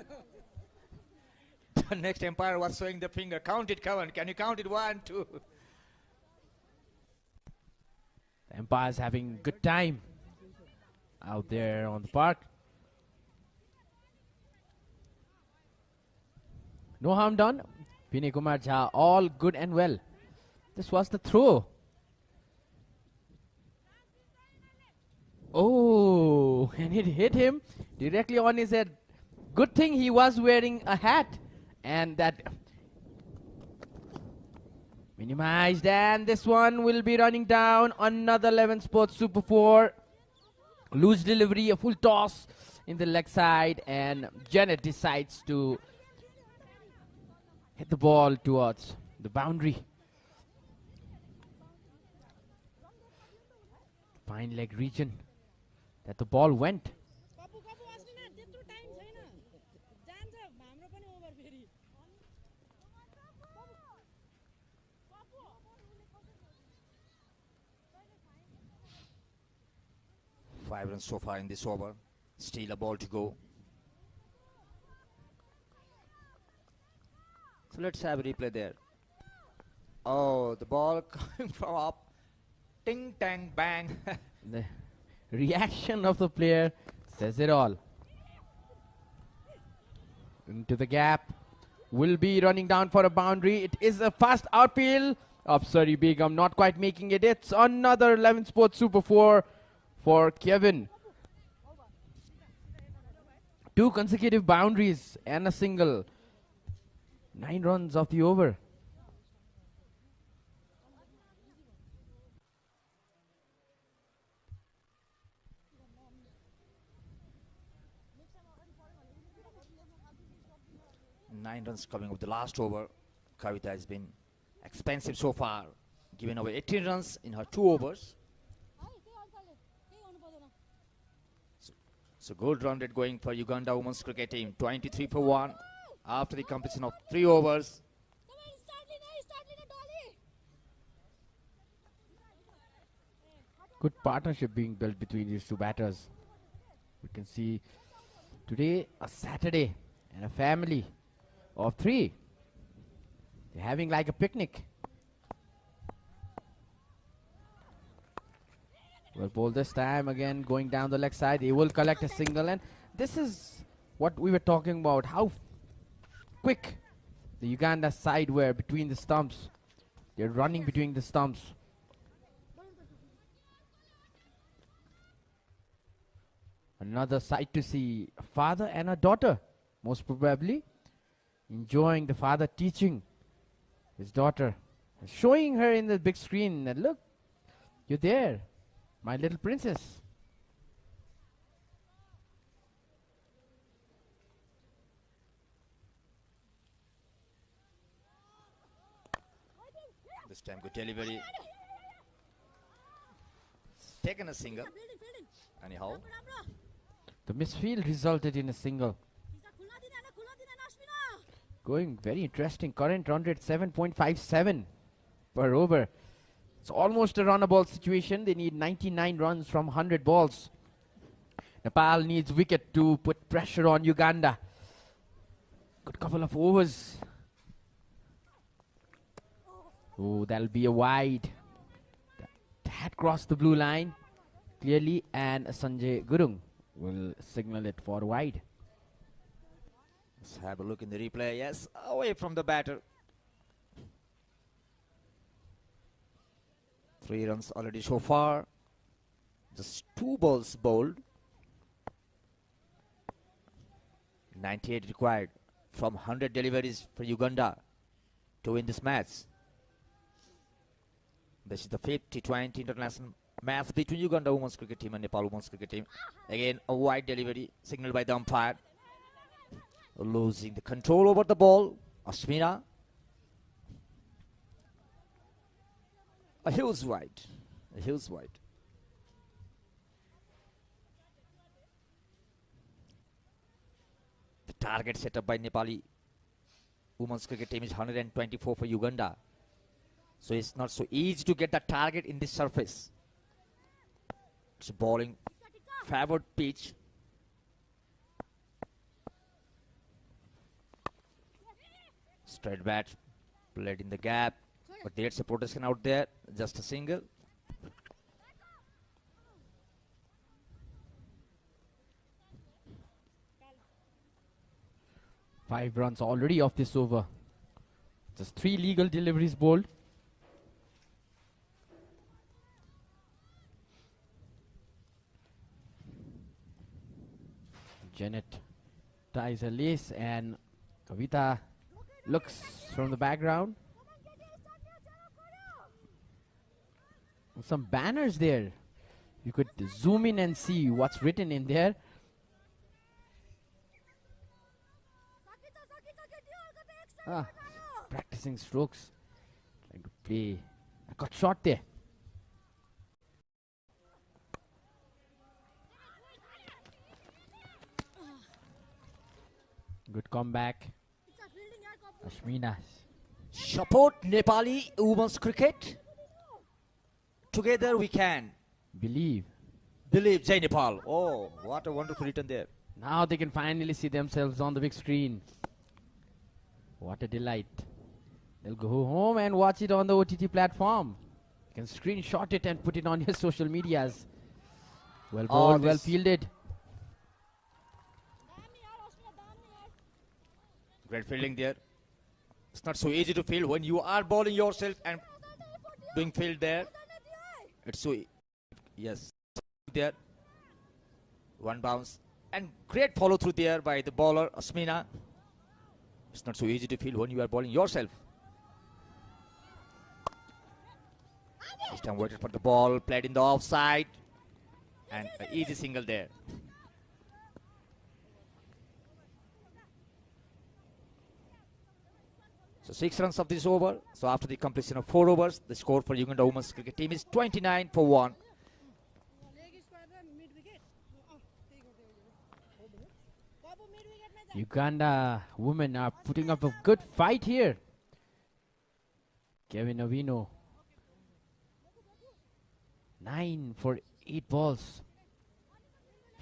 The next umpire was showing the finger. Count it, Kavan. Can you count it? 1, 2. The umpire's having good time out there on the park. No harm done. Vinay Kumar Jha, all good and well. This was the throw. Oh, and it hit him directly on his head. Good thing he was wearing a hat. And that minimized, and this one will be running down. Another 11 Sports Super 4. Loose delivery, a full toss in the leg side, and Janet decides to hit the ball towards the boundary. Fine leg region that the ball went. 5 runs so far in this over. Still a ball to go. So let's have a replay there. Oh, the ball coming from up. Ting, tang, bang. The reaction of the player says it all. Into the gap. Will be running down for a boundary. It is a fast outfield. Apsari Begum not quite making it. It's another 11 Sports Super 4 for Kevin. 2 consecutive boundaries and a single. 9 runs of the over. Nine runs coming with the last over. Kavita has been expensive so far, giving away 18 runs in her 2 overs. So good run rate going for Uganda women's cricket team. 23 for 1 after the completion of 3 overs. Good partnership being built between these two batters. We can see today a Saturday and a family of 3. They're having like a picnic. Well bowled this time, again going down the leg side. They will collect a single, and this is what we were talking about, how quick the Uganda side were between the stumps. They're running between the stumps. Another sight to see, a father and a daughter, most probably enjoying the father teaching his daughter, showing her in the big screen that, look, you're there, my little princess. This time good delivery. Taken a single. Anyhow. The misfield resulted in a single. Going very interesting. Current run rate 7.57 per over. It's almost a run-a-ball situation. They need 99 runs from 100 balls. Nepal needs wicket to put pressure on Uganda. Good couple of overs. Oh, that'll be a wide. That crossed the blue line clearly, and Sanjay Gurung will signal it for wide. Let's have a look in the replay. Yes, away from the batter. 3 runs already so far. Just 2 balls bowled. 98 required from 100 deliveries for Uganda to win this match. This is the 5th T20 international match between Uganda women's cricket team and Nepal women's cricket team. Again, a wide delivery signaled by the umpire. Losing the control over the ball, Ashmina. A huge wide. A huge wide. The target set up by Nepali women's cricket team is 124 for Uganda. So it's not so easy to get the target in this surface. It's a bowling favored pitch. Straight bat played in the gap, but there's a protection out there. Just a single. Five runs already off this over. Just 3 legal deliveries bowled. Janet ties her lace and Kavita looks from the background. Some banners there. You could zoom in and see what's written in there. Practicing strokes. Trying to play. I got shot there. Good comeback. Ashmina. Support Nepali women's cricket. Together we can. Believe. Believe, Jai Nepal. Oh, what a wonderful return there. Now they can finally see themselves on the big screen. What a delight. They'll go home and watch it on the OTT platform. You can screenshot it and put it on your social medias. Well bowled, well fielded. Great fielding there. It's not so easy to field when you are bowling yourself and doing field there. It's so yes. There. One bounce. And great follow through there by the bowler, Ashmina. It's not so easy to field when you are bowling yourself. This time waited for the ball, played in the offside. And an easy single there. So 6 runs of this over. So after the completion of 4 overs, the score for Uganda women's cricket team is 29 for 1. Uganda women are putting up a good fight here. Kevin Ovino. 9 for 8 balls.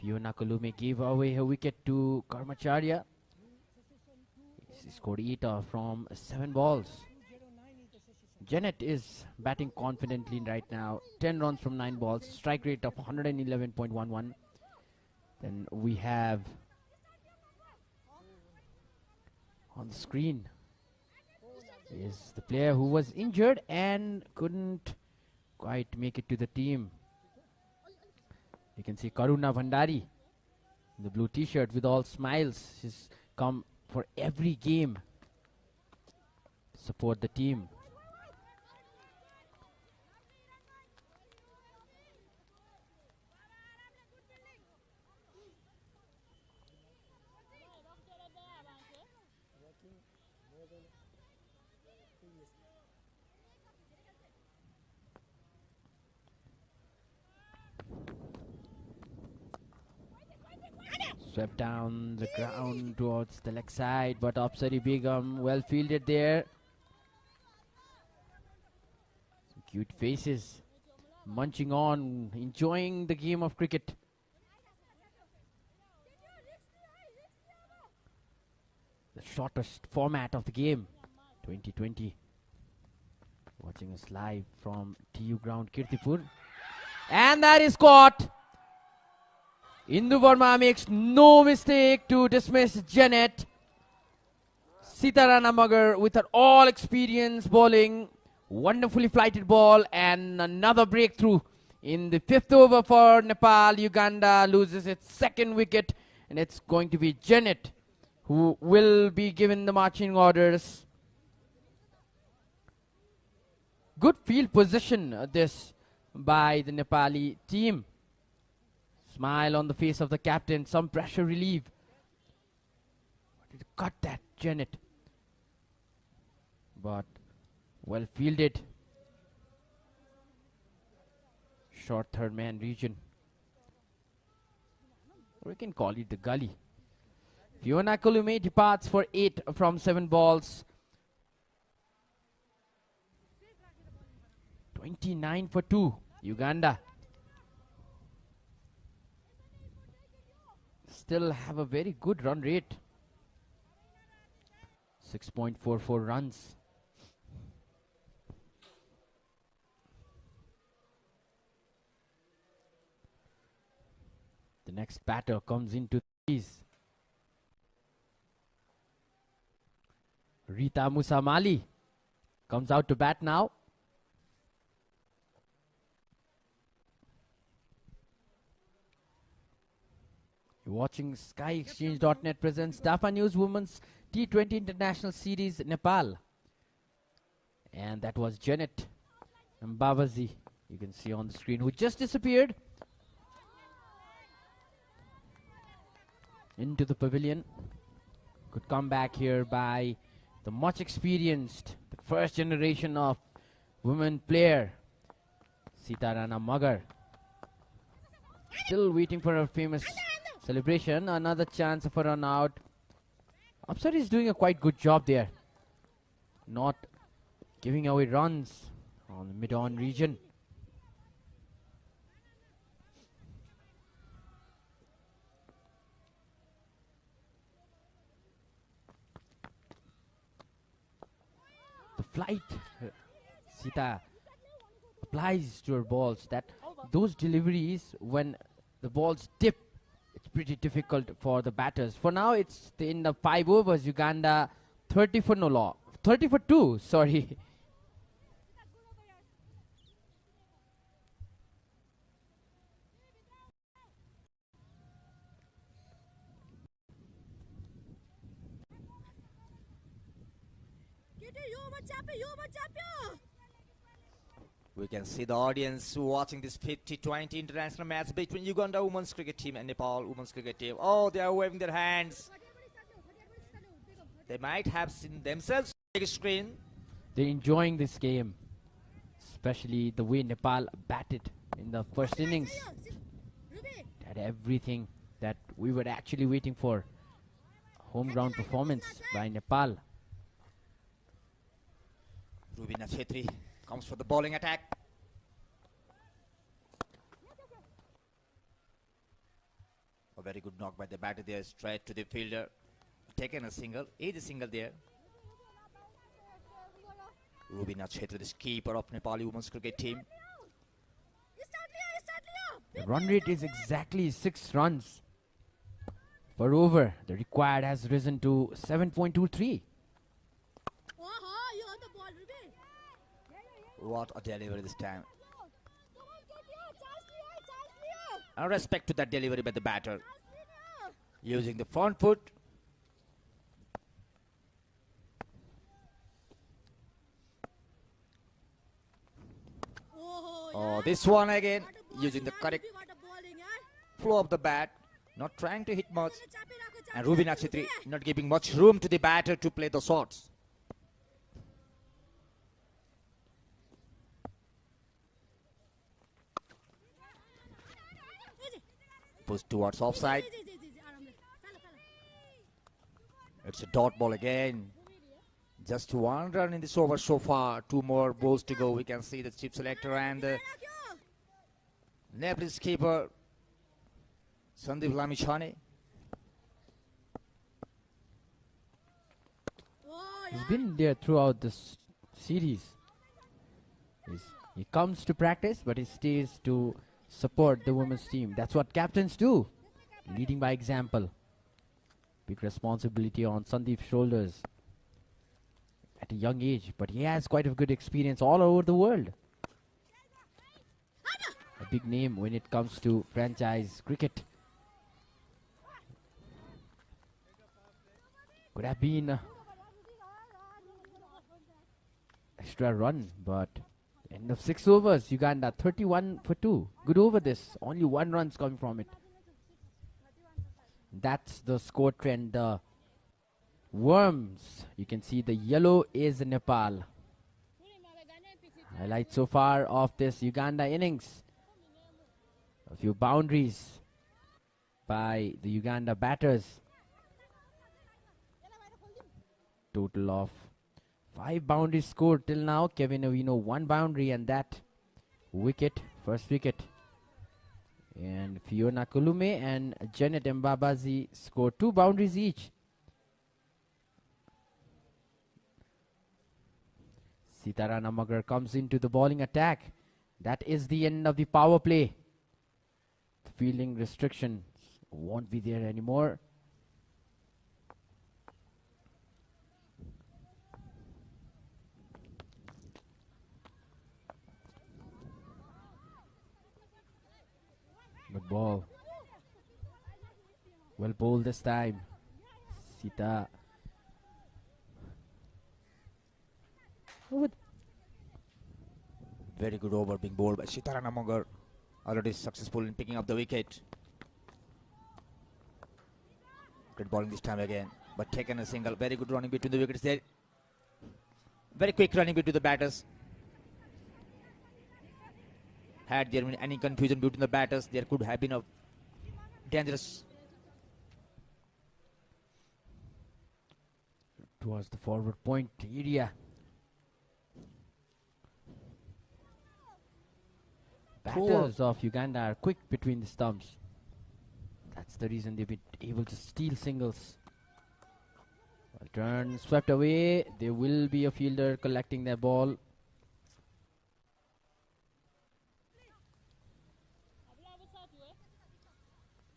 Fiona Kalume gave away her wicket to Karmacharya. She scored 8 from 7 balls. Janet is batting confidently right now. 10 runs from 9 balls. Strike rate of 111.11. Then we have on the screen is the player who was injured and couldn't quite make it to the team. You can see Karuna Bhandari in the blue t-shirt with all smiles. She's come for every game to support the team. Swept down the ground towards the leg side, but Apsari Begum well fielded there. Some cute faces, munching on, enjoying the game of cricket. The shortest format of the game, 2020. Watching us live from TU Ground, Kirtipur. And that is caught. Indu Verma makes no mistake to dismiss Janet. Sitarana Magar with her all experience bowling Wonderfully flighted ball and another breakthrough in the 5th over for Nepal. Uganda loses its 2nd wicket, and it's going to be Janet who will be given the marching orders. Good field position this by the Nepali team. Smile on the face of the captain, some pressure relief. Cut that, Janet. But well fielded. Short third man region. Or we can call it the gully. Fiona Kolume departs for 8 from 7 balls. 29 for 2. Uganda still have a very good run rate. 6.44 runs. The next batter comes into these. Rita Musamali comes out to bat now. You're watching SkyExchange.net presents DAFA News Women's T20 International Series Nepal. And that was Janet Mbabazi, you can see on the screen, who just disappeared into the pavilion. Good comeback here by the much experienced, the first generation of women player, Sitarana Magar. Still waiting for her famous celebration. Another chance of a run out. Upside is doing a quite good job there, not giving away runs on the mid-on region. The flight Sita applies to her balls, that those deliveries when the balls dip, it's pretty difficult for the batters. For now, it's in the 5 overs. Uganda 30 for 2, sorry. We can see the audience watching this 50-20 international match between Uganda women's cricket team and Nepal women's cricket team. Oh, they are waving their hands. They might have seen themselves on the big screen. They're enjoying this game, especially the way Nepal batted in the first innings. Had everything that we were actually waiting for. Home ground performance by Nepal. Rubina Chetri comes for the bowling attack. A very good knock by the batter there, straight to the fielder. Taken a single, is a single there. Rubina Chetri, the keeper of Nepali women's cricket team. The run rate is exactly 6 runs per over. The required has risen to 7.23. What a delivery this time. And respect to that delivery by the batter. Using the front foot. Oh, this one again. Using the correct flow of the bat. Not trying to hit much. And Rubina Chetri not giving much room to the batter to play the shots. Pushed towards offside. It's a dot ball again. Just 1 run in this over so far. 2 more balls to go. We can see the chief selector and the Nepalese keeper Sandeep Lamichhane. He's been there throughout this series. He comes to practice, but he stays to support the women's team. That's what captains do, leading by example. Big responsibility on Sandeep's shoulders. at a young age, but he has quite a good experience all over the world. A big name when it comes to franchise cricket. Could have been extra run, but end of 6 overs, Uganda 31 for 2. Good over this. Only 1 run's coming from it. That's the score trend. The worms, you can see the yellow is Nepal. Highlight so far of this Uganda innings. A few boundaries by the Uganda batters. Total of 5 boundaries scored till now. Kevin Ovino 1 boundary and that wicket, first wicket. And Fiona Kulume and Janet Mbabazi scored 2 boundaries each. Sitarana Magar comes into the bowling attack. That is the end of the power play. The fielding restrictions won't be there anymore. Good ball. Well bowled this time. Sita. Very good over being bowled by Sitarana Magar. Already successful in picking up the wicket. Great bowling this time again, but taken a single. Very good running between the wickets there. Very quick running between the batters. Had there been any confusion between the batters, there could have been a dangerous. Towards the forward point area. Batters of Uganda are quick between the stumps. That's the reason they've been able to steal singles. Well, turn swept away. There will be a fielder collecting their ball.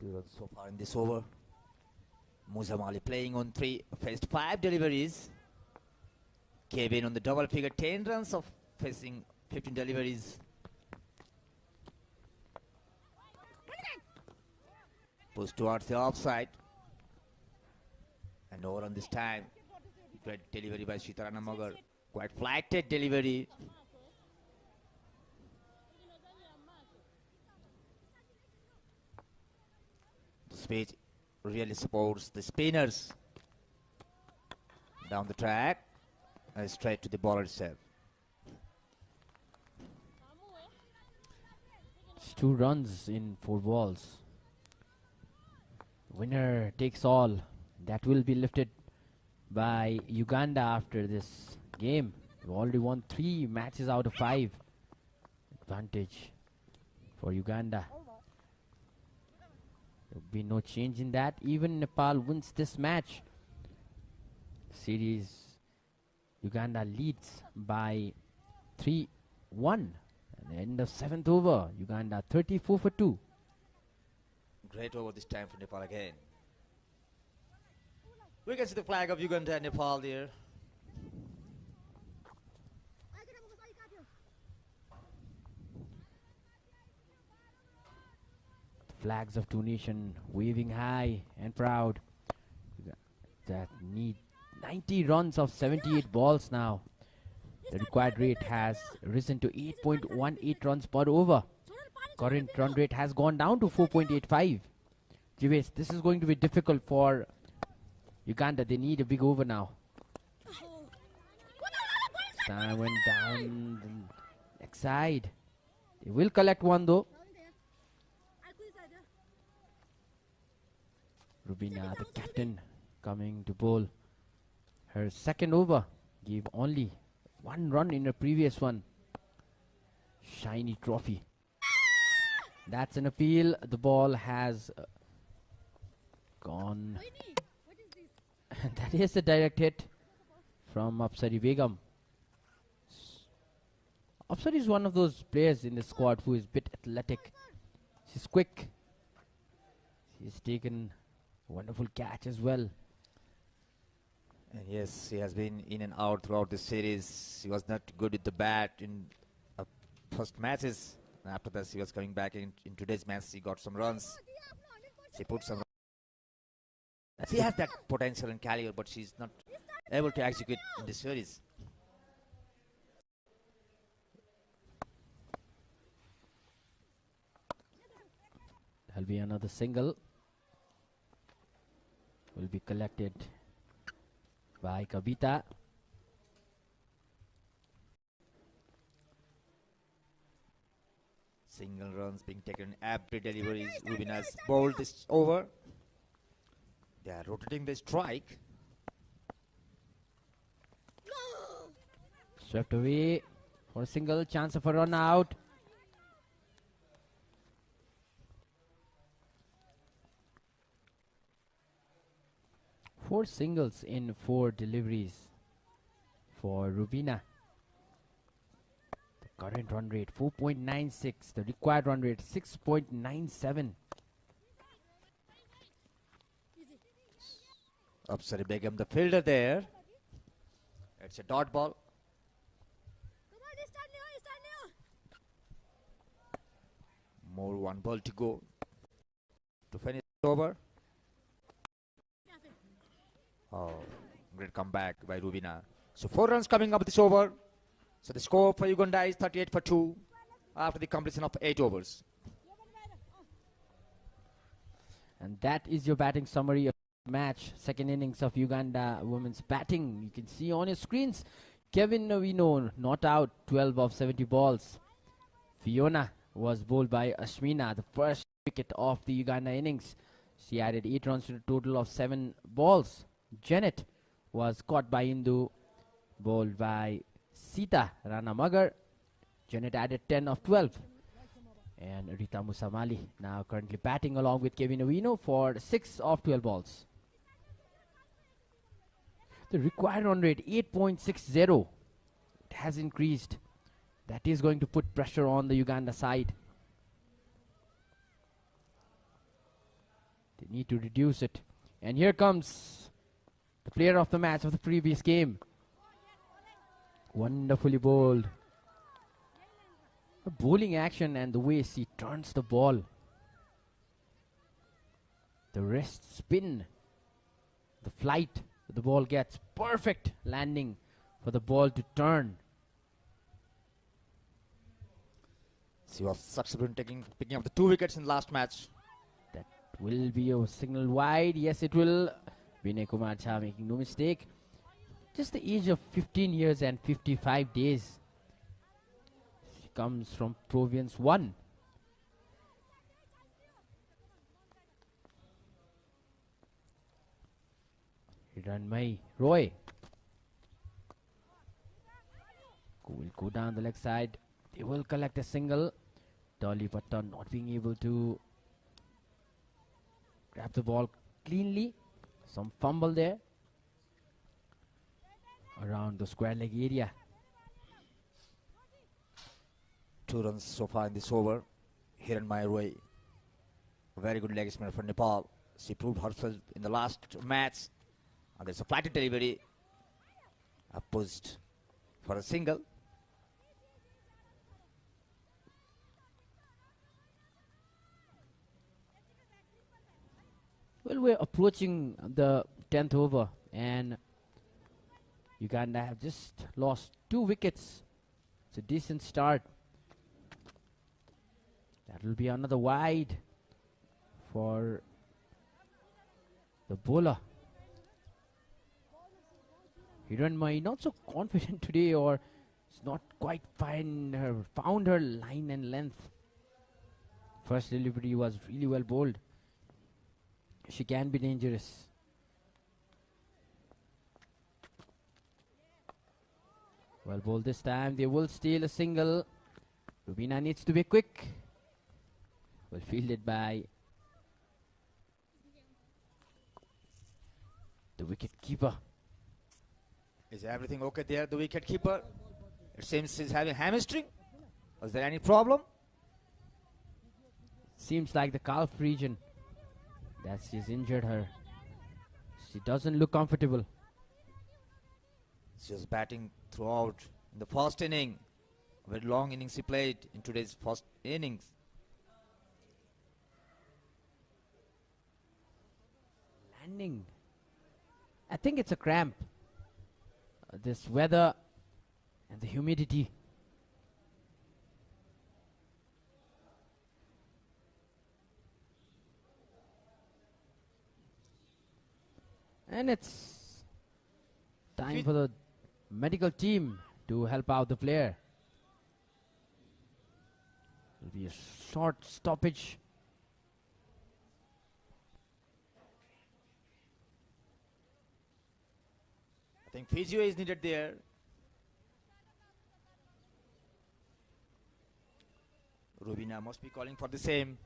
2 runs so far in this over. Muzamali playing on 3, faced 5 deliveries. Kevin on the double figure, 10 runs of facing 15 deliveries. Push towards the offside. And over on this time. Great delivery by Sitarana Magar. Quite flighted delivery. The speed really supports the spinners. Down the track. And straight to the ball itself. It's 2 runs in 4 balls. Winner takes all. That will be lifted by Uganda after this game. They've already won 3 matches out of 5. Advantage for Uganda. There will be no change in that. Even Nepal wins this match. Series Uganda leads by 3-1. At the end of 7th over, Uganda 34 for 2. Great over this time for Nepal again. We can see the flag of Uganda and Nepal there. Flags of 2 nations waving high and proud. That need 90 runs of 78 balls now. The required rate has risen to 8.18 runs per over. Current run rate has gone down to 4.85. Jivesh, this is going to be difficult for Uganda. They need a big over now. Time went down the next side. They will collect 1 though. Rubina, the captain, coming to bowl. Her 2nd over gave only 1 run in her previous one. Shiny trophy. That's an appeal. The ball has gone. That is a direct hit from Apsari Begum. Apsari is one of those players in the squad who is a bit athletic. She's quick. She's taken a wonderful catch as well. And yes, he has been in and out throughout the series. He was not good with the bat in first matches. And after that, he was coming back in today's match. He got some runs. She put some. She has that potential and caliber, but she's not able to execute in the series. There'll be another single. Will be collected by Kavita. Single runs being taken every delivery. Rubina's bowled this over. They are rotating the strike. Swept away for a single, chance of a run out. Four singles in 4 deliveries for Rubina. The current run rate 4.96, the required run rate 6.97. Upsari Begum, the fielder there. It's a dot ball. More 1 ball to go to finish over. Oh, great comeback by Rubina. So 4 runs coming up this over. So the score for Uganda is 38 for 2 after the completion of 8 overs. And that is your batting summary of the match. Second innings of Uganda women's batting. You can see on your screens, Kevin Novino not out, 12 of 70 balls. Fiona was bowled by Ashmina, the first wicket of the Uganda innings. She added 8 runs to the total of 7 balls. Janet was caught by Indu, bowled by Sita Rana Magar. Janet added 10 of 12. And Rita Musamali now currently batting along with Kevin Ovino for 6 of 12 balls. The required run rate 8.60. It has increased. That is going to put pressure on the Uganda side. They need to reduce it. And here comes the player of the match of the previous game. Wonderfully bowled. The bowling action and the way she turns the ball. The wrist spin. The flight the ball gets. Perfect landing for the ball to turn. She was successful in picking up the 2 wickets in last match. That will be a signal wide. Yes, it will. Vinay Kumar Jha making no mistake. Just the age of 15 years and 55 days. She comes from Province 1. Hiranmai Roy will go down the leg side. They will collect a single. Dolly Button not being able to grab the ball cleanly. Some fumble there around the square leg area. 2 runs so far in this over. Hiranmai Roy, a very good leg spinner for Nepal. She proved herself in the last match. And there's a flighted delivery. Pushed for a single. Well, we're approaching the 10th over, and Uganda have just lost 2 wickets. It's a decent start. That will be another wide for the bowler. Hiranmai not so confident today, or it's not quite found her line and length. First delivery was really well bowled. She can be dangerous. Well bowled this time. They will steal a single. Rubina needs to be quick. Well fielded by the wicket keeper. Is everything okay there, the wicket keeper? It seems he's having hamstring. Was there any problem? Seems like the calf region that she's injured her. She doesn't look comfortable. She was batting throughout in the first inning. A very long innings she played in today's first innings. Landing. I think it's a cramp. This weather and the humidity. And it's time for the medical team to help out the player. It will be a short stoppage. I think physio is needed there. Rubina must be calling for the same.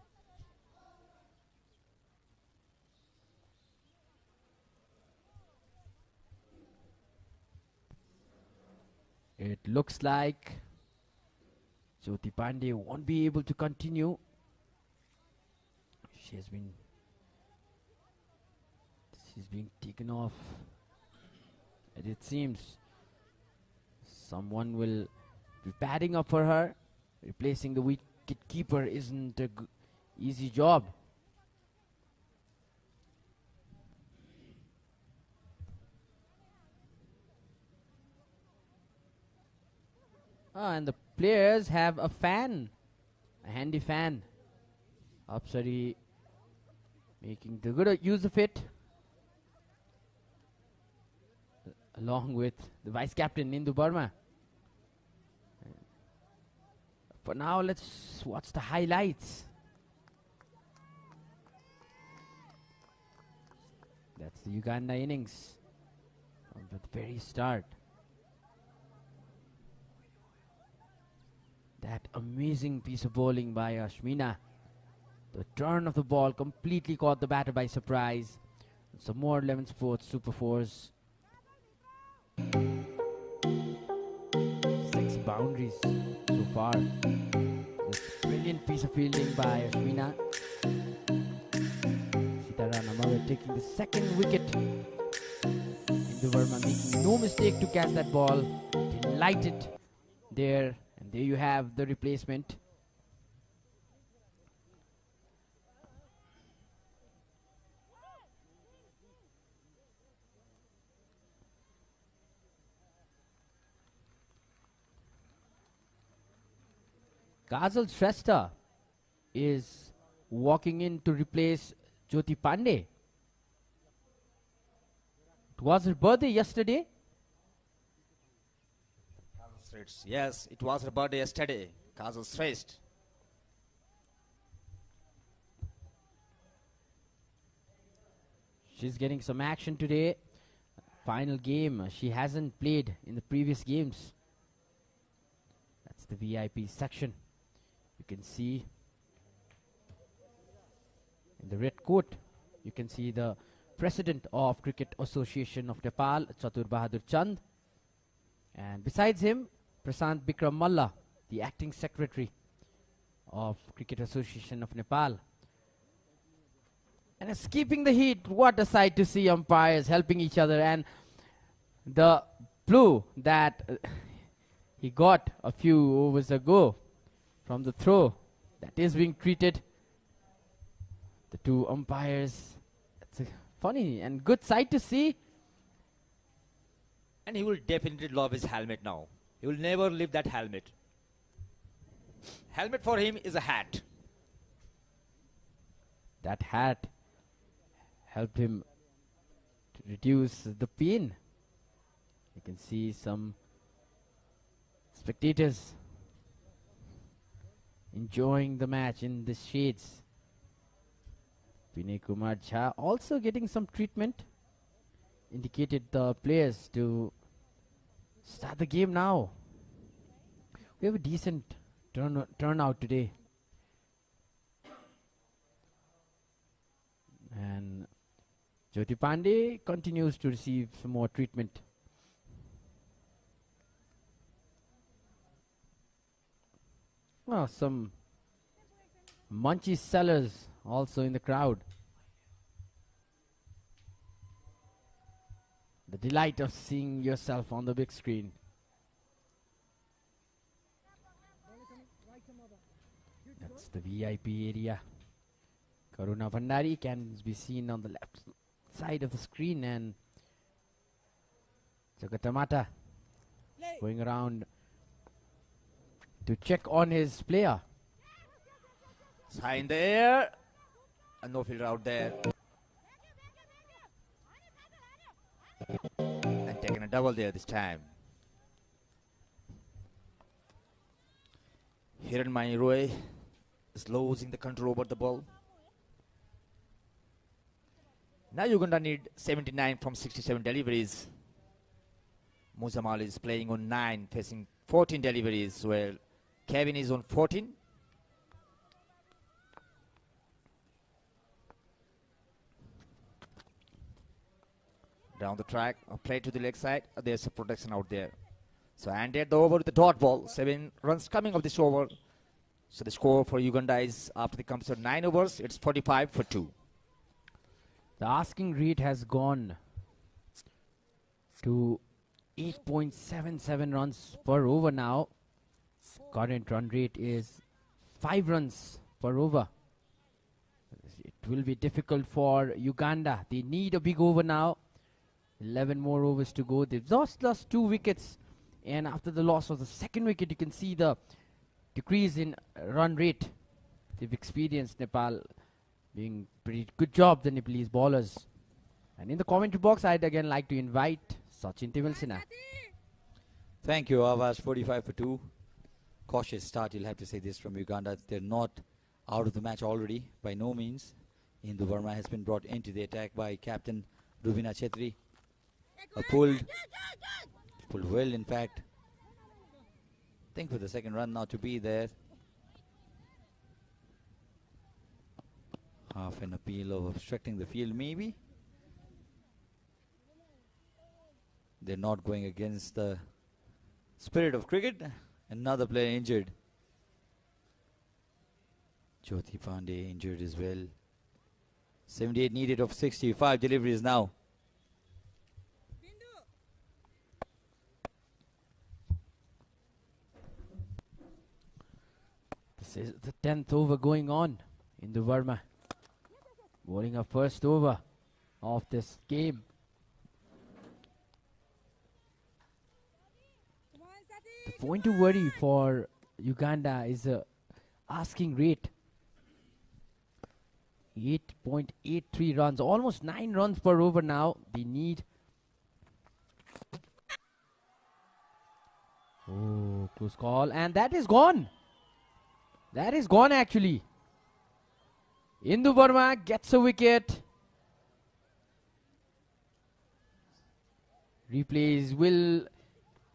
It looks like Jyoti Pandey won't be able to continue. She's being taken off. And it seems someone will be padding up for her. Replacing the wicket keeper isn't a easy job. And the players have a fan, a handy fan. Apsari making the good use of it, along with the vice captain Nindu Burma. For now, let's watch the highlights. That's the Uganda innings from the very start. That amazing piece of bowling by Ashmina. The turn of the ball completely caught the batter by surprise. Some more 11 Sports Super 4s. 6 boundaries so far. This brilliant piece of fielding by Ashmina. Sitaran Amara taking the second wicket. Hindu Verma making no mistake to catch that ball. Delighted there. And there you have the replacement. Kajal Shrestha is walking in to replace Jyoti Pandey. It was her birthday yesterday. Yes, it was her birthday yesterday. Kajal Shrestha. She's getting some action today. Final game. She hasn't played in the previous games. That's the VIP section. You can see in the red coat, you can see the President of Cricket Association of Nepal, Chatur Bahadur Chand. And besides him, Prasant Bikram Malla, the Acting Secretary of Cricket Association of Nepal. And escaping the heat, what a sight to see umpires helping each other. And the blue that he got a few overs ago from the throw, that is being treated. The two umpires, it's a funny and good sight to see. And he will definitely love his helmet now. He will never leave that helmet. Helmet for him is a hat. That hat helped him to reduce the pain. You can see some spectators enjoying the match in the shades. Vinay Kumar Jha also getting some treatment. Indicated the players to start the game now. We have a decent turnout today. And Jyoti Pandey continues to receive some more treatment. Well, some munchy sellers also in the crowd. The The delight of seeing yourself on the big screen. That's the VIP area. Karuna Bhandari can be seen on the left side of the screen, and Jagatamata going around to check on his player. It's high in the air. And no fielder out there. And taking a double there this time. Hiranmani Roy is losing the control over the ball. Now Uganda need 79 from 67 deliveries. Muzamal is playing on 9, facing 14 deliveries, while Kevin is on 14. Down the track, a play to the leg side. There's a protection out there. So ended the over with the dot ball. 7 runs coming of this over. So the score for Uganda is, after the completion 9 overs, it's 45 for 2. The asking rate has gone to 8.77 runs per over now. Current run rate is 5 runs per over. It will be difficult for Uganda. They need a big over now. 11 more overs to go. They've lost 2 wickets, and after the loss of the second wicket, you can see the decrease in run rate they've experienced. Nepal doing pretty good job, the Nepalese bowlers. And in the commentary box, I'd again like to invite Sachin Timalsina. Thank you, Avas. 45 for 2. Cautious start, you'll have to say this, from Uganda. They're not out of the match already, by no means. Indu Verma has been brought into the attack by captain Rubina Chetri. Pulled well, in fact. I think for the second run now to be there. Half an appeal of obstructing the field, maybe. They're not going against the spirit of cricket. Another player injured. Jyoti Pandey injured as well. 78 needed of 65 deliveries now. This is the 10th over going on in the Verma. Bowling a first over of this game. The point to worry for Uganda is the asking rate. 8.83 runs, almost 9 runs per over now. They need. Oh, close call, and that is gone. That is gone actually. Indu Verma gets a wicket. Replays will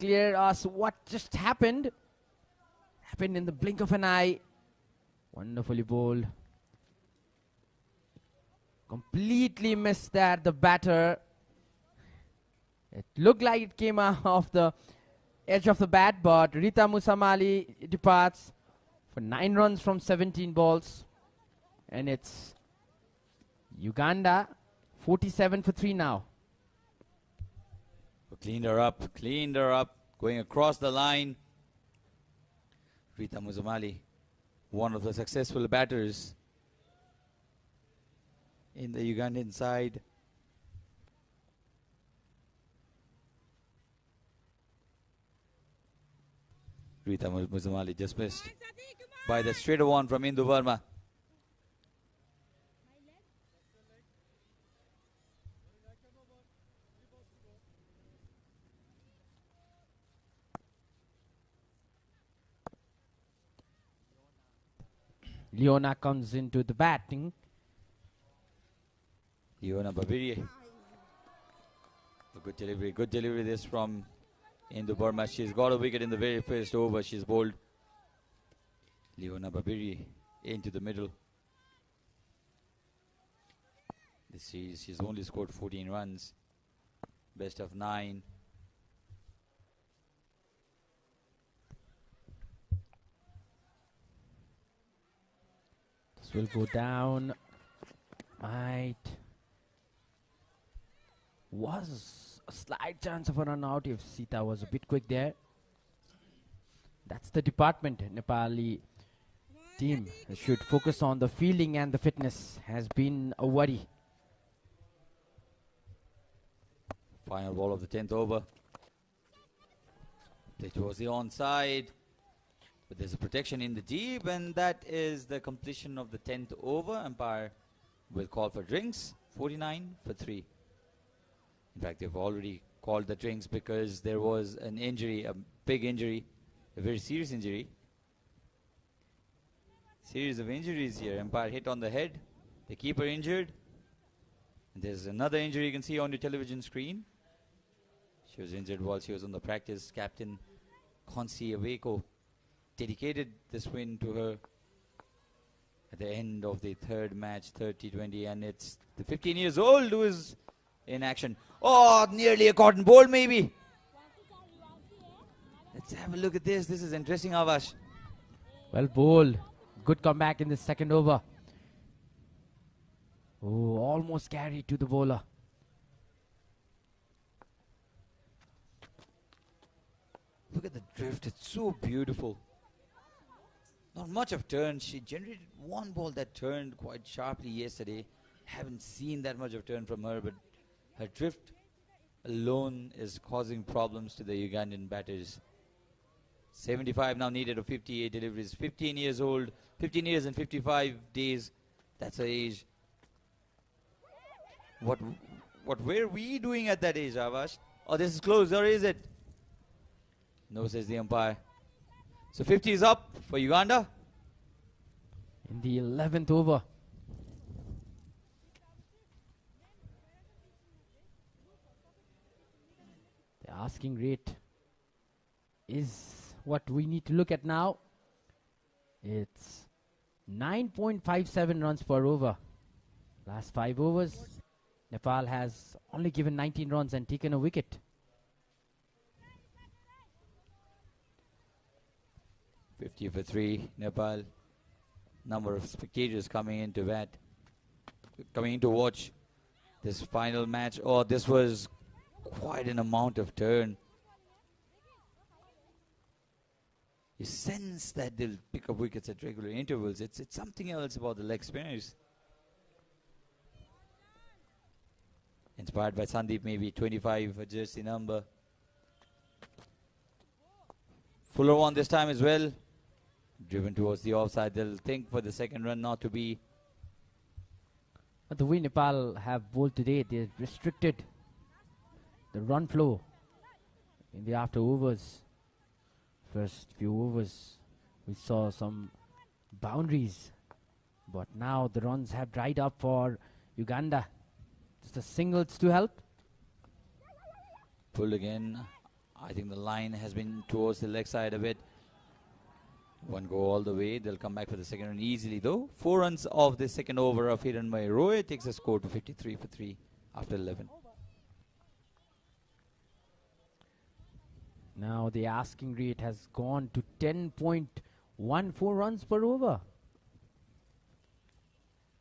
clear us what just happened. Happened in the blink of an eye. Wonderfully bowled. Completely missed that, the batter. It looked like it came out of the edge of the bat, but Rita Musamali departs for 9 runs from 17 balls. And it's Uganda 47 for 3 now. Cleaned her up, going across the line. Rita Musamali, one of the successful batters in the Ugandan side. Rita Musamali just missed by the straighter one from Indu Verma. Leona comes into the batting. Leona Babiri. A good delivery this from Indu Verma. She's got a wicket in the very first over. She's bowled Leona Babiri into the middle. This series, she's only scored 14 runs. Best of 9. This will go down. Was a slight chance of a run out if Sita was a bit quick there. That's the department. Nepali team should focus on the fielding, and the fitness has been a worry. Final ball of the 10th over. It was the onside, but there's a protection in the deep, and that is the completion of the 10th over. Umpire will call for drinks. 49 for 3. In fact, they've already called the drinks because there was an injury, a big injury, a very serious injury. Series of injuries here. Umpire hit on the head. The keeper injured. And there's another injury you can see on your television screen. She was injured while she was on the practice. Captain Konsi Aveko dedicated this win to her at the end of the third match, 30-20, and it's the 15 years old who is in action. Oh, nearly a cotton ball maybe. Let's have a look at this. This is interesting, Avash. Well bowled. Good comeback in the second over. Oh, almost carried to the bowler. Look at the drift. It's so beautiful. Not much of turn. She generated one ball that turned quite sharply yesterday. Haven't seen that much of turn from her, but her drift alone is causing problems to the Ugandan batters. 75 now needed of 58 deliveries. 15 years old, 15 years and 55 days. That's her age. What were we doing at that age, Avash? Oh, this is close, or is it? No, says the umpire. So 50 is up for Uganda. In the 11th over. The asking rate is what we need to look at now. It's 9.57 runs per over. Last 5 overs, Nepal has only given 19 runs and taken a wicket. 50 for 3, Nepal. Number of spectators coming into watch this final match. Oh, this was quite an amount of turn. You sense that they'll pick up wickets at regular intervals. It's something else about the leg spinners. Inspired by Sandeep, maybe 25 a jersey number. Fuller one this time as well. Driven towards the offside. They'll think for the second run not to be. But the way Nepal have bowled today, they've restricted the run flow in the after overs. First few overs, we saw some boundaries. But now the runs have dried up for Uganda. Just the singles to help. Pulled again. I think the line has been towards the leg side a bit. One go all the way. They'll come back for the second run easily though. 4 runs of the second over of hit by Roy takes the score to 53 for 3 after 11. Now the asking rate has gone to 10.14 runs per over.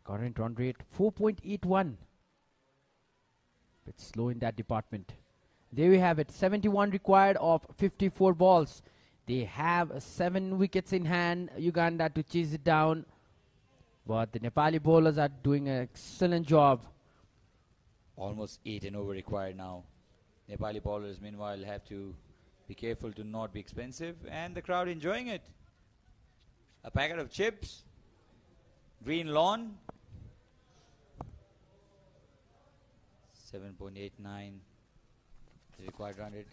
Current run rate 4.81. Bit slow in that department. There we have it. 71 required of 54 balls. They have 7 wickets in hand, Uganda, to chase it down. But the Nepali bowlers are doing an excellent job. Almost 8 and over required now. Nepali bowlers meanwhile have to be careful to not be expensive, and the crowd enjoying it. A packet of chips, green lawn, 7.89, the required run rate.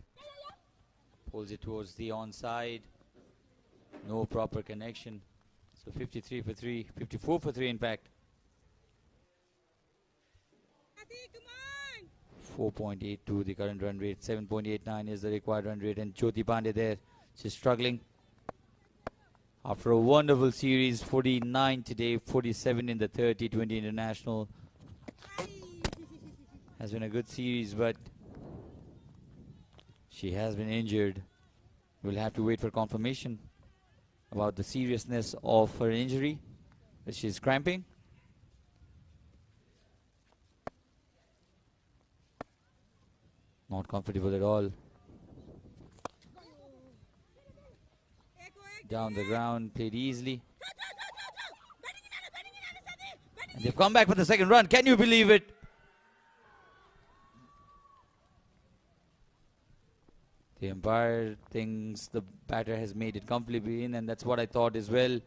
Pulls it towards the onside. No proper connection. So 53 for 3, 54 for 3 in fact. 4.82 the current run rate, 7.89 is the required run rate, and Jyoti Pandey there, she's struggling. After a wonderful series, 49 today, 47 in the 30-20 international. Has been a good series, but she has been injured. We'll have to wait for confirmation about the seriousness of her injury. But she's cramping. Not comfortable at all. Down the ground, played easily. And they've come back for the second run. Can you believe it? The umpire thinks the batter has made it comfortably in, and that's what I thought as well.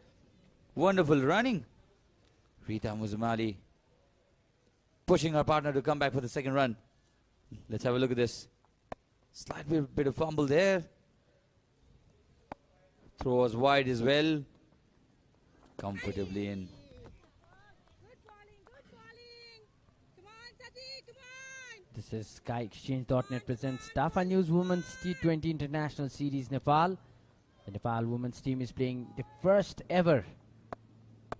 Wonderful running. Rita Muzumali pushing her partner to come back for the second run. Let's have a look at this. Slight bit of fumble there. Throw was wide as well. Comfortably in. This is SkyExchange.net presents Dafa News Women's T20 International Series Nepal. The Nepal women's team is playing the first ever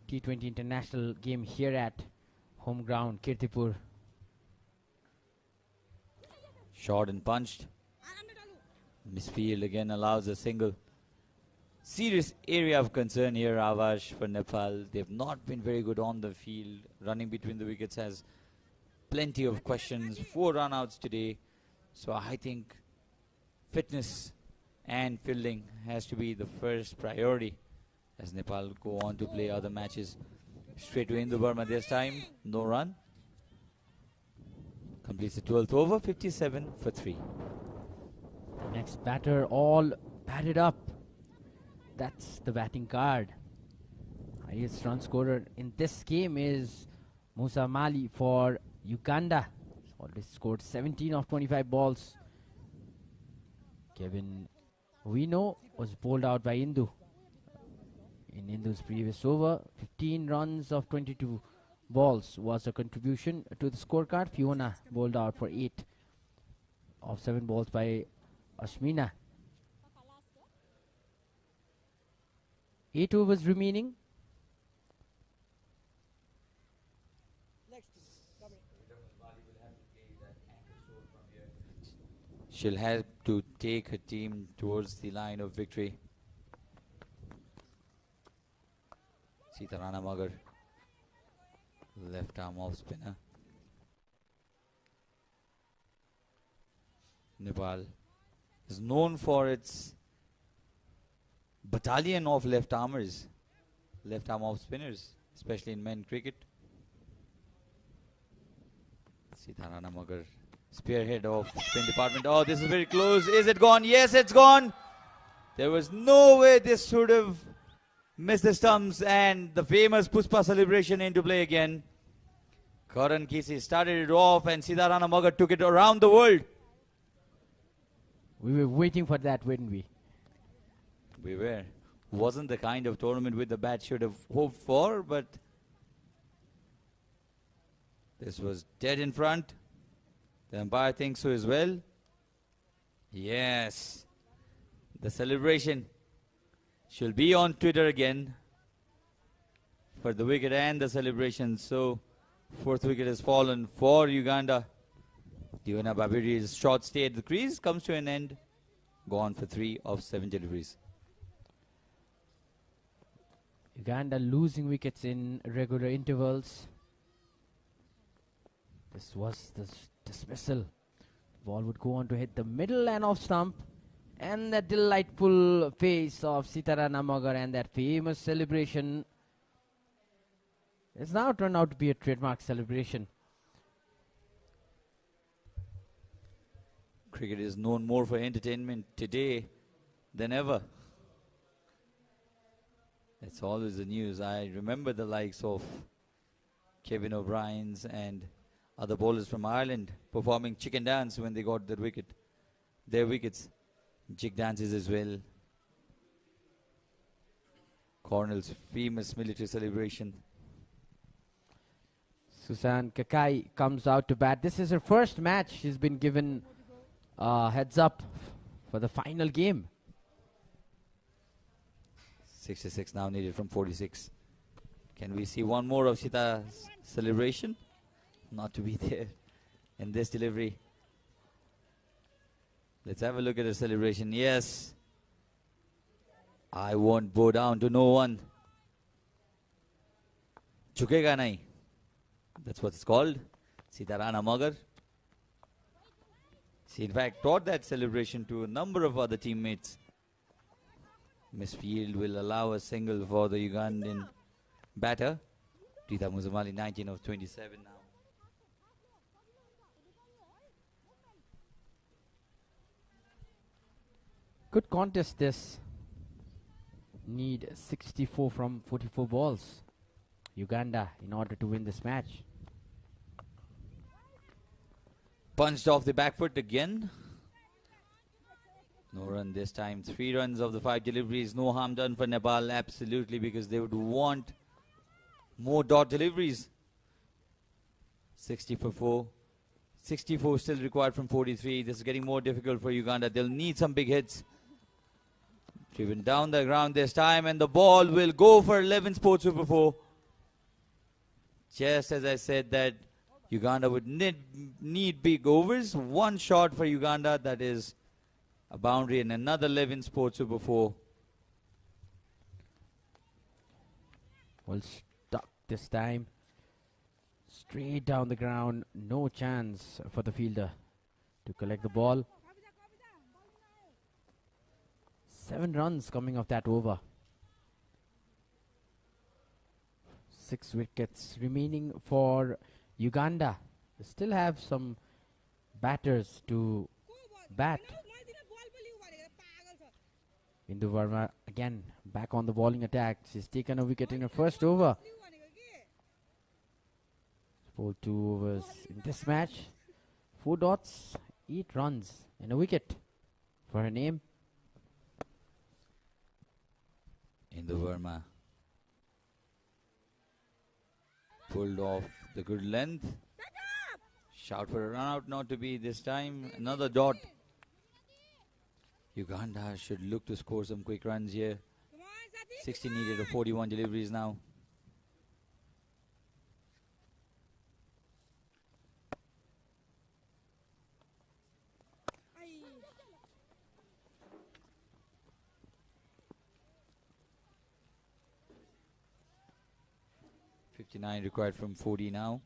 T20 international game here at home ground, Kirtipur. Shot and punched. Misfield again allows a single. Serious area of concern here, Avash, for Nepal. They've not been very good on the field. Running between the wickets has plenty of questions. 4 run-outs today. So I think fitness and fielding has to be the first priority as Nepal go on to play other matches. Straight to Indu Burma this time. No run. Completes the 12th over. 57 for 3. The next batter all batted up. That's the batting card. Highest run scorer in this game is Musa Mali for Uganda. He's already scored 17 of 25 balls. Kevin Wino was bowled out by Indu. In Indu's previous over, 15 runs of 22 balls was a contribution to the scorecard. Fiona bowled out for 8 of 7 balls by Ashmina. 8 overs remaining. She'll have to take her team towards the line of victory. Sitarana Magar, left arm off spinner. Nepal is known for its battalion of left armers, left arm off spinners, especially in men cricket. Sitarana Magar, spearhead of spin department. Oh, this is very close. Is it gone? Yes, it's gone. There was no way this should have missed the stumps, and the famous Puspa celebration into play again. Karan Kisi started it off, and Sitarana Magar took it around the world. We were waiting for that, weren't we? We were. Wasn't the kind of tournament with the bat should have hoped for, but this was dead in front. The umpire thinks so as well. Yes. The celebration she'll be on Twitter again for the wicket and the celebration. So, 4th wicket has fallen for Uganda. Diwana Babiri's short stay at the crease comes to an end. Gone for 3 of 7 deliveries. Uganda losing wickets in regular intervals. This was the dismissal. Ball would go on to hit the middle and off stump. And the delightful face of Sitarana Magar and that famous celebration has now turned out to be a trademark celebration. Cricket is known more for entertainment today than ever. It's always the news. I remember the likes of Kevin O'Brien's and other bowlers from Ireland performing chicken dance when they got their wickets. Jig dances as well. Cornell's famous military celebration. Susan Kakai comes out to bat. This is her first match. She's been given heads up for the final game. 66 now needed from 46. Can we see one more of Sita's celebration? Not to be there in this delivery. Let's have a look at the celebration. Yes. I won't bow down to no one. Chukega nahi. That's what it's called. Sitarana Magar. She in fact taught that celebration to a number of other teammates. Miss Field will allow a single for the Ugandan batter. Rita Muzamali, 19 of 27 now. Good contest this. Need 64 from 44 balls. Uganda in order to win this match. Punched off the back foot again. No run this time. 3 runs of the 5 deliveries. No harm done for Nepal, absolutely, because they would want more dot deliveries. 60 for 4. 64 still required from 43. This is getting more difficult for Uganda. They'll need some big hits. Driven down the ground this time, and the ball will go for 11 Sports Super 4. Just as I said that Uganda would need big overs. One shot for Uganda, that is a boundary, and another 11 Sports Super 4. Well stuck this time. Straight down the ground. No chance for the fielder to collect the ball. 7 runs coming off that over. 6 wickets remaining for Uganda. They still have some batters to bat. Indu Verma again back on the bowling attack. She's taken a wicket in her first over. For 2 overs in this match. 4 dots, 8 runs and a wicket for her name. Indu Verma pulled off the good length. Shout for a run out, not to be this time. Another dot. Uganda should look to score some quick runs here. 60 needed of 41 deliveries now. .59 required from 40 now.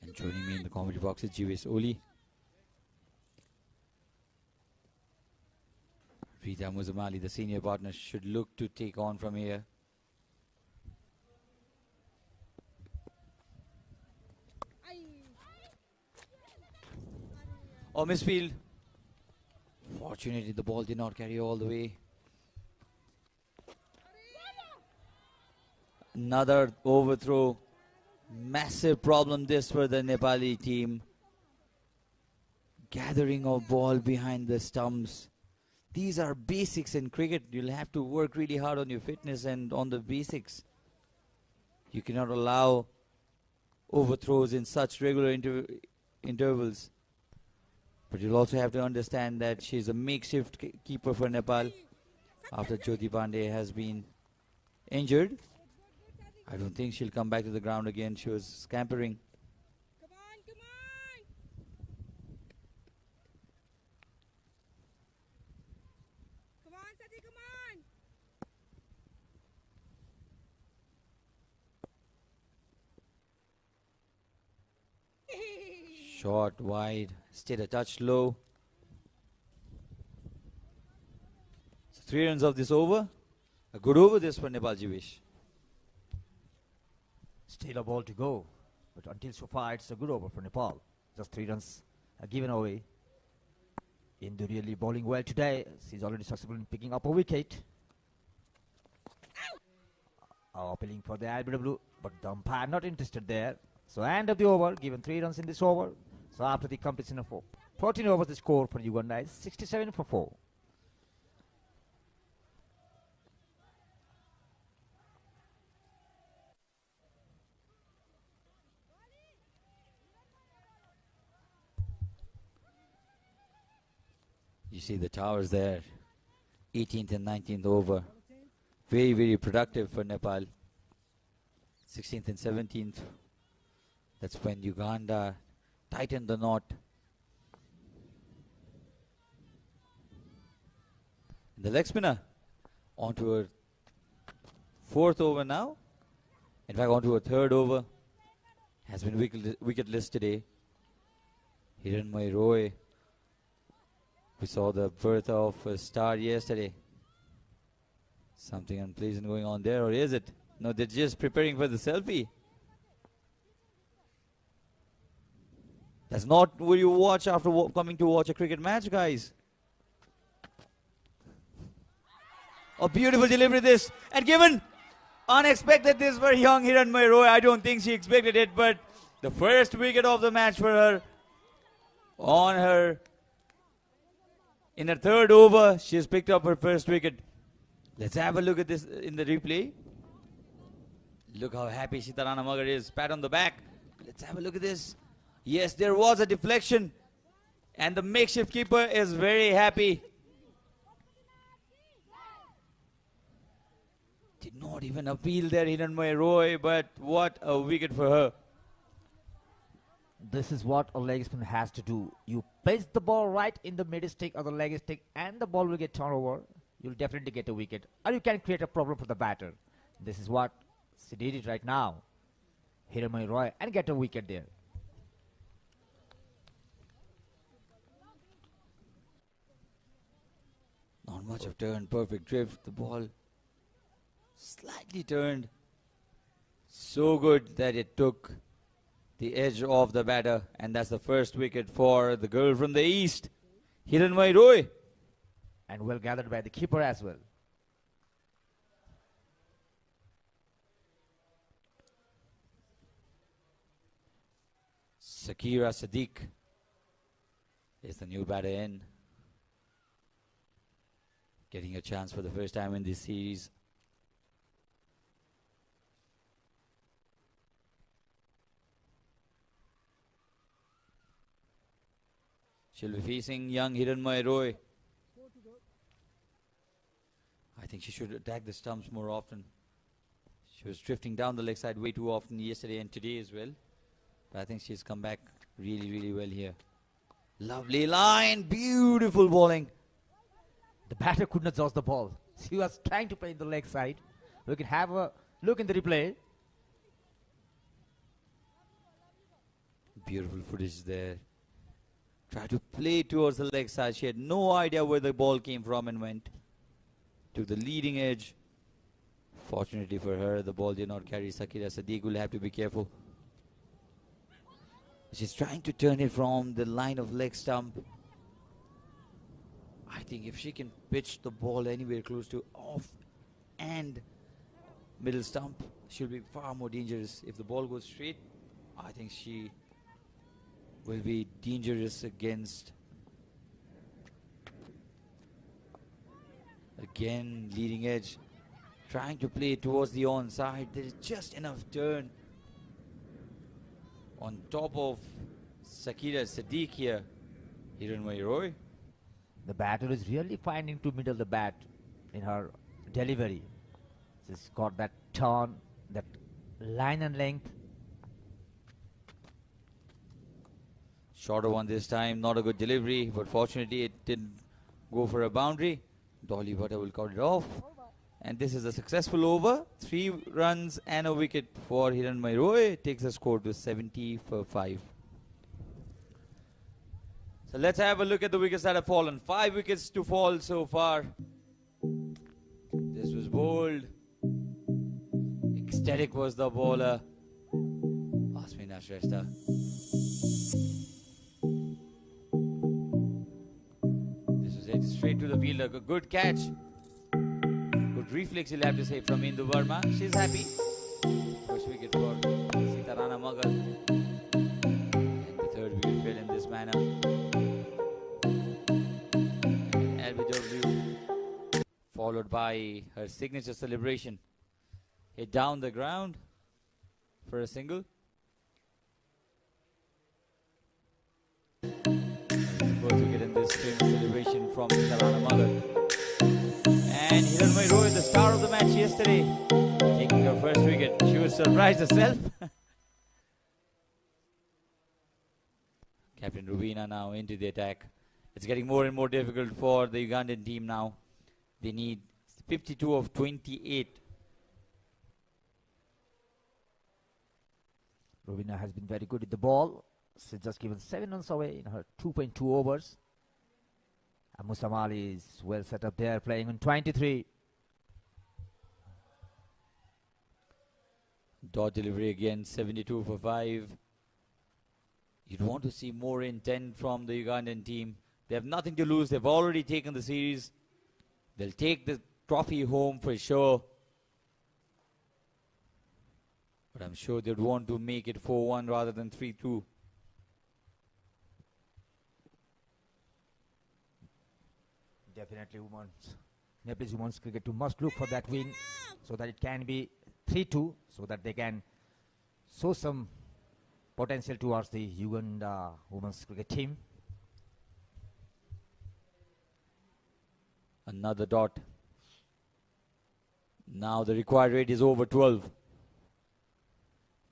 And joining me in the commentary box is Jivis Oli. Rita Muzamali, the senior partner, should look to take on from here. Oh, misfield. Fortunately, the ball did not carry all the way. Another overthrow. Massive problem this for the Nepali team. Gathering of ball behind the stumps. These are basics in cricket. You'll have to work really hard on your fitness and on the basics. You cannot allow overthrows in such regular intervals. But you'll also have to understand that she's a makeshift keeper for Nepal after Jyoti Pandey has been injured. I don't think she'll come back to the ground again. She was scampering. Short, wide, stayed a touch low. So 3 runs of this over. A good over this for Nepal, Jivish. Still a ball to go, but until so far it's a good over for Nepal. Just 3 runs given away. Indu really bowling well today. She's already successful in picking up a wicket. Appealing for the IBW, but the umpire not interested there. So end of the over, given 3 runs in this over. So after the completion of 14 overs, the score for Uganda is 67 for 4. You see the towers there. 18th and 19th over. Very, very productive for Nepal. 16th and 17th. That's when Uganda tightened the knot. The leg spinner onto a 4th over now. In fact, onto a 3rd over. Has been wicketless today. Hiranmay Roy We saw the birth of a star yesterday. Something unpleasant going on there, or is it? No, they're just preparing for the selfie. That's not what you watch after coming to watch a cricket match, guys. A beautiful delivery this, and given unexpected this for young Hiranmay Roy. I don't think she expected it, but the first wicket of the match for her. In her third over, she has picked up her first wicket. Let's have a look at this in the replay. Look how happy Sitarana Magar is. Pat on the back. Let's have a look at this. Yes, there was a deflection, and the makeshift keeper is very happy. Did not even appeal there, Hiranmay Roy, but what a wicket for her. This is what a leg spin has to do. You place the ball right in the mid stick or the leg stick, and the ball will get turned over. You'll definitely get a wicket, or you can create a problem for the batter. This is what she did it right now. Hiranmay Roy, and get a wicket there. Not much of turn, perfect drift. The ball slightly turned. So good that it took the edge of the batter, and that's the first wicket for the girl from the east, Hiranmay Roy. And well gathered by the keeper as well. Sakira Sadiq is the new batter in. Getting a chance for the first time in this series. She'll be facing young Hiranmay Roy. I think she should attack the stumps more often. She was drifting down the leg side way too often yesterday and today as well. But I think she's come back really, really well here. Lovely line, beautiful bowling. The batter could not dodge the ball. She was trying to play in the leg side. We can have a look in the replay. Beautiful footage there. Try to play towards the leg side. She had no idea where the ball came from and went to the leading edge. Fortunately for her, the ball did not carry. Sakira Sadiq will have to be careful. She's trying to turn it from the line of leg stump. I think if she can pitch the ball anywhere close to off and middle stump, she'll be far more dangerous. If the ball goes straight, I think she will be dangerous against. Again, leading edge. Trying to play towards the onside. There is just enough turn on top of Sakira Sadiq here. Hiranmay Roy. The batter is really finding to middle the bat in her delivery. She's got that turn, that line and length. Shorter one this time, not a good delivery, but fortunately it didn't go for a boundary. Dolly Butter will cut it off. And this is a successful over. 3 runs and a wicket for Hiranmay Roy. Takes the score to 70 for 5. So let's have a look at the wickets that have fallen. 5 wickets to fall so far. This was bold. Ecstatic was the bowler. Asmina Shrestha. This was hit straight to the fielder. A good catch. Good reflex, you'll have to say, from Indu Verma. She's happy. First wicket for Sitarana Magar. And the third wicket fell in this manner. LBW, followed by her signature celebration. Hit down the ground for a single. First wicket in this famous celebration from Sitarana Magar. And Hiranmay Roy, the star of the match yesterday, taking her first wicket. She was surprised herself. Captain Rubina now into the attack. It's getting more and more difficult for the Ugandan team now. They need 52 of 28. Rubina has been very good with the ball. She's just given 7 runs away in her 2.2 overs. Musamal is well set up there, playing on 23. Dot delivery again, 72 for 5. You'd want to see more intent from the Ugandan team. They have nothing to lose. They've already taken the series. They'll take the trophy home for sure. But I'm sure they'd want to make it 4-1 rather than 3-2. Definitely Nepalese women's cricket team must look for that win so that it can be 3-2, so that they can show some potential towards the Uganda women's cricket team. Another dot. Now the required rate is over 12.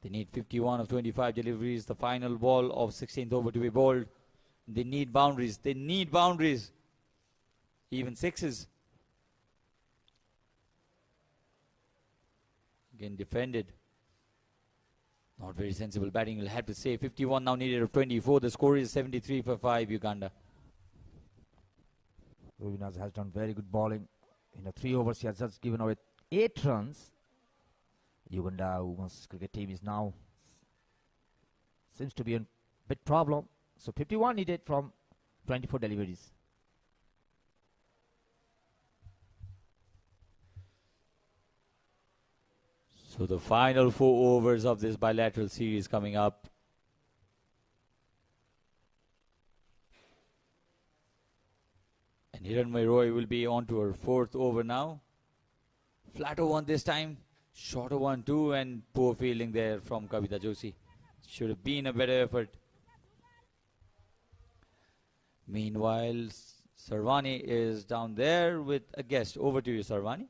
They need 51 of 25 deliveries. The final ball of 16th over to be bowled. They need boundaries. They need boundaries. Even sixes. Again defended. Not very sensible batting, you'll have to say. 51 now needed of 24. The score is 73 for 5 Uganda. Rubinas has done very good bowling. In 3 overs, he has just given away 8 runs. Uganda women's cricket team is now seems to be a bit problem. So 51 needed from 24 deliveries. So the final 4 overs of this bilateral series coming up. And Hiranmay Roy will be on to her 4th over now. Flatter one this time. Shorter one too, and poor fielding there from Kavita Joshi. Should have been a better effort. Meanwhile, Sarvani is down there with a guest. Over to you, Sarvani.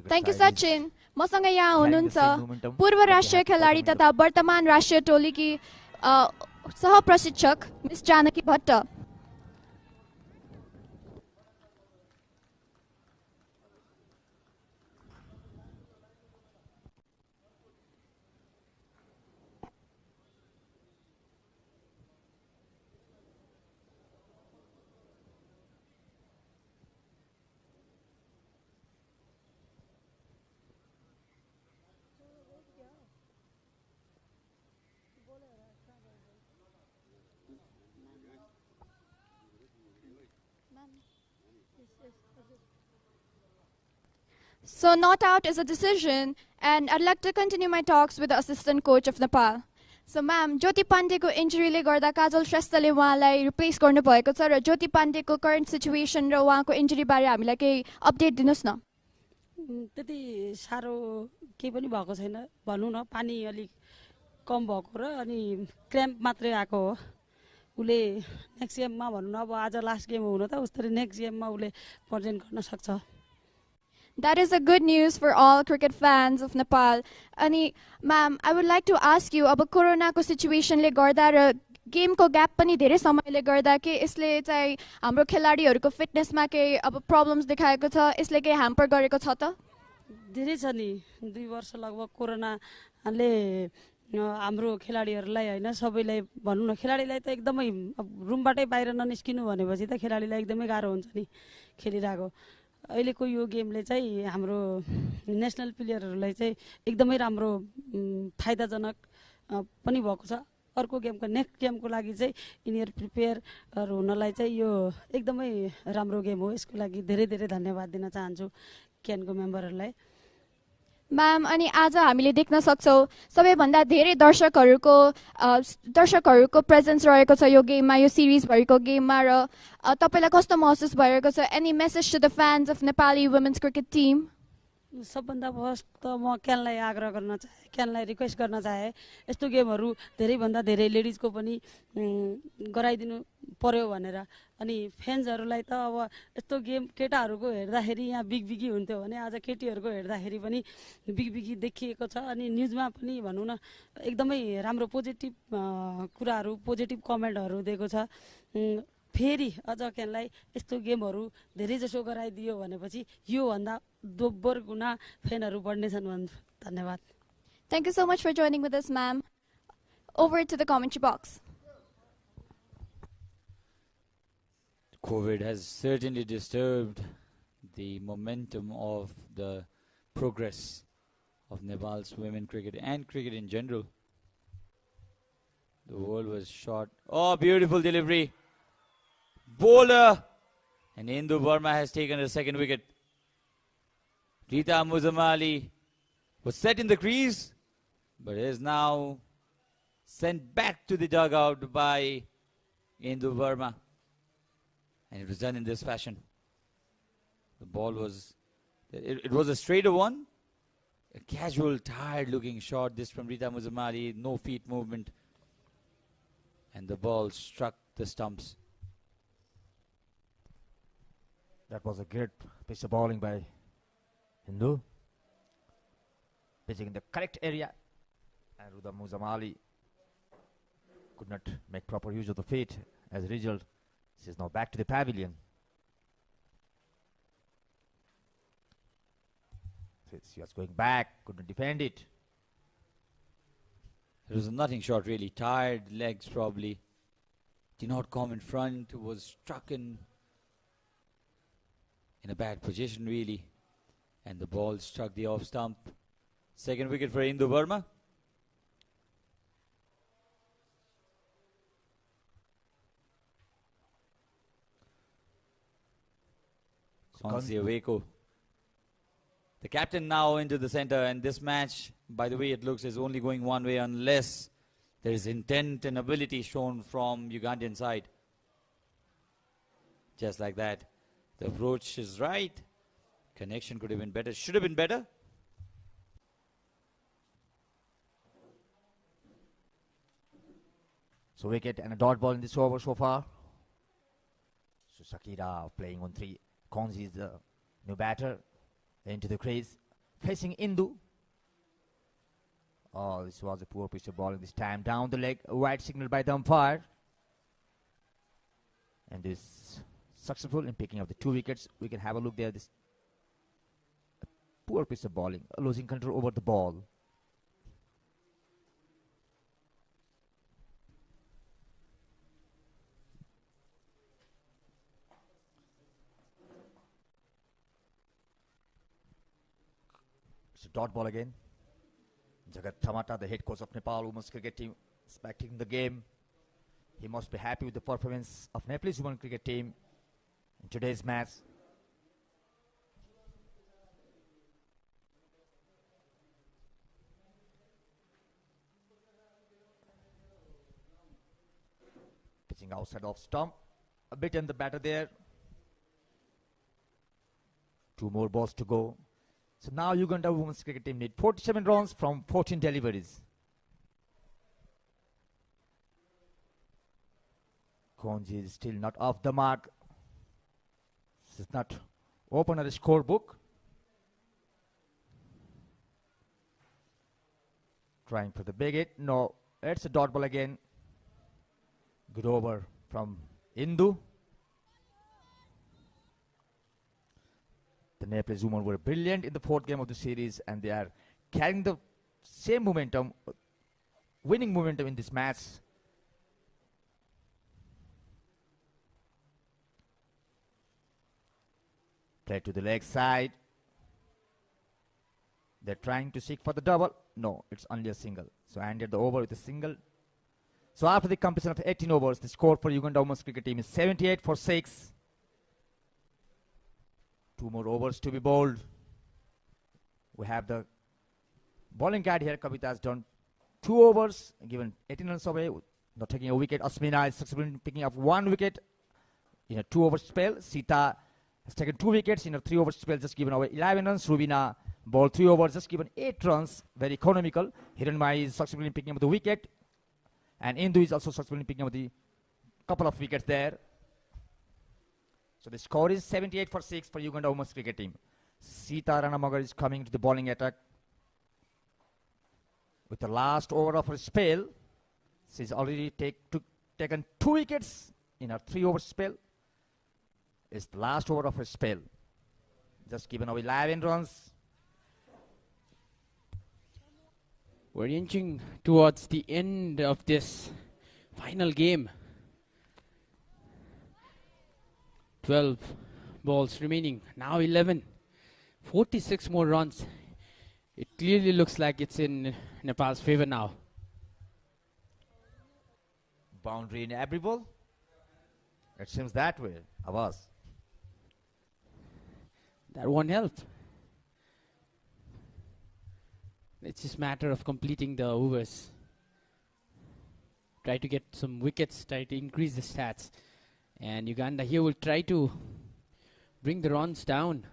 Thank you, Sachin. मसँग यहाँ हुनुहुन्छ पूर्व राष्ट्रिय खेलाडी तथा वर्तमान राष्ट्रिय टोलीकी सह प्रशिक्षक miss Janaki Bhatt. So not out is a decision, and I'd like to continue my talks with the assistant coach of Nepal. So ma'am, Jyoti Pandeyको injuryले गर्दा काजल श्रेष्ठले उहाँलाई रिप्लेस गर्नु भएको छ र ज्योति पाण्डेको current situation र उहाँको injury बारे हामीलाई केही अपडेट दिनुस् न. त्यति सारो केही पनि भएको छैन भनौं न. पानी अलि कम भएको र अनि क्र्याम्प मात्रै आको हो. उले नेक्स्ट गेममा भनौं न, अब आज लास्ट गेम हुन त उस्तै नेक्स्ट गेममा उले प्रेजेन्ट गर्न सक्छ. That is a good news for all cricket fans of Nepal. Ani, ma'am, I would like to ask you, अब कोरोनाको सिचुएसनले गर्दा र गेमको ग्याप पनि धेरै समयले गर्दा के यसले चाहिँ हाम्रो खेलाडीहरुको फिटनेसमा के अब प्रब्लम्स देखाएको छ, यसले के ह्याम्पर गरेको छ त? धेरै छ नि. 2 वर्ष लगभग कोरोनाले हाम्रो खेलाडीहरुलाई हैन सबैलाई भनौं न, खेलाडीलाई त एकदमै रुमबाटै बाहिर ननिस्किनु भनेपछि त खेलाडीलाई एकदमै गाह्रो हुन्छ नि खेलिराको. अहिलेको यो गेमले चाहिँ हाम्रो नेशनल प्लेयरहरुलाई चाहिँ एकदमै राम्रो फाइदाजनक पनि भएको छ. अर्को गेमको नेक्स्ट गेमको लागि चाहिँ इनियर प्रिपेयर हुनलाई चाहिँ यो एकदमै राम्रो गेम हो. यसको लागि धेरै धेरै धन्यवाद दिन चाहन्छु क्यानको मेम्बरहरुलाई. म्याम, अनि आज हामीले देख्न सक्छौं सबैभन्दा धेरै दर्शकहरुको प्रेजेन्स रहेको छ यो गेममा, यो सिरिज भरिको गेममा र तपाईलाई कस्तो महसुस भएको छ? Any message to the fans of Nepali women's cricket team? सबभन्दा फर्स्ट त म क्यानलाई आग्रह गर्न चाहे, क्यानलाई रिक्वेस्ट गर्न चाहे यस्तो गेमहरु धेरै भन्दा धेरै लेडिजको पनि गराइदिनु पर्यो भनेर. अनि फ्यान्सहरुलाई त अब यस्तो गेम केटाहरुको हेर्दाखेरि यहाँ बिगबिगी हुन्थ्यो भने आज केटीहरुको हेर्दाखेरि पनि बिगबिगी देखिएको छ. अनि न्यूजमा पनि भनौं न एकदमै राम्रो पोजिटिभ कुराहरु, पोजिटिभ कमेन्टहरु दिएको छ. फेरि अझ क्यानलाई यस्तो गेमहरु धेरै जसो गराइदियो भनेपछि यो भन्दा दोब्बर गुना फ्यानहरु बढ्नेछन् भन्छु. धन्यवाद. Thank you so much for joining with us, ma'am. Over to the commentary box. COVID has certainly disturbed the momentum of the progress of Nepal's women cricket and cricket in general. The ball was shot. Oh, beautiful delivery. Bowler. And Indu Burma has taken the second wicket. Rita Muzamali was set in the crease, but is now sent back to the dugout by Indu Burma. And it was done in this fashion. The ball was, it was a straighter one. A casual, tired-looking shot. This from Rita Muzamali. No feet movement. And the ball struck the stumps. That was a great piece of bowling by Hindu. Pitching in the correct area. And Rita Muzamali could not make proper use of the feet. As a result, she is now back to the pavilion. She was going back, couldn't defend it. It was a nothing shot really. Tired legs probably. Did not come in front. Was struck in a bad position really. And the ball struck the off stump. Second wicket for Indu Burma. Konsiaweko. The captain now into the center, and this match, by the way it looks, is only going one way unless there is intent and ability shown from Ugandan side. Just like that. The approach is right. Connection could have been better. Should have been better. So wicket and a dot ball in this over so far. So Sakira playing on 3. Konzi is the new batter. Into the crease. Facing Indu. Oh, this was a poor piece of bowling this time. Down the leg. A wide signal by the umpire. And this successful in picking up the 2 wickets. We can have a look there. This poor piece of bowling. Losing control over the ball. It's a dot ball again. Jagat Thamata, the head coach of Nepal women's cricket team, is back in the game. He must be happy with the performance of Nepalese women's cricket team in today's match. Pitching outside off stump. A bit in the batter there. 2 more balls to go. So now Uganda women's cricket team need 47 runs from 14 deliveries. Konji is still not off the mark. This is not open at the scorebook. Trying for the big hit. No, it's a dot ball again. Good over from Indu. The Nepalese women were brilliant in the 4th game of the series, and they are carrying the same momentum, winning momentum in this match. Play to the leg side. They're trying to seek for the double. No, it's only a single. So I ended the over with a single. So after the completion of 18 overs, the score for Uganda women's cricket team is 78 for 6. 2 more overs to be bowled. We have the bowling guide here. Kavita has done 2 overs, given 18 runs away, not taking a wicket. Asmina is successfully picking up 1 wicket in a 2-over spell. Sita has taken 2 wickets in a 3-over spell, just given away 11 runs. Rubina bowled 3 overs, just given 8 runs, very economical. Hiranmai is successfully picking up the wicket, and Indu is also successfully picking up the couple of wickets there. So the score is 78 for 6 for Uganda women's cricket team. Sita Ranamagar is coming to the bowling attack. With the last over of her spell, she's already taken 2 wickets in her 3-over spell. It's the last over of her spell. Just given away 11 runs. We're inching towards the end of this final game. 12 balls remaining. Now 11. 46 more runs. It clearly looks like it's in Nepal's favor now. Boundary in every ball? It seems that way. Avaz. That won't help. It's just a matter of completing the overs. Try to get some wickets, try to increase the stats. And Uganda here will try to bring the runs down.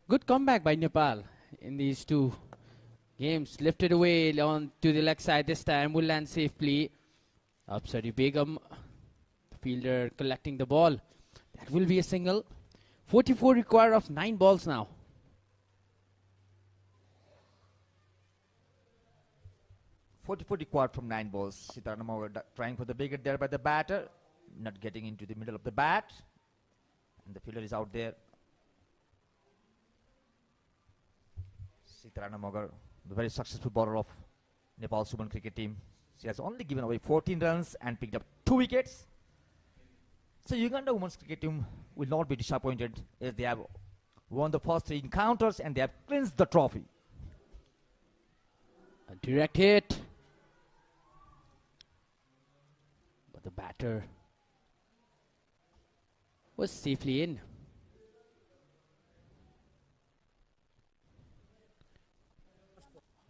Good comeback by Nepal in these two games. Lifted away on to the leg side this time. Will land safely. Upsari Begum, the fielder, collecting the ball. That will be a single. 44 required of 9 balls now. Required from 9 balls. Sitaranama trying for the wicket there by the batter. Not getting into the middle of the bat. And the fielder is out there. Sitaranama, the very successful bowler of Nepal's women cricket team. She has only given away 14 runs and picked up 2 wickets. So Uganda women's cricket team will not be disappointed as they have won the first 3 encounters and they have clinched the trophy. A direct hit. But the batter was safely in.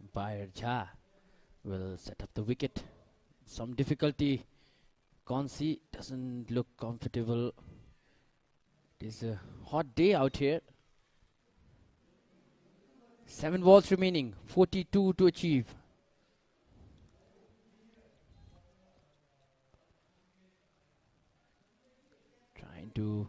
Umpire Jha will set up the wicket. Some difficulty. Konsi doesn't look comfortable. It is a hot day out here. 7 balls remaining. 42 to achieve. Trying to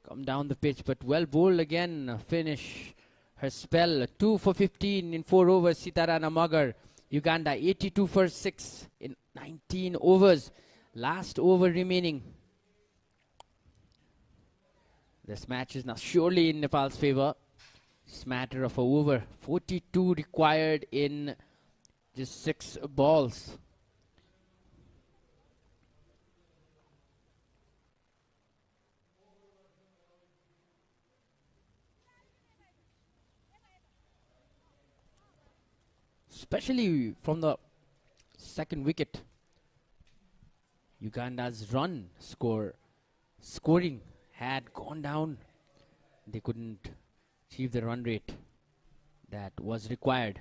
come down the pitch, but well bowled again. Finish her spell. 2 for 15 in 4 overs. Sitarana Magar. Uganda 82 for 6 in 19 overs. Last over remaining. This match is now surely in Nepal's favor. It's a matter of a over. 42 required in just 6 balls. Especially from the second wicket. Uganda's scoring had gone down. They couldn't achieve the run rate that was required.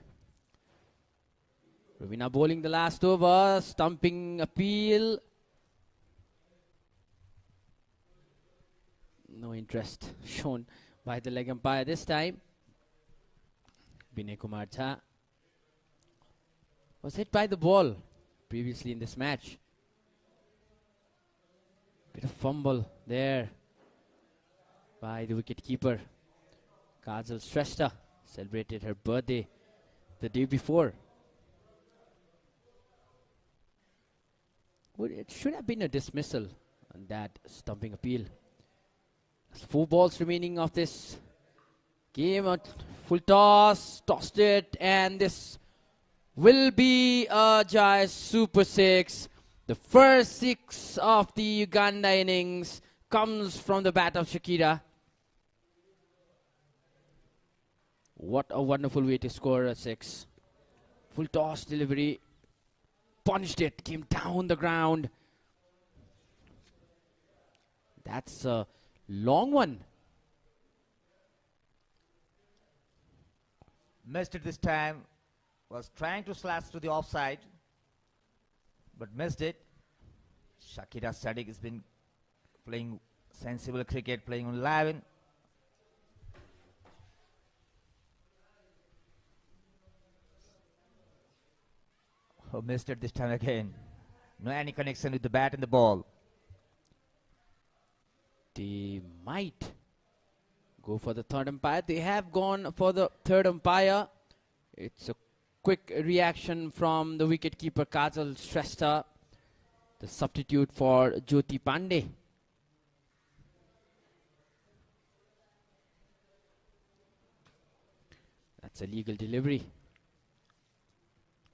Ravina bowling the last over, stumping appeal. No interest shown by the leg umpire this time. Binay Kumar Jha was hit by the ball previously in this match. Bit of fumble there by the wicketkeeper. Kajal Shrestha celebrated her birthday the day before. Well, it should have been a dismissal on that stumping appeal. There's 4 balls remaining of this game. Full toss, tossed it, and this will be a Jai Super 6. The first 6 of the Uganda innings comes from the bat of Shakira. What a wonderful way to score a 6. Full toss delivery. Punched it. Came down the ground. That's a long one. Missed it this time. Was trying to slash to the offside, but missed it. Shakira Sadiq has been playing sensible cricket, playing on 11. Oh, missed it this time again. No any connection with the bat and the ball. They might go for the third umpire. They have gone for the third umpire. It's a quick reaction from the wicketkeeper Kajal Shrestha, the substitute for Jyoti Pandey. That's a legal delivery.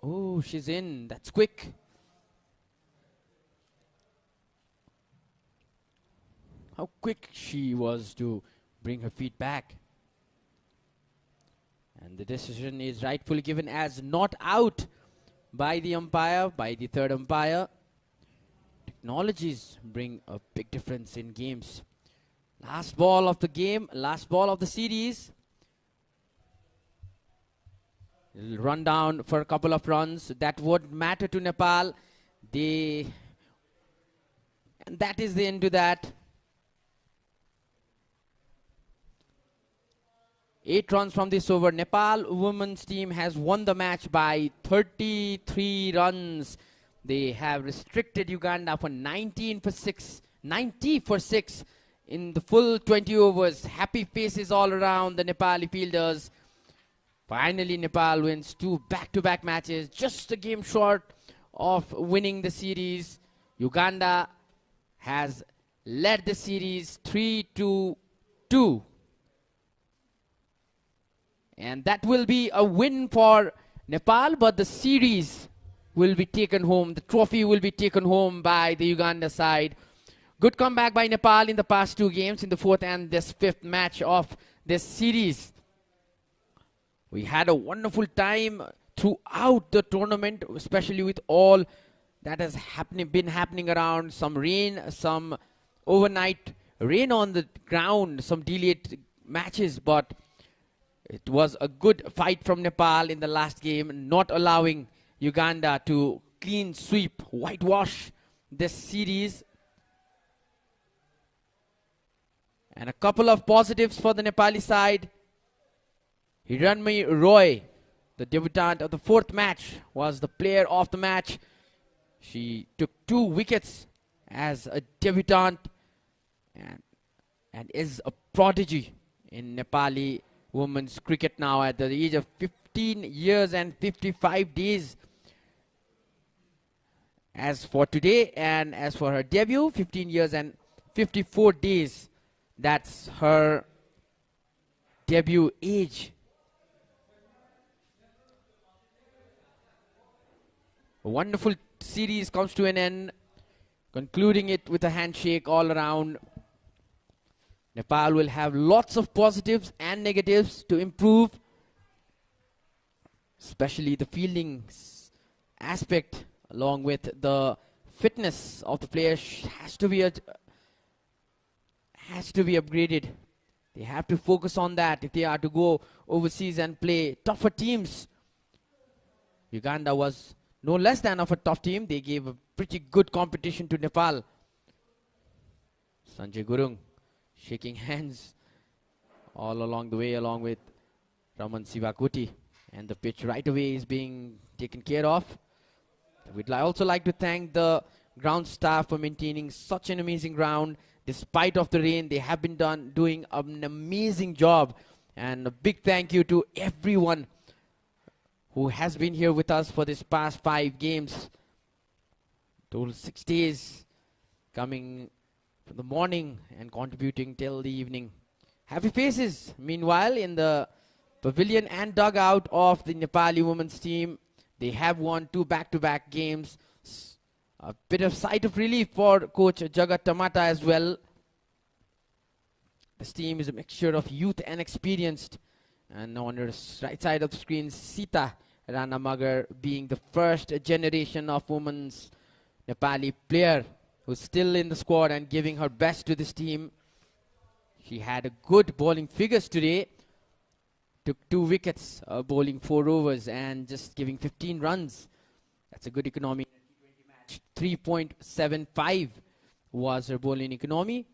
Oh, she's in. That's quick. how quick she was to bring her feet back. And the decision is rightfully given as not out by the umpire, by the third umpire. Technologies bring a big difference in games. Last ball of the game, last ball of the series. It'll run down for a couple of runs. That would matter to Nepal. And that is the end to that. 8 runs from this over. Nepal women's team has won the match by 33 runs. They have restricted Uganda for 90 for 6 in the full 20 overs. Happy faces all around the Nepali fielders. Finally, Nepal wins 2 back-to-back matches, just a game short of winning the series. Uganda has led the series 3-2. And that will be a win for Nepal, but the series will be taken home. The trophy will be taken home by the Uganda side. Good comeback by Nepal in the past 2 games, in the 4th and this 5th match of this series. We had a wonderful time throughout the tournament, especially with all that has been happening around. Some rain, some overnight rain on the ground, some delayed matches, but it was a good fight from Nepal in the last game, not allowing Uganda to clean sweep, whitewash this series. And a couple of positives for the Nepali side. Hiranmay Roy, the debutant of the 4th match, was the player of the match. She took 2 wickets as a debutant and is a prodigy in Nepali women's cricket now at the age of 15 years and 55 days. As for today, and as for her debut, 15 years and 54 days. That's her debut age. A wonderful series comes to an end, concluding it with a handshake all around. Nepal will have lots of positives and negatives to improve, especially the fielding aspect, along with the fitness of the players has to be upgraded. They have to focus on that if they are to go overseas and play tougher teams. Uganda was no less than of a tough team. They gave a pretty good competition to Nepal. Sanjay Gurung shaking hands all along the way, along with Raman Sivakuti. And the pitch right away is being taken care of. We'd also like to thank the ground staff for maintaining such an amazing ground. Despite of the rain, they have been doing an amazing job. And a big thank you to everyone who has been here with us for this past 5 games. Total 6 days, coming from the morning and contributing till the evening. Happy faces, meanwhile, in the pavilion and dugout of the Nepali women's team. They have won 2 back-to-back games. A bit of sight of relief for coach Jagat Tamata as well. This team is a mixture of youth and experienced. And on the right side of the screen, Sita Ranamagar being the first generation of women's Nepali player who's still in the squad and giving her best to this team. She had a good bowling figures today. Took 2 wickets, bowling 4 overs and just giving 15 runs. That's a good economy. 3.75 was her bowling economy.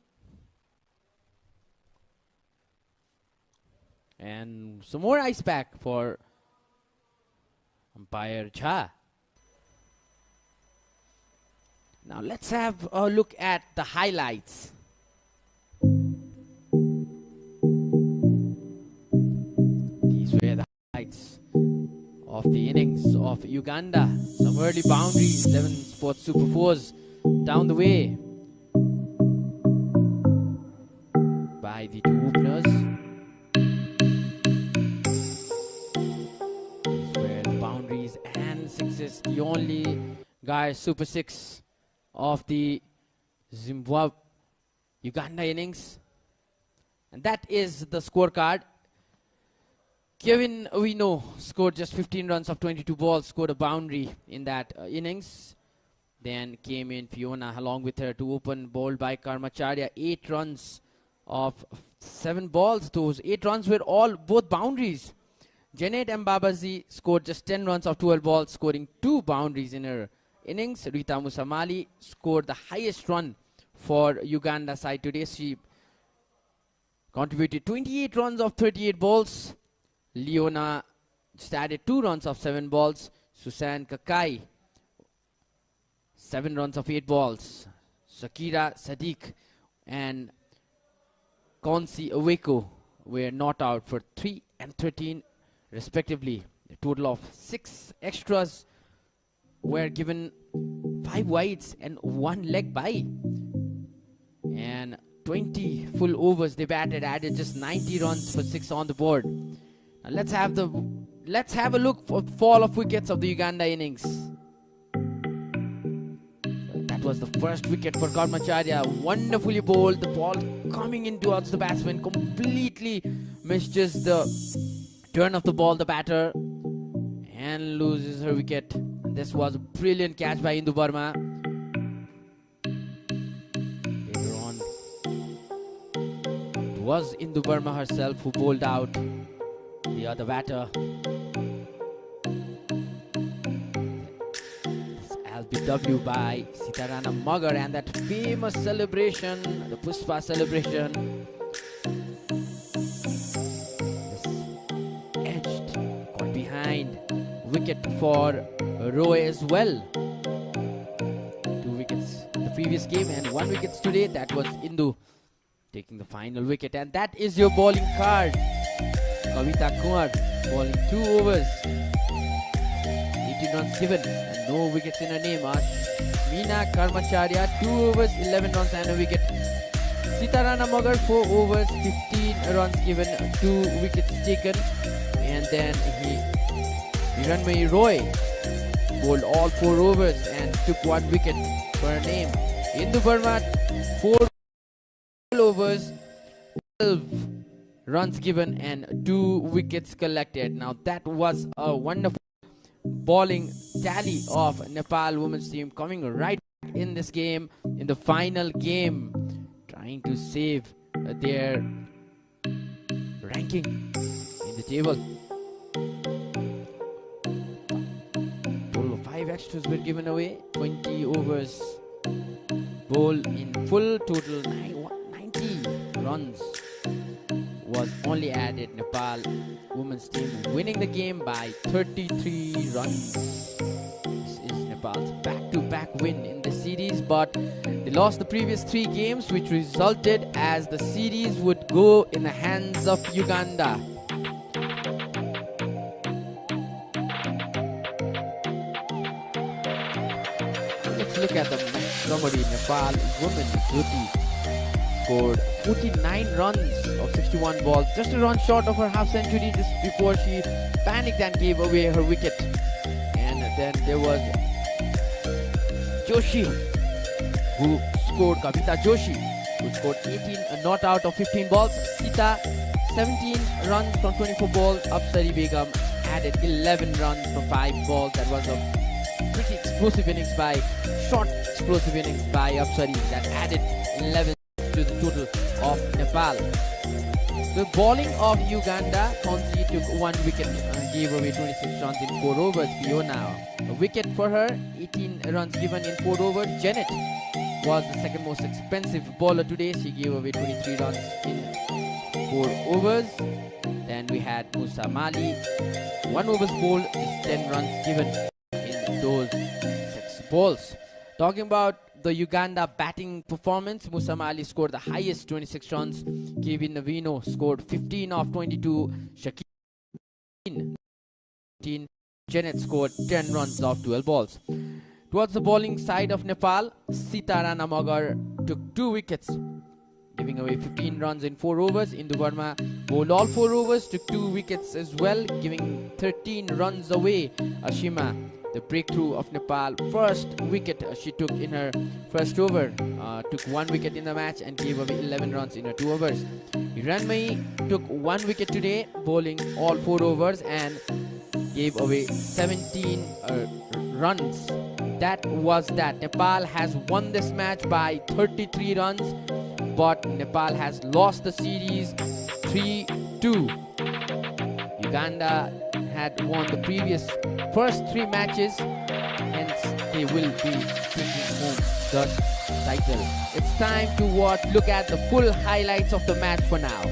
And some more ice pack for umpire Jha. Now let's have a look at the highlights. These were the highlights of the innings of Uganda. Some early boundaries, 7 Sports Super 4s down the way by the 2 openers. These were the boundaries and 6s. The only guy Super 6 of the Uganda innings. And that is the scorecard. Kevin Owino scored just 15 runs of 22 balls, scored a boundary in that innings. Then came in Fiona along with her to open, bowled by Karmacharya. 8 runs of 7 balls. Those 8 runs were all both boundaries. Janet Mbabazi scored just 10 runs of 12 balls, scoring 2 boundaries in her innings. Rita Musamali scored the highest run for Uganda side today. She contributed 28 runs of 38 balls. Leona just added 2 runs of 7 balls. Susan Kakai, 7 runs of 8 balls. Shakira Sadiq and Konsi Aweko were not out for 3 and 13 respectively. A total of 6 extras were given, 5 wides and 1 leg by. And 20 full overs they batted, added just 90 runs for 6 on the board. Now let's have a look for fall of wickets of the Uganda innings. That was the first wicket for Karmacharya. Wonderfully bowled. The ball coming in towards the batsman, completely misses the turn of the ball, the batter, and loses her wicket. This was a brilliant catch by Indu Burma. Later on, it was Indu Burma herself who bowled out the other batter. This LBW by Sitarana Magar, and that famous celebration, the Puspa celebration. This edged, got behind. Wicket for Roy as well. 2 wickets the previous game and 1 wicket today. That was Indu taking the final wicket, and that is your bowling card. Kavita Kumar bowling 2 overs, 18 runs given and no wickets in her name. Meena Karmacharya 2 overs, 11 runs and a wicket. Sitarana Magar 4 overs, 15 runs given, 2 wickets taken. And then Hiranmayi Roy bowled all 4 overs and took 1 wicket for her name. Indu Burma 4 overs, 12 runs given and 2 wickets collected. Now that was a wonderful bowling tally of Nepal women's team, coming right back in this game, in the final game, trying to save their ranking in the table. Total of 5 extras were given away, 20 overs bowled in full, total 90 runs was only added. Nepal women's team winning the game by 33 runs. This is Nepal's back-to-back win in the series, but they lost the previous 3 games, which resulted as the series would go in the hands of Uganda. Let's look at the match summary. Nepal women Jyoti scored 49 runs of 61 balls, just a run short of her half century just before she panicked and gave away her wicket. And then there was Joshi, who scored, Kavita Joshi, who scored 18 not out of 15 balls. Sita 17 runs from 24 balls. Apsari Begum added 11 runs from 5 balls. That was a pretty explosive innings by explosive innings by Apsari that added 11 to the total of Nepal. The bowling of Uganda, Konsi took 1 wicket, gave away 26 runs in 4 overs. Fiona, a wicket for her, 18 runs given in 4 overs. Janet was the second most expensive bowler today. She gave away 23 runs in 4 overs. Then we had Musa Mali, 1 overs bowled, just 10 runs given in those 6 balls. Talking about the Uganda batting performance, Musa Mali scored the highest, 26 runs. Kevin Navino scored 15 of 22. Shakir 19. Janet scored 10 runs off 12 balls. Towards the bowling side of Nepal, Sitarana Magar took 2 wickets, giving away 15 runs in 4 overs. Indu Burma bowled all 4 overs, took 2 wickets as well, giving 13 runs away. Ashima the breakthrough of Nepal. First wicket she took in her first over, took 1 wicket in the match and gave away 11 runs in her 2 overs. Ranmai took 1 wicket today, bowling all 4 overs and gave away 17 runs. That was that. Nepal has won this match by 33 runs, but Nepal has lost the series 3-2. Uganda had won the previous first 3 matches, hence they will be taking home the title. It's time to look at the full highlights of the match for now.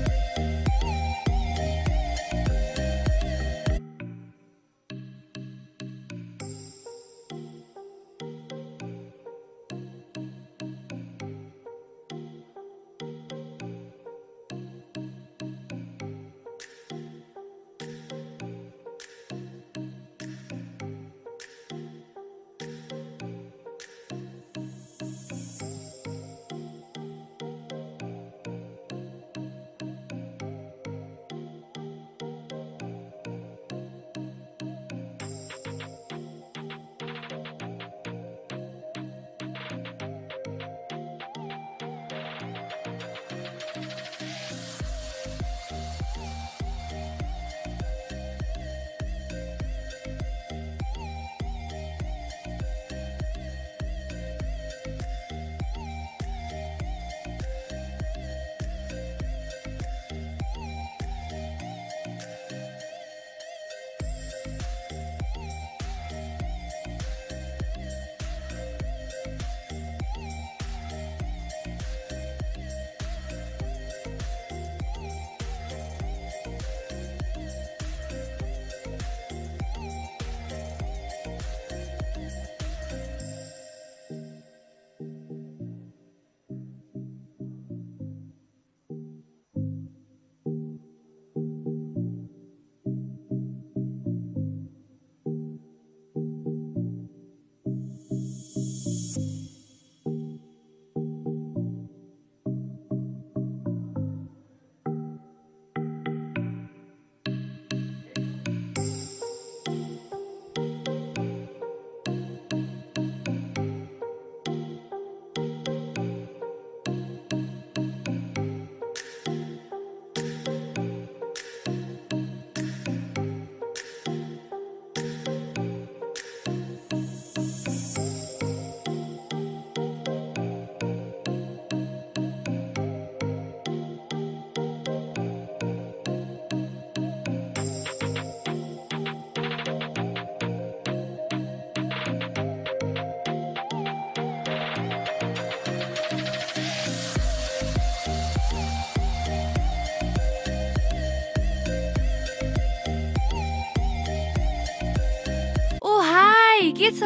के छ?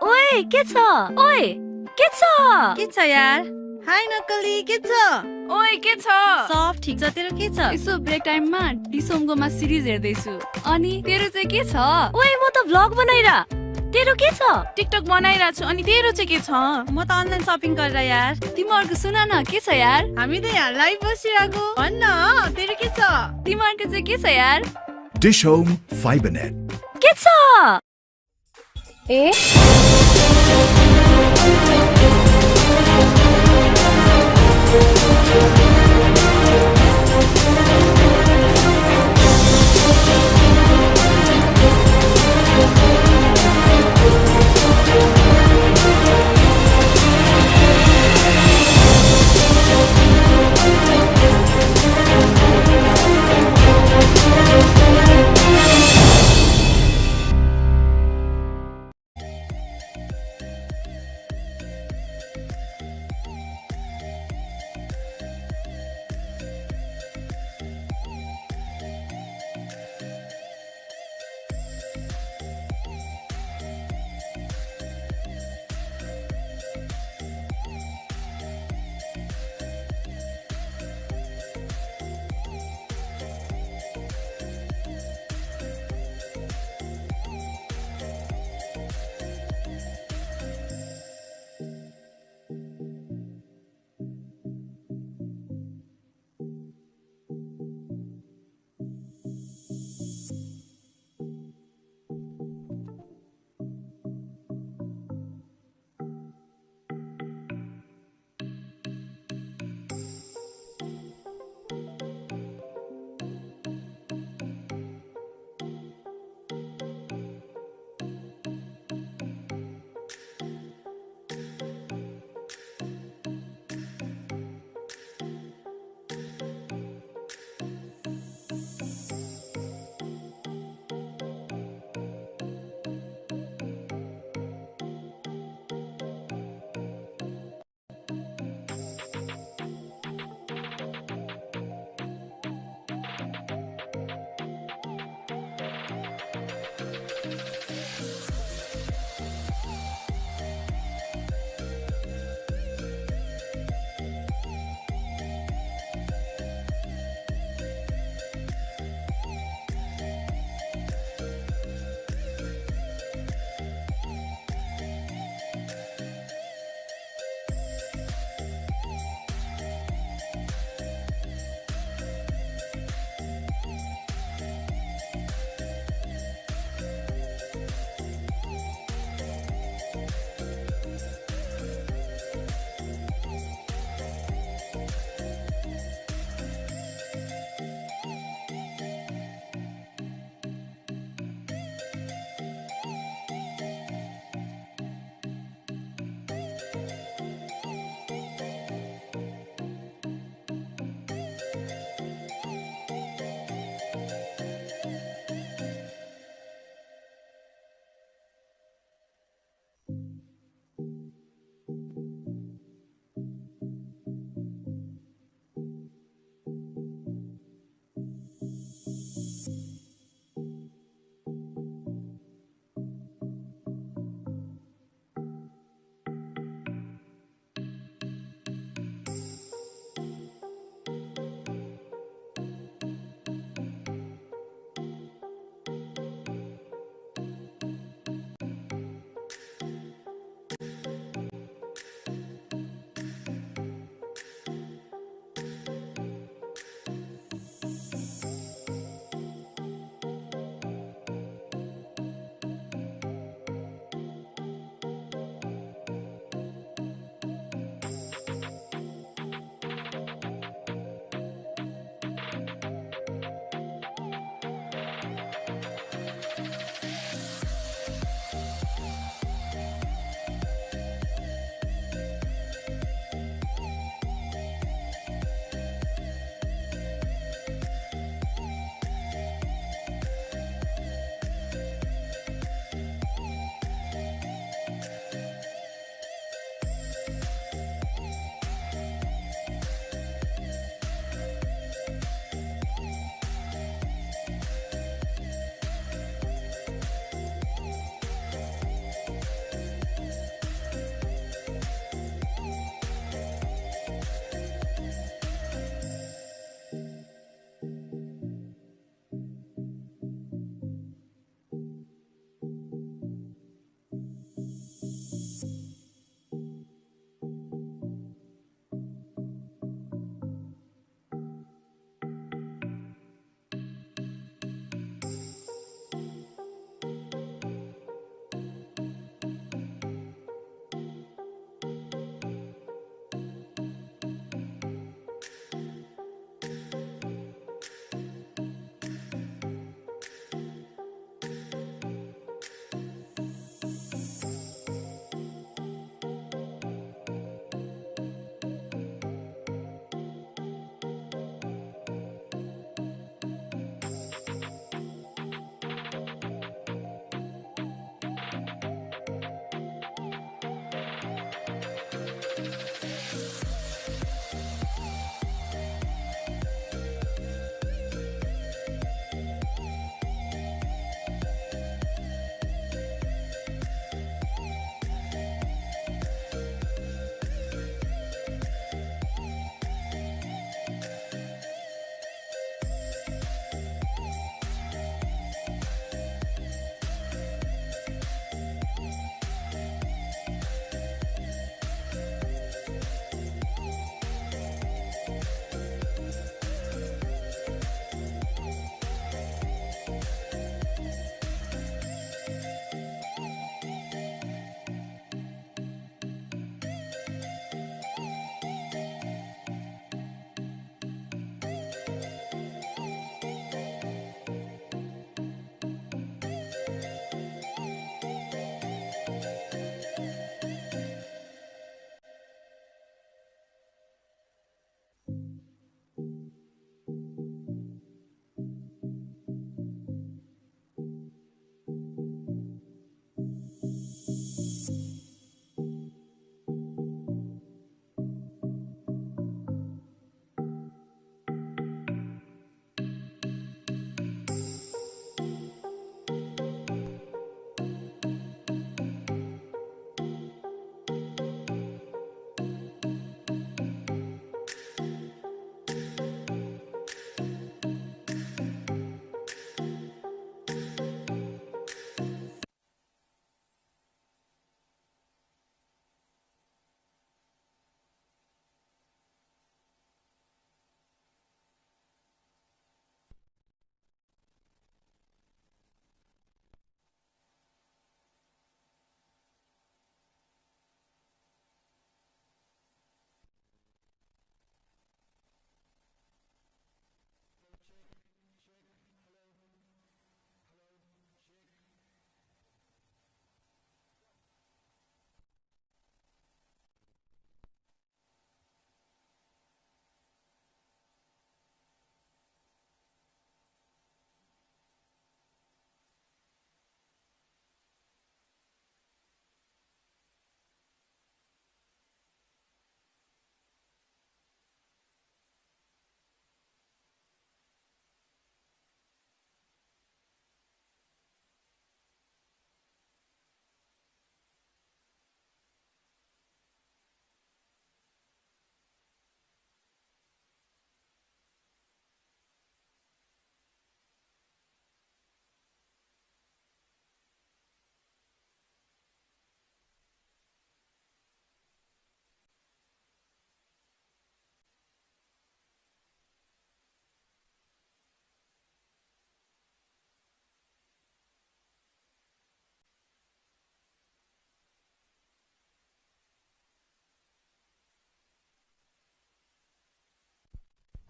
ओए के छ? ओए के छ? के छ यार? हाय नक्कली के छ? ओए के छ? सब ठिक छ, तेरो के छ? यसो ब्रेक टाइममा डिसोमगोमा सिरिज हेर्दैछु। अनि तेरो चाहिँ के छ? ओए म त भ्लग बनाइरा। तेरो के छ? टिकटक बनाइरा छु। अनि तेरो चाहिँ के छ? म त अनलाइन शपिङ गरेर यार। तिमीहरुको सुन न के छ यार? हामी त यहाँ लाइभ बसिरहेको। भन्न तेरो के छ? तिमीहरुको चाहिँ के छ यार? Dish Home Fibernet. के छ? ए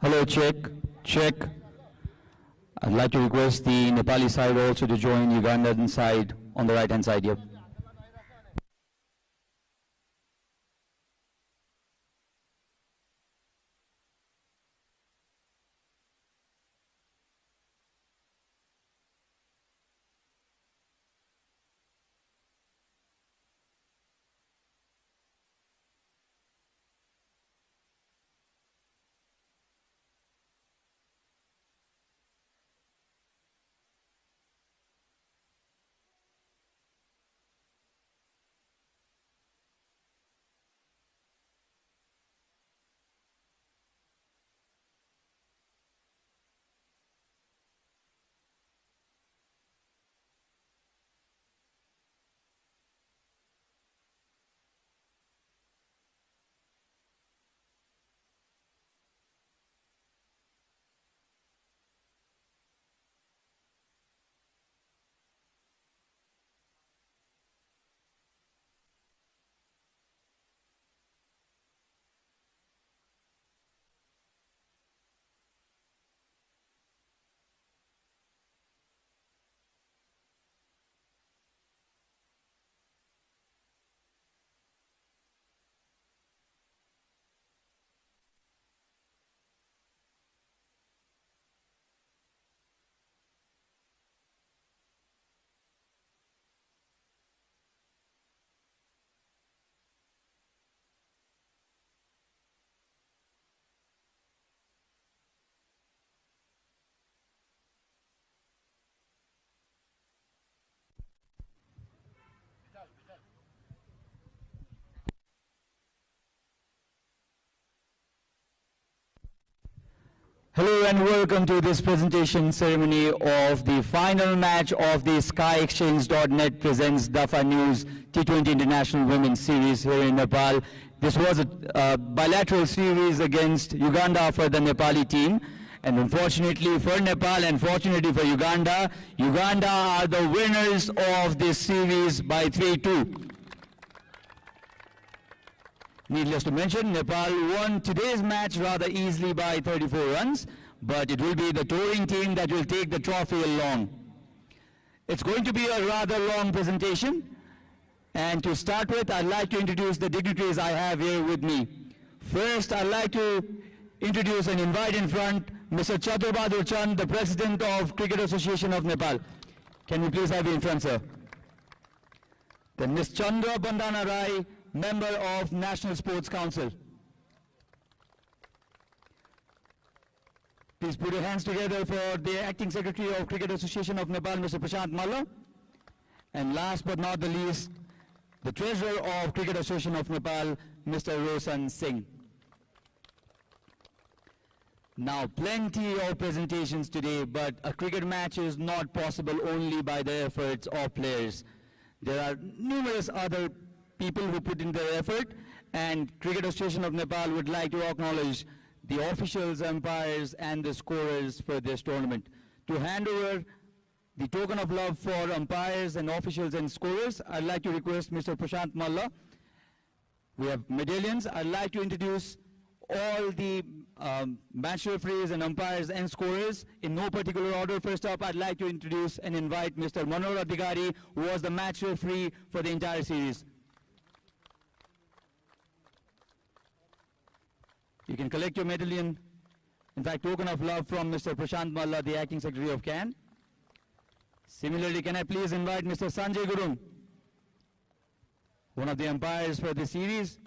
Hello, check, check. I'd like to request the Nepali side also to join Ugandan side on the right-hand side here. Hello and welcome to this presentation ceremony of the final match of the SkyExchange.net presents Dafa News T20 International Women's Series here in Nepal. This was a bilateral series against Uganda for the Nepali team. And unfortunately for Nepal and fortunately for Uganda, Uganda are the winners of this series by 3-2. Needless to mention, Nepal won today's match rather easily by 34 runs, but it will be the touring team that will take the trophy along. It's going to be a rather long presentation, and to start with, I'd like to introduce the dignitaries I have here with me. First, I'd like to introduce and invite in front Mr. Chaturbahadur Chand, the President of Cricket Association of Nepal. Can we please have you in front, sir? Then Ms. Chandra Bandana Rai, Member of National Sports Council. Please put your hands together for the Acting Secretary of Cricket Association of Nepal, Mr. Prashant Malla. And last but not the least, the Treasurer of Cricket Association of Nepal, Mr. Roshan Singh. Now, plenty of presentations today, but a cricket match is not possible only by the efforts of players. There are numerous other people who put in their effort, and Cricket Association of Nepal would like to acknowledge the officials, umpires, and the scorers for this tournament. To hand over the token of love for umpires and officials and scorers, I'd like to request Mr. Prashant Malla. We have medallions. I'd like to introduce all the match referees and umpires and scorers in no particular order. First up, I'd like to introduce and invite Mr. Manor Adhikari, who was the match referee for the entire series. You can collect your medallion, in fact, token of love from Mr. Prashant Malla, the Acting Secretary of CAN. Similarly, can I please invite Mr. Sanjay Gurung, one of the umpires for the series.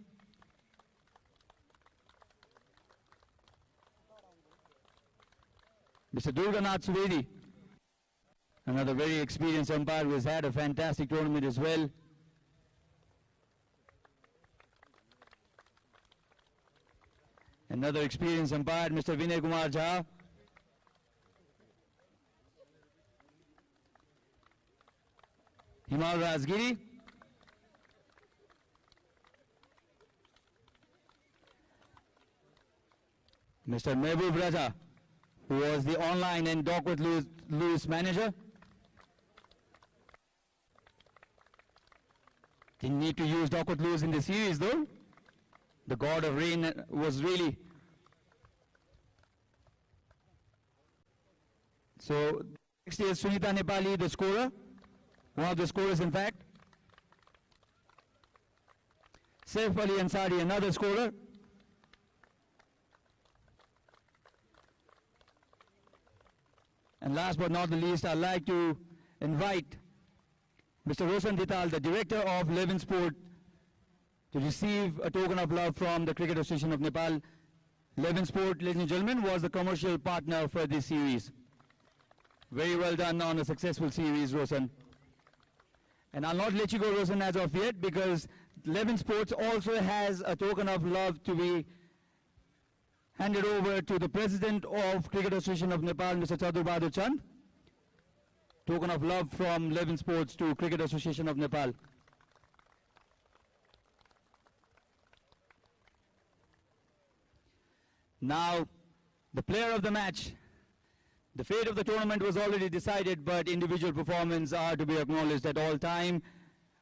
Mr. Durganath Suvedi, another very experienced umpire who has had a fantastic tournament as well. Another experienced umpire, Mr. Vinay Kumar Jha. Himal Razgiri. Mr. Mehboob Raja, who was the online and Duckworth Lewis manager. Didn't need to use Duckworth Lewis in the series though. The god of rain was really So next is Sunita Nepali, the scorer, one of the scorers in fact. Saif Ali Ansari, another scorer. And last but not the least, I'd like to invite Mr. Roshan Dital, the director of Levin Sport, to receive a token of love from the Cricket Association of Nepal. Levin Sport, ladies and gentlemen, was the commercial partner for this series. Very well done on a successful series, Roshan. And I'll not let you go, Roshan, as of yet, because Levin Sports also has a token of love to be handed over to the President of Cricket Association of Nepal, Mr. Chadur Bahadur Chand. Token of love from Levin Sports to Cricket Association of Nepal. Now, the player of the match. The fate of the tournament was already decided, but individual performance are to be acknowledged at all time.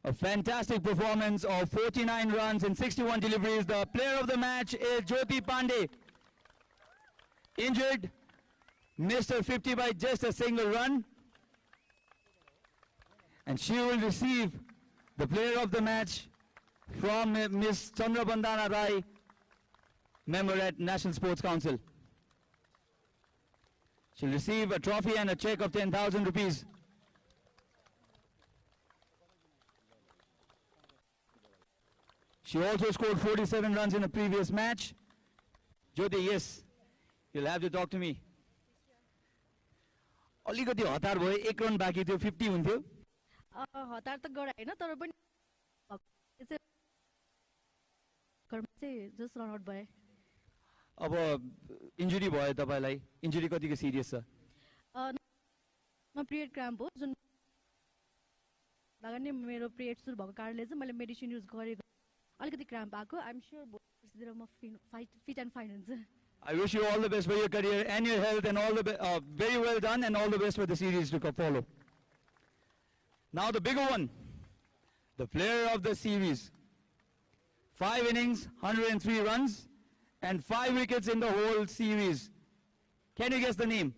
A fantastic performance of 49 runs and 61 deliveries. The player of the match is Jyoti Pandey. Injured, missed her 50 by just a single run. And she will receive the player of the match from Ms. Chandra Bandana Rai, member at National Sports Council. She'll receive a trophy and a check of 10,000 rupees. She also scored 47 runs in a previous match. Jyoti, yes, you'll have to talk to me. अलिकति हतार भयो, 1 run बाँकी थियो, 50 हुन्थ्यो. हतार त गराएन तर पनि चाहिँ जस्ट रन आउट भए. अब इन्जुरी भयो तपाईलाई. इन्जुरी कतिको सिरियस छ? म पिरियड क्राम्प हो जुन लगानी मेरो पिरियड सुरु भएको कारणले चाहिँ मैले मेडिसिन युज गरेको अलिकति क्राम्प आएको. आइ एम श्योर भोलितिर म फिट एन्ड फाइन हुन्छ. I wish you all the best for your career and your health, and all the very well done, and all the best for the series to follow. Now the bigger one, the player of the series. 5 innings, 103 runs, and 5 wickets in the whole series. Can you guess the name?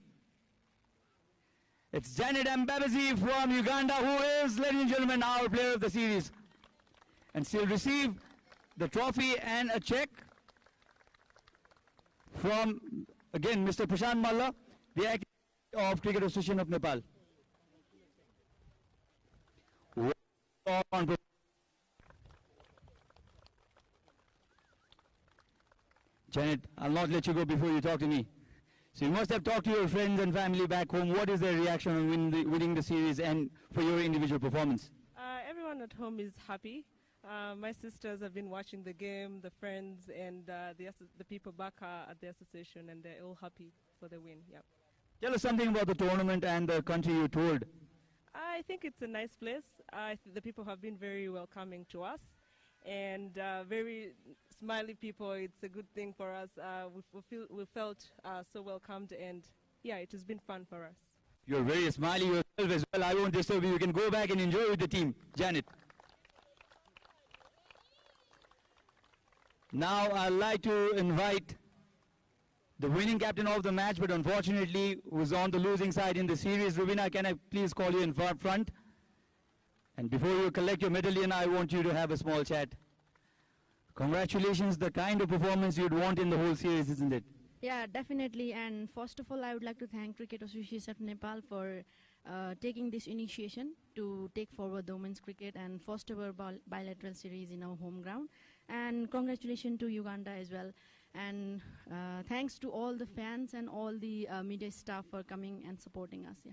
It's Janet Mbabazi from Uganda, who is, ladies and gentlemen, our player of the series. And she'll receive the trophy and a check from, again, Mr. Prashant Malla, the acting of Cricket Association of Nepal. Janet, I'll not let you go before you talk to me. So you must have talked to your friends and family back home. What is their reaction on winning the series and for your individual performance? Everyone at home is happy. My sisters have been watching the game, the friends, and the people back at the association, and they're all happy for the win. Yeah. Tell us something about the tournament and the country you toured. I think it's a nice place. The people have been very welcoming to us, and very smiley people. It's a good thing for us. We felt so welcomed, and yeah, it has been fun for us. You're very smiley yourself as well. I won't disturb you. You can go back and enjoy with the team. Janet. Now I'd like to invite the winning captain of the match, but unfortunately was on the losing side in the series. Rubina, can I please call you in front? And before you collect your medallion, I want you to have a small chat. Congratulations, the kind of performance you'd want in the whole series, isn't it? Yeah, definitely. And first of all, I would like to thank Cricket Association of Nepal for taking this initiation to take forward the women's cricket and first ever bilateral series in our home ground. And congratulations to Uganda as well. And thanks to all the fans and all the media staff for coming and supporting us. Yeah.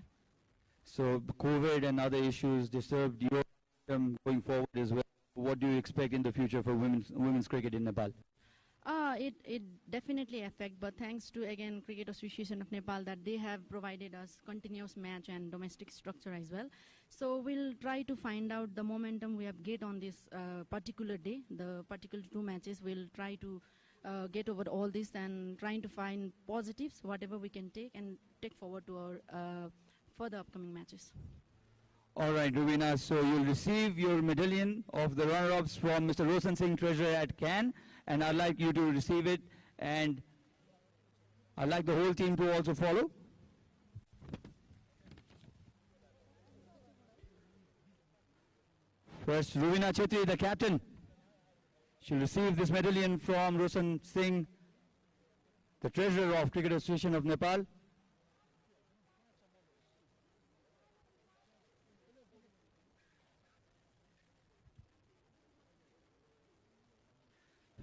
So COVID and other issues disturbed your going forward as well. What do you expect in the future for women's cricket in Nepal? It definitely affect, but thanks to again Cricket Association of Nepal that they have provided us continuous match and domestic structure as well. So we'll try to find out the momentum we have get on this particular day, the particular 2 matches. We'll try to get over all this and trying to find positives, whatever we can take and take forward to our further upcoming matches. All right, Rubina, so you'll receive your medallion of the runner-ups from Mr. Roshan Singh, treasurer at Cannes, and I'd like you to receive it, and I'd like the whole team to also follow. First, Ruvina Chetri, the captain. She'll receive this medallion from Roshan Singh, the treasurer of Cricket Association of Nepal.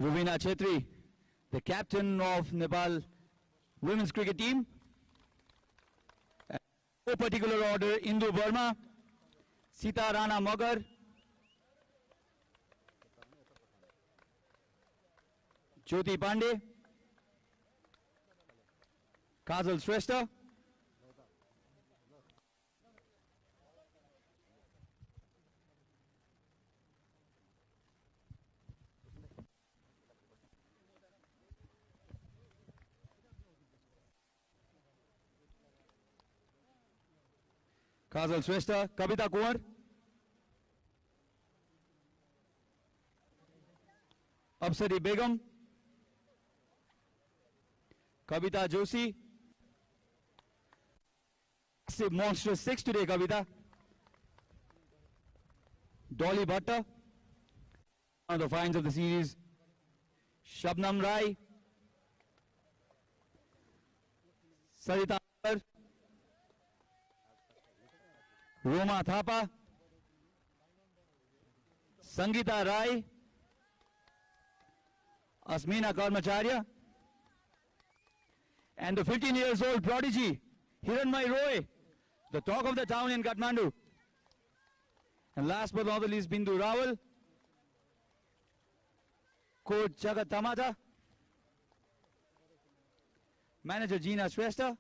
Ruvina Chetri, the captain of Nepal women's cricket team. No particular order, Indu Burma, Sita Rana Magar, Jyoti Pandey, Kajal Shrestha, Kajal Shrestha, Kavita Kumar, Apsari Begum, Kavita Joshi. Monstrous 6 today, Kavita. Dolly Bhatta, one of the finds of the series. Shabnam Rai, Sarita Amar, Roma Thapa, Sangeeta Rai, Asmina Karmacharya, and the 15 years old prodigy, Hiranmai Roy, the talk of the town in Kathmandu. And last but not the least, Bindu Rawal, coach Jagat Tamata, manager Gina Shrestha,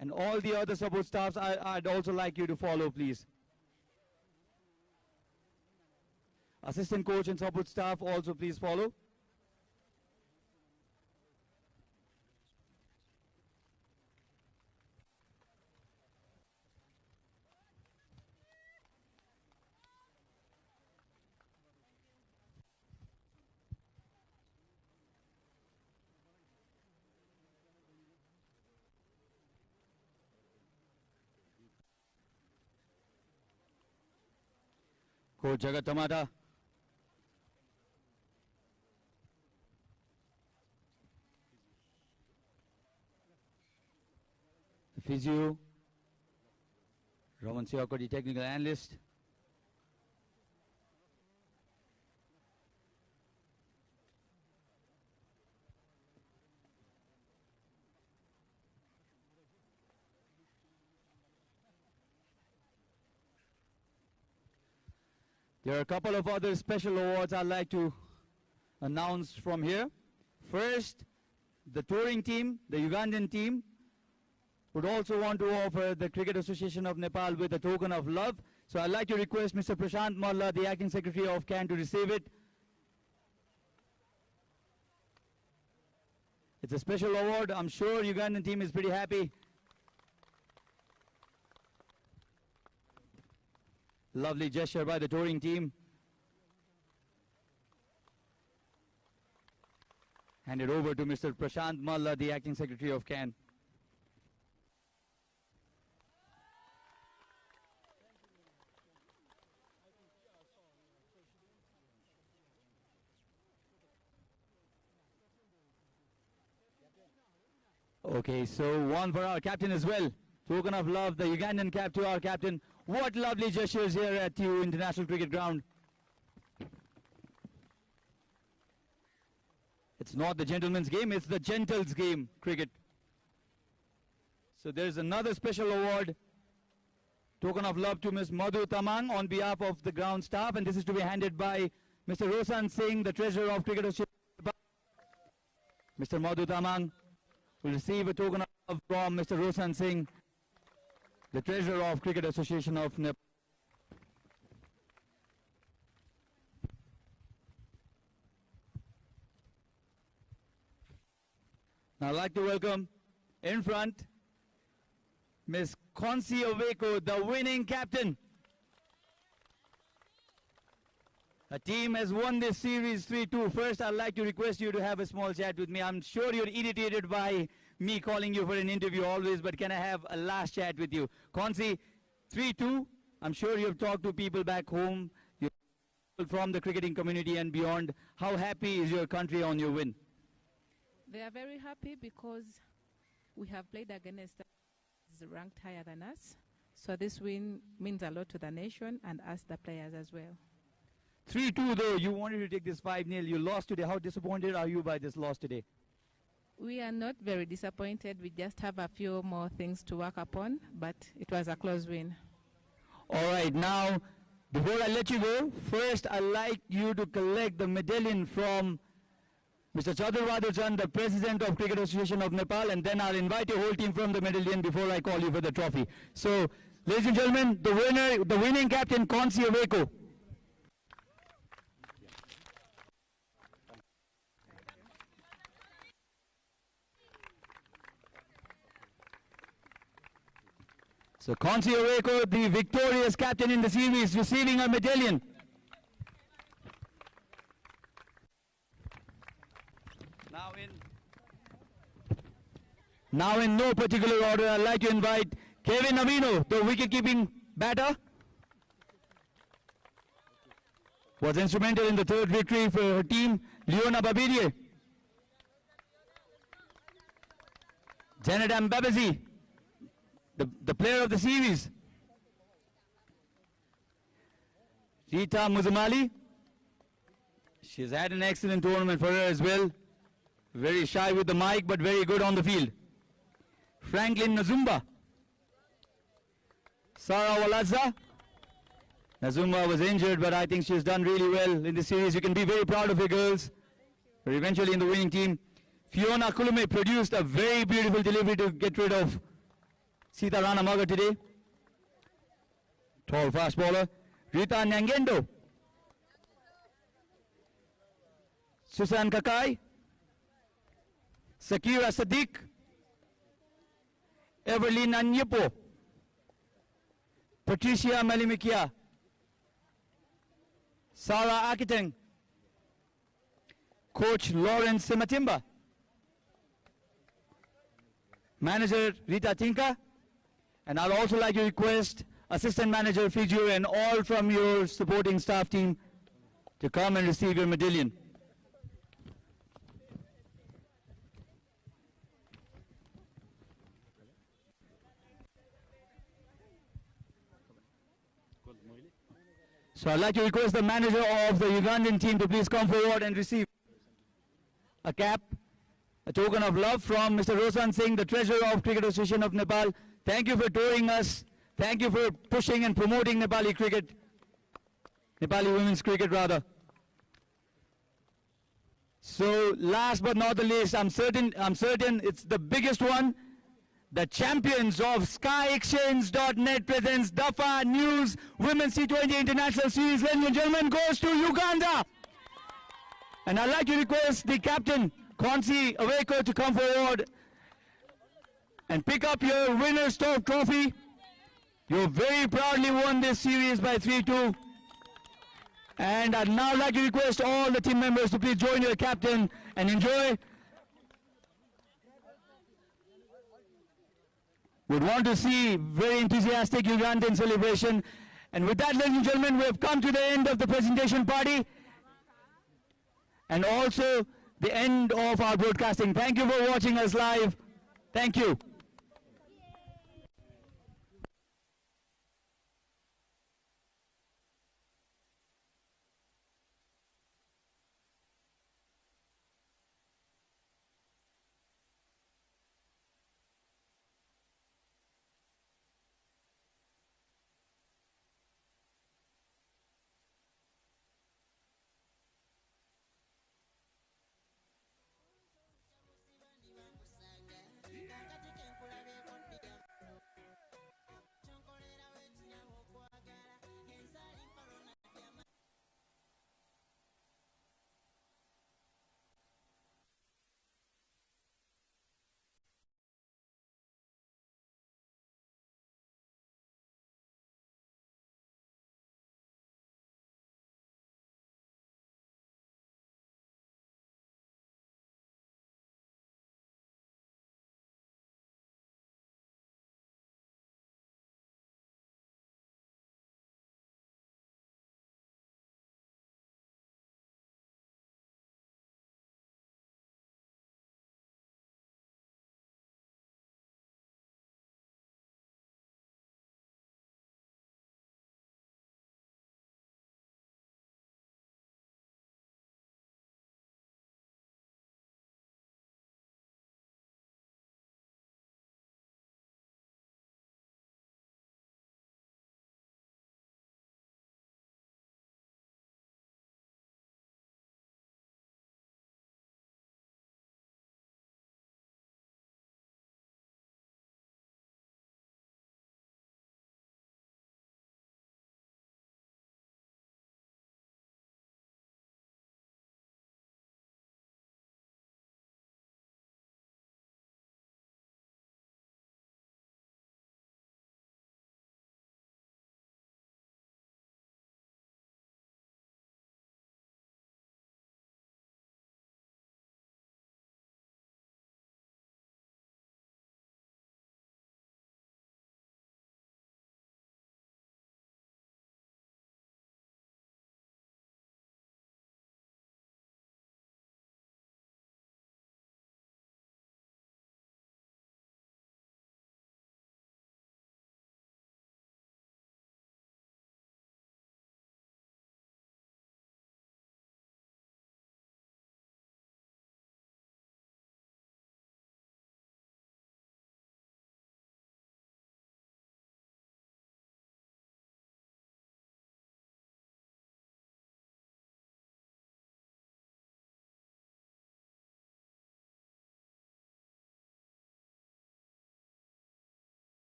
and all the other support staffs. I'd also like you to follow, please. Assistant coach and support staff also please follow. Coach Jagat Tamata. The physio. Raman Siakoti, technical analyst. There are a couple of other special awards I'd like to announce from here. First, the touring team, the Ugandan team, would also want to offer the Cricket Association of Nepal with a token of love. So I'd like to request Mr. Prashant Malla, the Acting Secretary of CAN, to receive it. It's a special award. I'm sure Ugandan team is pretty happy. Lovely gesture by the touring team. Hand it over to Mr. Prashant Malla, the Acting Secretary of CAN. Okay, so one for our captain as well. Token of love, the Ugandan cap to our captain. What lovely gestures here at TU International Cricket Ground. It's not the gentleman's game, it's the gentle's game, cricket. So there's another special award. Token of love to Ms. Madhu Tamang on behalf of the ground staff, and this is to be handed by Mr. Roshan Singh, the treasurer of Cricket Association. Mr. Madhu Tamang will receive a token of love from Mr. Roshan Singh, the treasurer of Cricket Association of Nepal. Now I'd like to welcome in front Ms. Konsi Oveko, the winning captain. Her team has won this series 3-2. First, I'd like to request you to have a small chat with me. I'm sure you're irritated by me calling you for an interview always, but can I have a last chat with you? Konsi, 3-2, I'm sure you've talked to people back home, from the cricketing community and beyond. How happy is your country on your win? They are very happy because we have played against those ranked higher than us. So this win means a lot to the nation and us, the players, as well. 3-2 though, you wanted to take this 5-0. You lost today. How disappointed are you by this loss today? We are not very disappointed. We just have a few more things to work upon, but it was a close win. All right, now, before I let you go, first I'd like you to collect the medallion from Mr. Chaturvadachan, the President of Cricket Association of Nepal, and then I'll invite your whole team from the medallion before I call you for the trophy. So, ladies and gentlemen, the winning captain, Konsi Aweko. So Konsi Aweko, the victorious captain in the series, receiving a medallion. Now in no particular order, I'd like to invite Kevin Avino, the wicket-keeping batter. Was instrumental in the third victory for her team, Leona Babidie. Janet Mbabazi, the player of the series. Rita Muzamali, she's had an excellent tournament for her as well. Very shy with the mic, but very good on the field. Franklin Nazumba. Sarah Walazza. Nazumba was injured, but I think she's done really well in the series. You can be very proud of your girls. But eventually in the winning team. Fiona Kulume produced a very beautiful delivery to get rid of Sita Rana Magar today. Tall fast bowler. Rita Nyangendo. Susan Kakai. Sakira Sadiq. Evelyn Anyepo. Patricia Malimikia. Sarah Akiteng. Coach Lawrence Simatimba. Manager Rita Tinka. And I'd also like to request Assistant Manager Fijio and all from your supporting staff team to come and receive your medallion. So I'd like to request the manager of the Ugandan team to please come forward and receive a cap, a token of love from Mr. Rosan Singh, the Treasurer of Cricket Association of Nepal. Thank you for touring us. Thank you for pushing and promoting Nepali cricket, Nepali women's cricket rather. So last but not the least, I'm certain it's the biggest one. The champions of SkyExchange.net presents Dafa News Women's T20 International Series, ladies and gentlemen, goes to Uganda. And I'd like to request the captain, Konsi Aweko, to come forward and pick up your winner's trophy. You very proudly won this series by 3-2. And I'd now like to request all the team members to please join your captain and enjoy. We'd want to see very enthusiastic Ugandan celebration. And with that, ladies and gentlemen, we have come to the end of the presentation party and also the end of our broadcasting. Thank you for watching us live. Thank you.